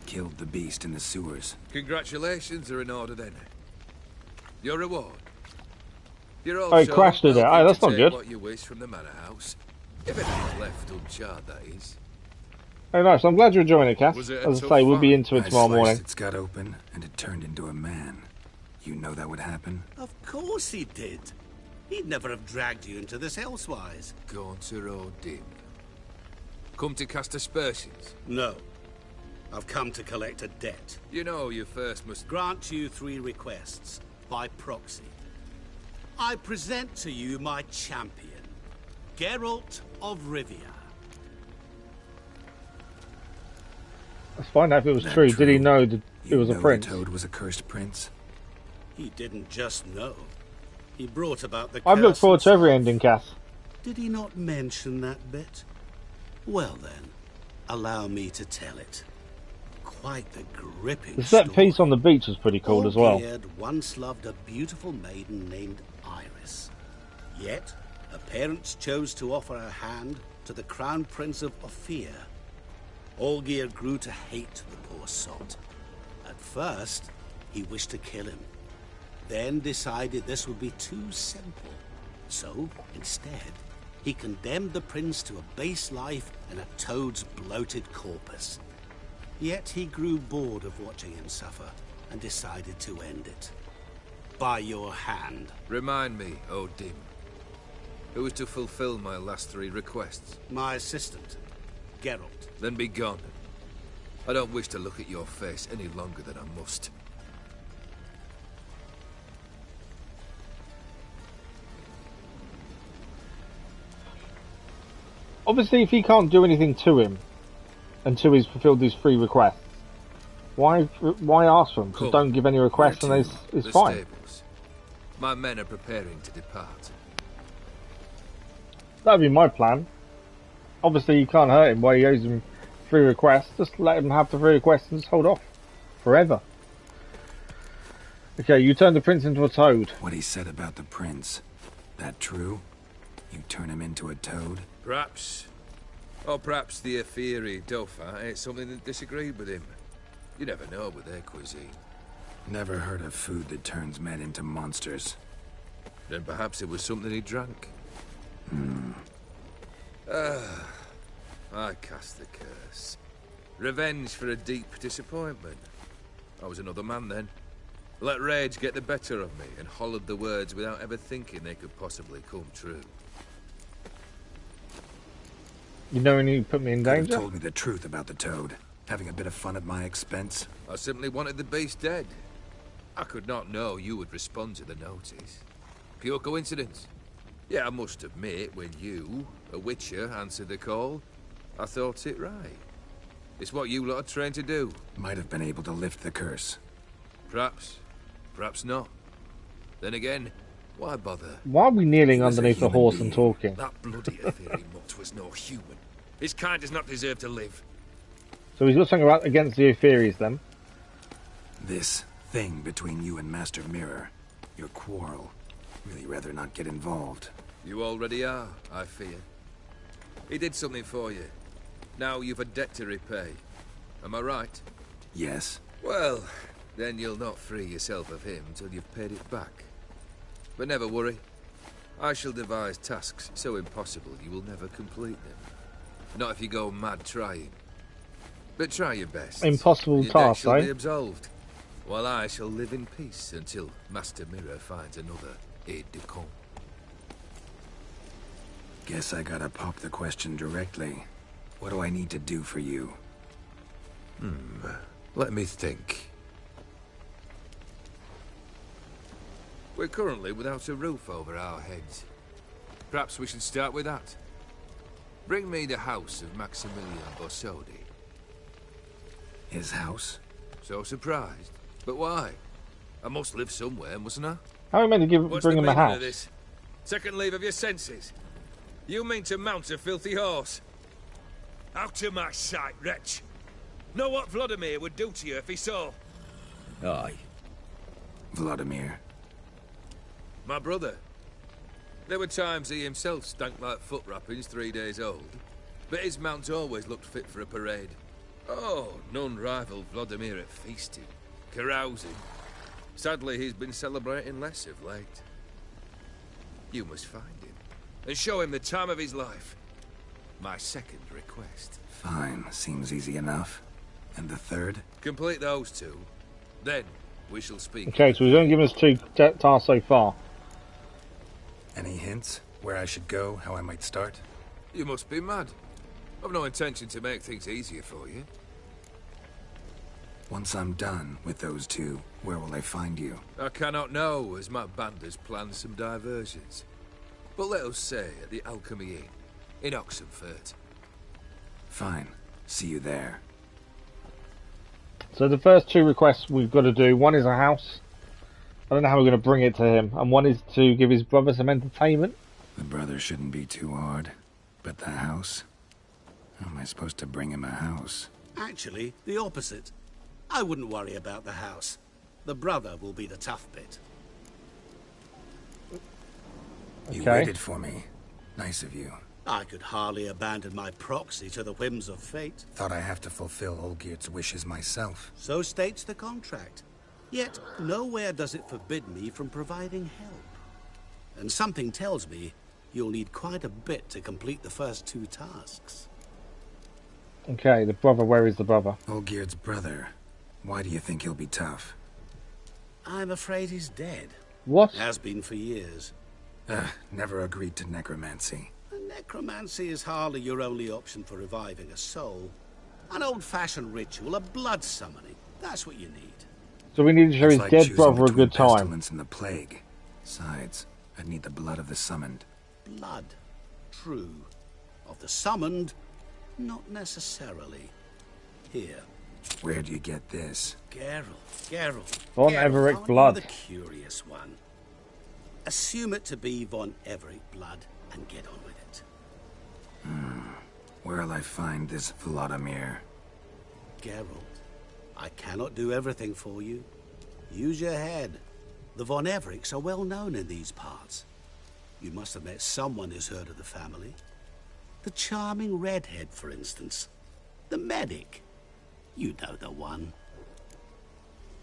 Killed the beast in the sewers. Congratulations are in order then. Your reward. You're Oh, he crashed it there. Oh, that's not good. What you wish from the manor house. If anything's left uncharred, that is. Oh, nice. I'm glad you're enjoying it, Cass. Was it a As I tough say, we'll be fight? into it I tomorrow sliced morning. its gut open, and it turned into a man. You know that would happen? Of course he did. He'd never have dragged you into this elsewise. Gone to Odin. Come to cast aspersions. No. I've come to collect a debt. You know you first must Grant you 3 requests, by proxy. I present to you my champion, Geralt of Rivia. Let's find out if it was That true. Did he true? know that it You was a know prince? the Toad was a cursed prince? He didn't just know. He brought about the I've looked curse forward to every himself. ending, Cass. Did he not mention that bit? Well then, allow me to tell it. Quite the gripping The set story. piece on the beach was pretty cool as well. Olgierd once loved a beautiful maiden named Iris. Yet, her parents chose to offer her hand to the Crown Prince of Ophir. Olgierd grew to hate the poor sot. At first, he wished to kill him. Then decided this would be too simple. So, instead, he condemned the prince to a base life in a toad's bloated corpus. Yet he grew bored of watching him suffer and decided to end it. By your hand. Remind me, Odin. Who is to fulfill my last 3 requests? My assistant, Geralt. Then be gone. I don't wish to look at your face any longer than I must. Obviously, if he can't do anything to him until he's fulfilled these 3 requests, why ask for them? Just Come. don't give any requests and Where it's, to? it's The fine. stables. My men are preparing to depart. That'd be my plan. Obviously, you can't hurt him while he owes him 3 requests. Just let him have the 3 requests and just hold off. Forever. Okay, you turn the prince into a toad. What he said about the prince. That true? You turn him into a toad? Perhaps. Or perhaps the Ophiri Dauphin ate something that disagreed with him. You never know with their cuisine. Never heard of food that turns men into monsters. Then perhaps it was something he drank. I cast the curse. Revenge for a deep disappointment. I was another man then. Let rage get the better of me and hollered the words without ever thinking they could possibly come true. You know when you put me in Could have danger? told me the truth about the toad. Having a bit of fun at my expense. I simply wanted the beast dead. I could not know you would respond to the notice. Pure coincidence. Yeah, I must admit, when you, a witcher, answered the call, I thought it right. It's what you lot are trained to do. Might have been able to lift the curse. Perhaps. Perhaps not. Then again, why bother? Why are we kneeling He was a underneath a human horse and being. talking? That bloody Ophiri mutt was no human. His kind does not deserve to live. So he's got something against the Ophiris then. This thing between you and Master Mirror. Your quarrel. Really rather not get involved. You already are, I fear. He did something for you. Now you've a debt to repay. Am I right? Yes. Well, then you'll not free yourself of him till you've paid it back. But never worry. I shall devise tasks so impossible you will never complete them. Not if you go mad trying. But try your best. Impossible Your debt task, shall eh? be absolved, while I shall live in peace until Master Mirror finds another aide-de-camp. Guess I gotta pop the question directly. What do I need to do for you? Let me think. We're currently without a roof over our heads. Perhaps we should start with that. Bring me the house of Maximilian Borsodi. His house? So surprised. But why? I must live somewhere, mustn't I? How are we meant to What's bring the him a meaning house? of this? Second leave of your senses. You mean to mount a filthy horse? Out of my sight, wretch. Know what Vladimir would do to you if he saw? Aye. Vladimir. My brother. There were times he himself stank like foot wrappings 3 days old, but his mount always looked fit for a parade. Oh, none rivaled Vladimir at feasting, carousing. Sadly, he's been celebrating less of late. You must find him, and show him the time of his life. My second request. Fine, seems easy enough. And the third? Complete those two, then we shall speak. Okay, so he's only given us 2 tasks so far. Any hints? Where I should go, how I might start? You must be mad. I've no intention to make things easier for you. Once I'm done with those 2, where will I find you? I cannot know, as my band has planned some diversions. But let us say at the Alchemy Inn, in Oxenfurt. Fine. See you there. So the first 2 requests we've got to do, one is a house. I don't know how we're going to bring it to him. And one is to give his brother some entertainment. The brother shouldn't be too hard. But the house? How am I supposed to bring him a house? Actually, the opposite. I wouldn't worry about the house. The brother will be the tough bit. You Okay. waited for me. Nice of you. I could hardly abandon my proxy to the whims of fate. Thought I have to fulfill Olgierd's wishes myself. So states the contract. Yet, nowhere does it forbid me from providing help. And something tells me you'll need quite a bit to complete the first 2 tasks. Okay, the brother, where is the brother? Olgierd's brother. Why do you think he'll be tough? I'm afraid he's dead. What? Has been for years. Never agreed to necromancy. Necromancy is hardly your only option for reviving a soul. An old-fashioned ritual, a blood summoning. That's what you need. So we need to show It's his like dead choosing brother a between good time. pestilence and the plague. Besides, I'd need the blood of the summoned. Blood. True. Of the summoned, not necessarily. Here. Where do you get this? Geralt. Von Geralt, Everett aren't blood. you the curious one. Assume it to be Von Everett blood and get on with it. Where'll I find this Vladimir? Geralt, I cannot do everything for you. Use your head. The Von Evericks are well known in these parts. You must have met someone who's heard of the family. The charming redhead, for instance. The medic. You know the one.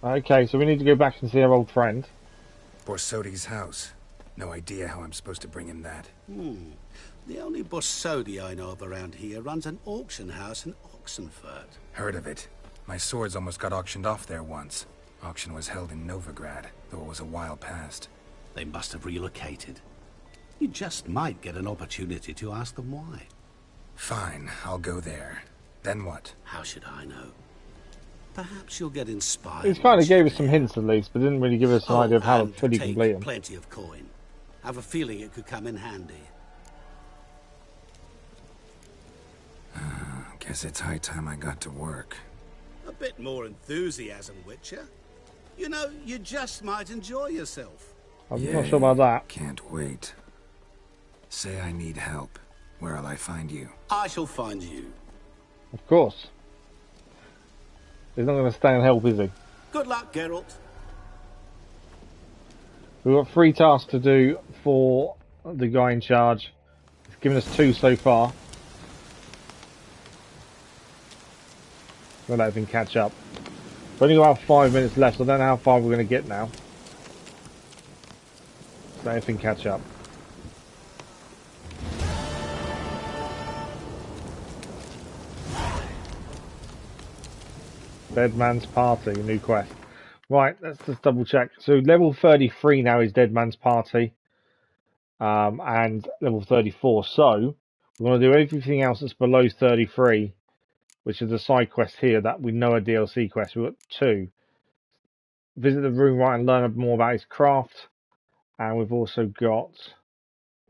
Okay, so we need to go back and see our old friend. Borsodi's house. No idea how I'm supposed to bring him that. The only Borsodi I know of around here runs an auction house in Oxenfurt. Heard of it. My swords almost got auctioned off there once. Auction was held in Novigrad, though it was a while past. They must have relocated. You just might get an opportunity to ask them why. Fine, I'll go there. Then what? How should I know? Perhaps you'll get inspired. He's kind of gave us some hints at least, but didn't really give us an idea of how to and fully take complete them. plenty of coin. Have a feeling it could come in handy. Guess it's high time I got to work. A bit more enthusiasm, Witcher. You know, you just might enjoy yourself. I'm not sure about that. Can't wait. Say I need help. Where'll I find you? I shall find you. Of course. He's not going to stay and help, is he? Good luck, Geralt. We've got 3 tasks to do for the guy in charge. He's given us 2 so far. We'll let him catch up. We've only got about 5 minutes left, so I don't know how far we're going to get now. So anything catch up. Dead Man's Party, a new quest. Right, let's just double check. So level 33 now is Dead Man's Party. And level 34. So we're going to do everything else that's below 33, which is the side quest here that we know are DLC quests. We've got 2. Visit the room right and learn more about his craft. And we've also got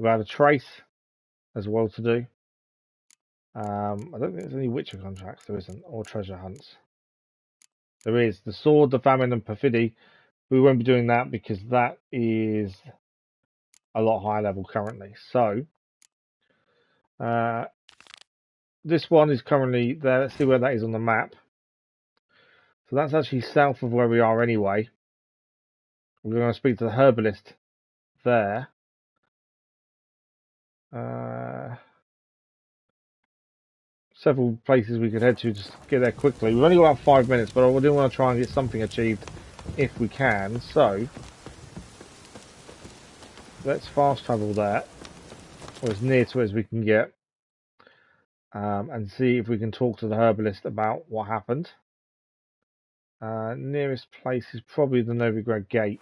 about a trace as well to do. I don't think there's any Witcher contracts, there isn't, or treasure hunts. There is the sword, the famine, and perfidy. We won't be doing that because that is a lot higher level currently. So this one is currently there. Let's see where that is on the map. So that's actually south of where we are anyway. We're going to speak to the herbalist there. Several places we could head to just get there quickly. We've only got about 5 minutes, but I do want to try and get something achieved if we can. So let's fast travel there, or as near to it as we can get, and see if we can talk to the herbalist about what happened. Nearest place is probably the Novigrad Gate.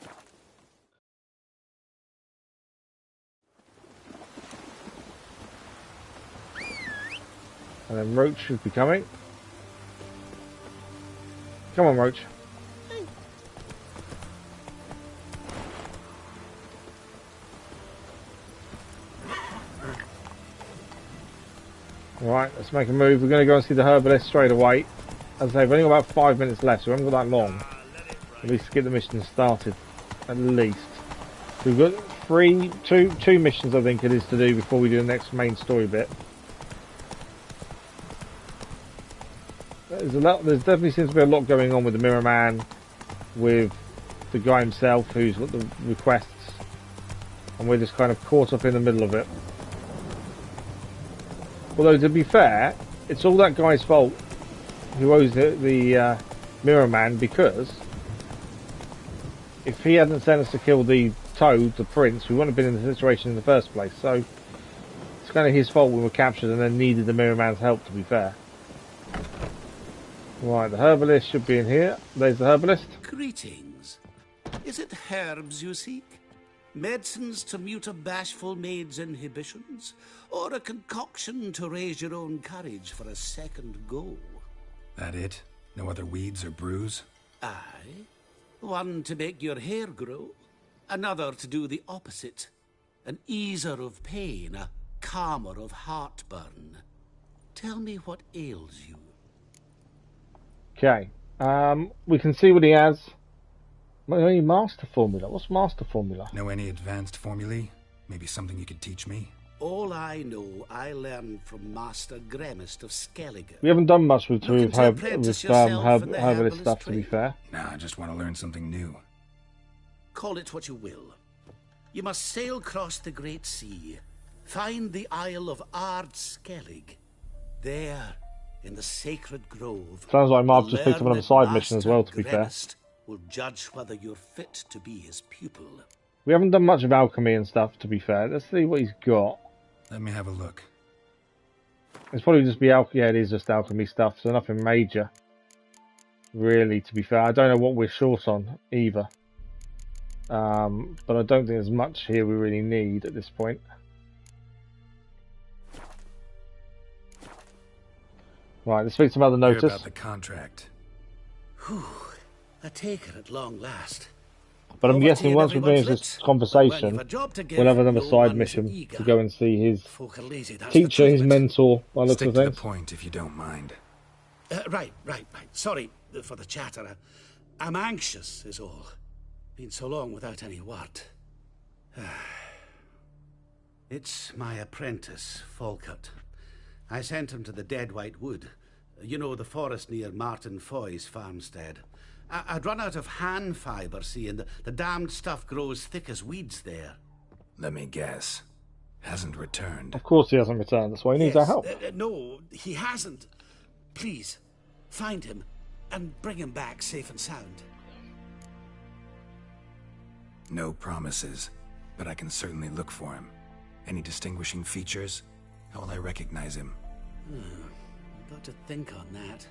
And then Roach should be coming. Come on, Roach. Right, let's make a move. We're going to go and see the herbalist straight away. As I say, we've only got about 5 minutes left, so we haven't got that long. At least get the mission started. At least. We've got two missions, I think it is, to do before we do the next main story bit. There's definitely seems to be a lot going on with the Mirror Man, with the guy himself who's got the requests, and we're just kind of caught up in the middle of it. Although, to be fair, it's all that guy's fault who owes the Mirror Man, because if he hadn't sent us to kill the Toad, the Prince, we wouldn't have been in the situation in the first place. So it's kind of his fault we were captured and then needed the Mirror Man's help, to be fair. Right, the herbalist should be in here. There's the herbalist. Greetings. Is it herbs you seek? Medicines to mute a bashful maid's inhibitions? Or a concoction to raise your own courage for a second go? That it? No other weeds or brews? Aye. One to make your hair grow. Another to do the opposite. An easer of pain, a calmer of heartburn. Tell me what ails you. Okay. We can see what he has. Any master formula? What's master formula? Know any advanced formulae? Maybe something you could teach me? All I know, I learned from Master Gremist of Skellige. We haven't done much with herbalist stuff, to be fair. Nah, I just want to learn something new. Call it what you will. You must sail across the Great Sea, find the Isle of Ard Skellig. There, in the sacred grove, sounds like Marv just picked up another side mission as well, to be fair. Will judge whether you're fit to be his pupil. We haven't done much of alchemy and stuff, to be fair. Let's see what he's got. Let me have a look. It's probably just be alchemy. Yeah, it is just alchemy stuff, so nothing major. Really, to be fair. I don't know what we're short on, either. But I don't think there's much here we really need at this point. Right, let's speak to another notice. Hear about the contract. Whew. A taker at long last. But I'm guessing once we finish this conversation, we'll have another side mission to go and see his teacher, his mentor, by the looks of things. Stick to the point, if you don't mind. Right. Sorry for the chatter. I'm anxious, is all. Been so long without any word. It's my apprentice, Falkert. I sent him to the Dead White Wood. You know, the forest near Martin Foy's farmstead. I'd run out of hand fibre, see, and the damned stuff grows thick as weeds there. Let me guess. Hasn't returned. Of course he hasn't returned. That's why he needs our help. No, he hasn't. Please, find him. and bring him back safe and sound. No promises, but I can certainly look for him. Any distinguishing features? How will I recognize him? I've got to think on that.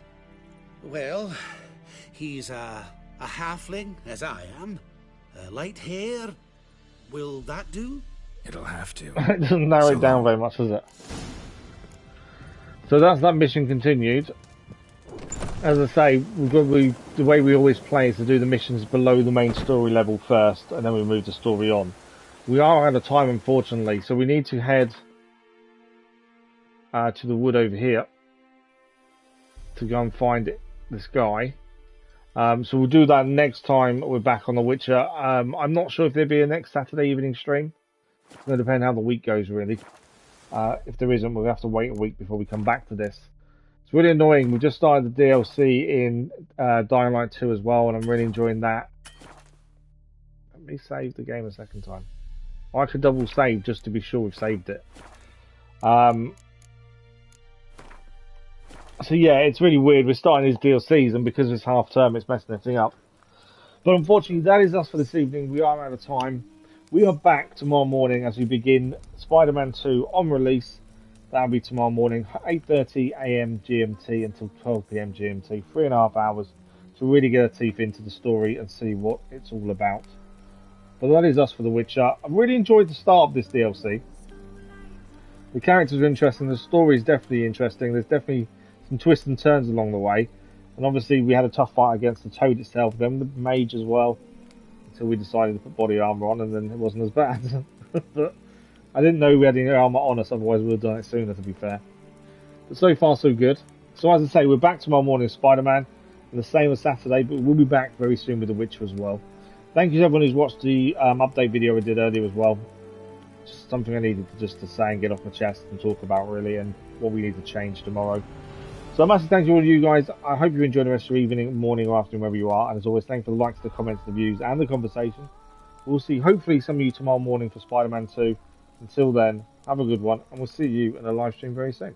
Well, he's a halfling, as I am. Light hair. Will that do? It'll have to. It doesn't narrow it down very much, does it? So that's that mission continued. As I say, the way we always play is to do the missions below the main story level first, and then we move the story on. We are out of time, unfortunately, so we need to head to the wood over here to go and find this guy. So we'll do that next time we're back on The Witcher. I'm not sure if there'll be a next Saturday evening stream. It's going to depend how the week goes, really. If there isn't, we'll have to wait a week before we come back to this. It's really annoying. We just started the DLC in Dying Light 2 as well, and I'm really enjoying that. Let me save the game a second time. I could double save just to be sure we've saved it. So yeah, it's really weird. We're starting these DLCs, and because it's half term, it's messing everything up. But unfortunately, that is us for this evening. We are out of time. We are back tomorrow morning as we begin Spider-Man 2 on release. That'll be tomorrow morning, 8:30 AM GMT until 12 PM GMT. 3.5 hours to really get our teeth into the story and see what it's all about. But that is us for The Witcher. I really enjoyed the start of this DLC. The characters are interesting. The story is definitely interesting. There's definitely some twists and turns along the way. And obviously we had a tough fight against the Toad itself, then the Mage as well. Until we decided to put body armor on, and then it wasn't as bad. But I didn't know we had any armor on us, otherwise we would have done it sooner, to be fair. But so far so good. So as I say, we're back tomorrow morning with Spider-Man, and the same as Saturday, but we'll be back very soon with The Witcher as well. Thank you to everyone who's watched the update video I did earlier as well. Just something I needed to say and get off my chest and talk about, really, and what we need to change tomorrow. So a massive thank you to all of you guys. I hope you enjoy the rest of your evening, morning, or afternoon, wherever you are. And as always, thanks for the likes, the comments, the views, and the conversation. We'll see, hopefully, some of you tomorrow morning for Spider-Man 2. Until then, have a good one, and we'll see you in a live stream very soon.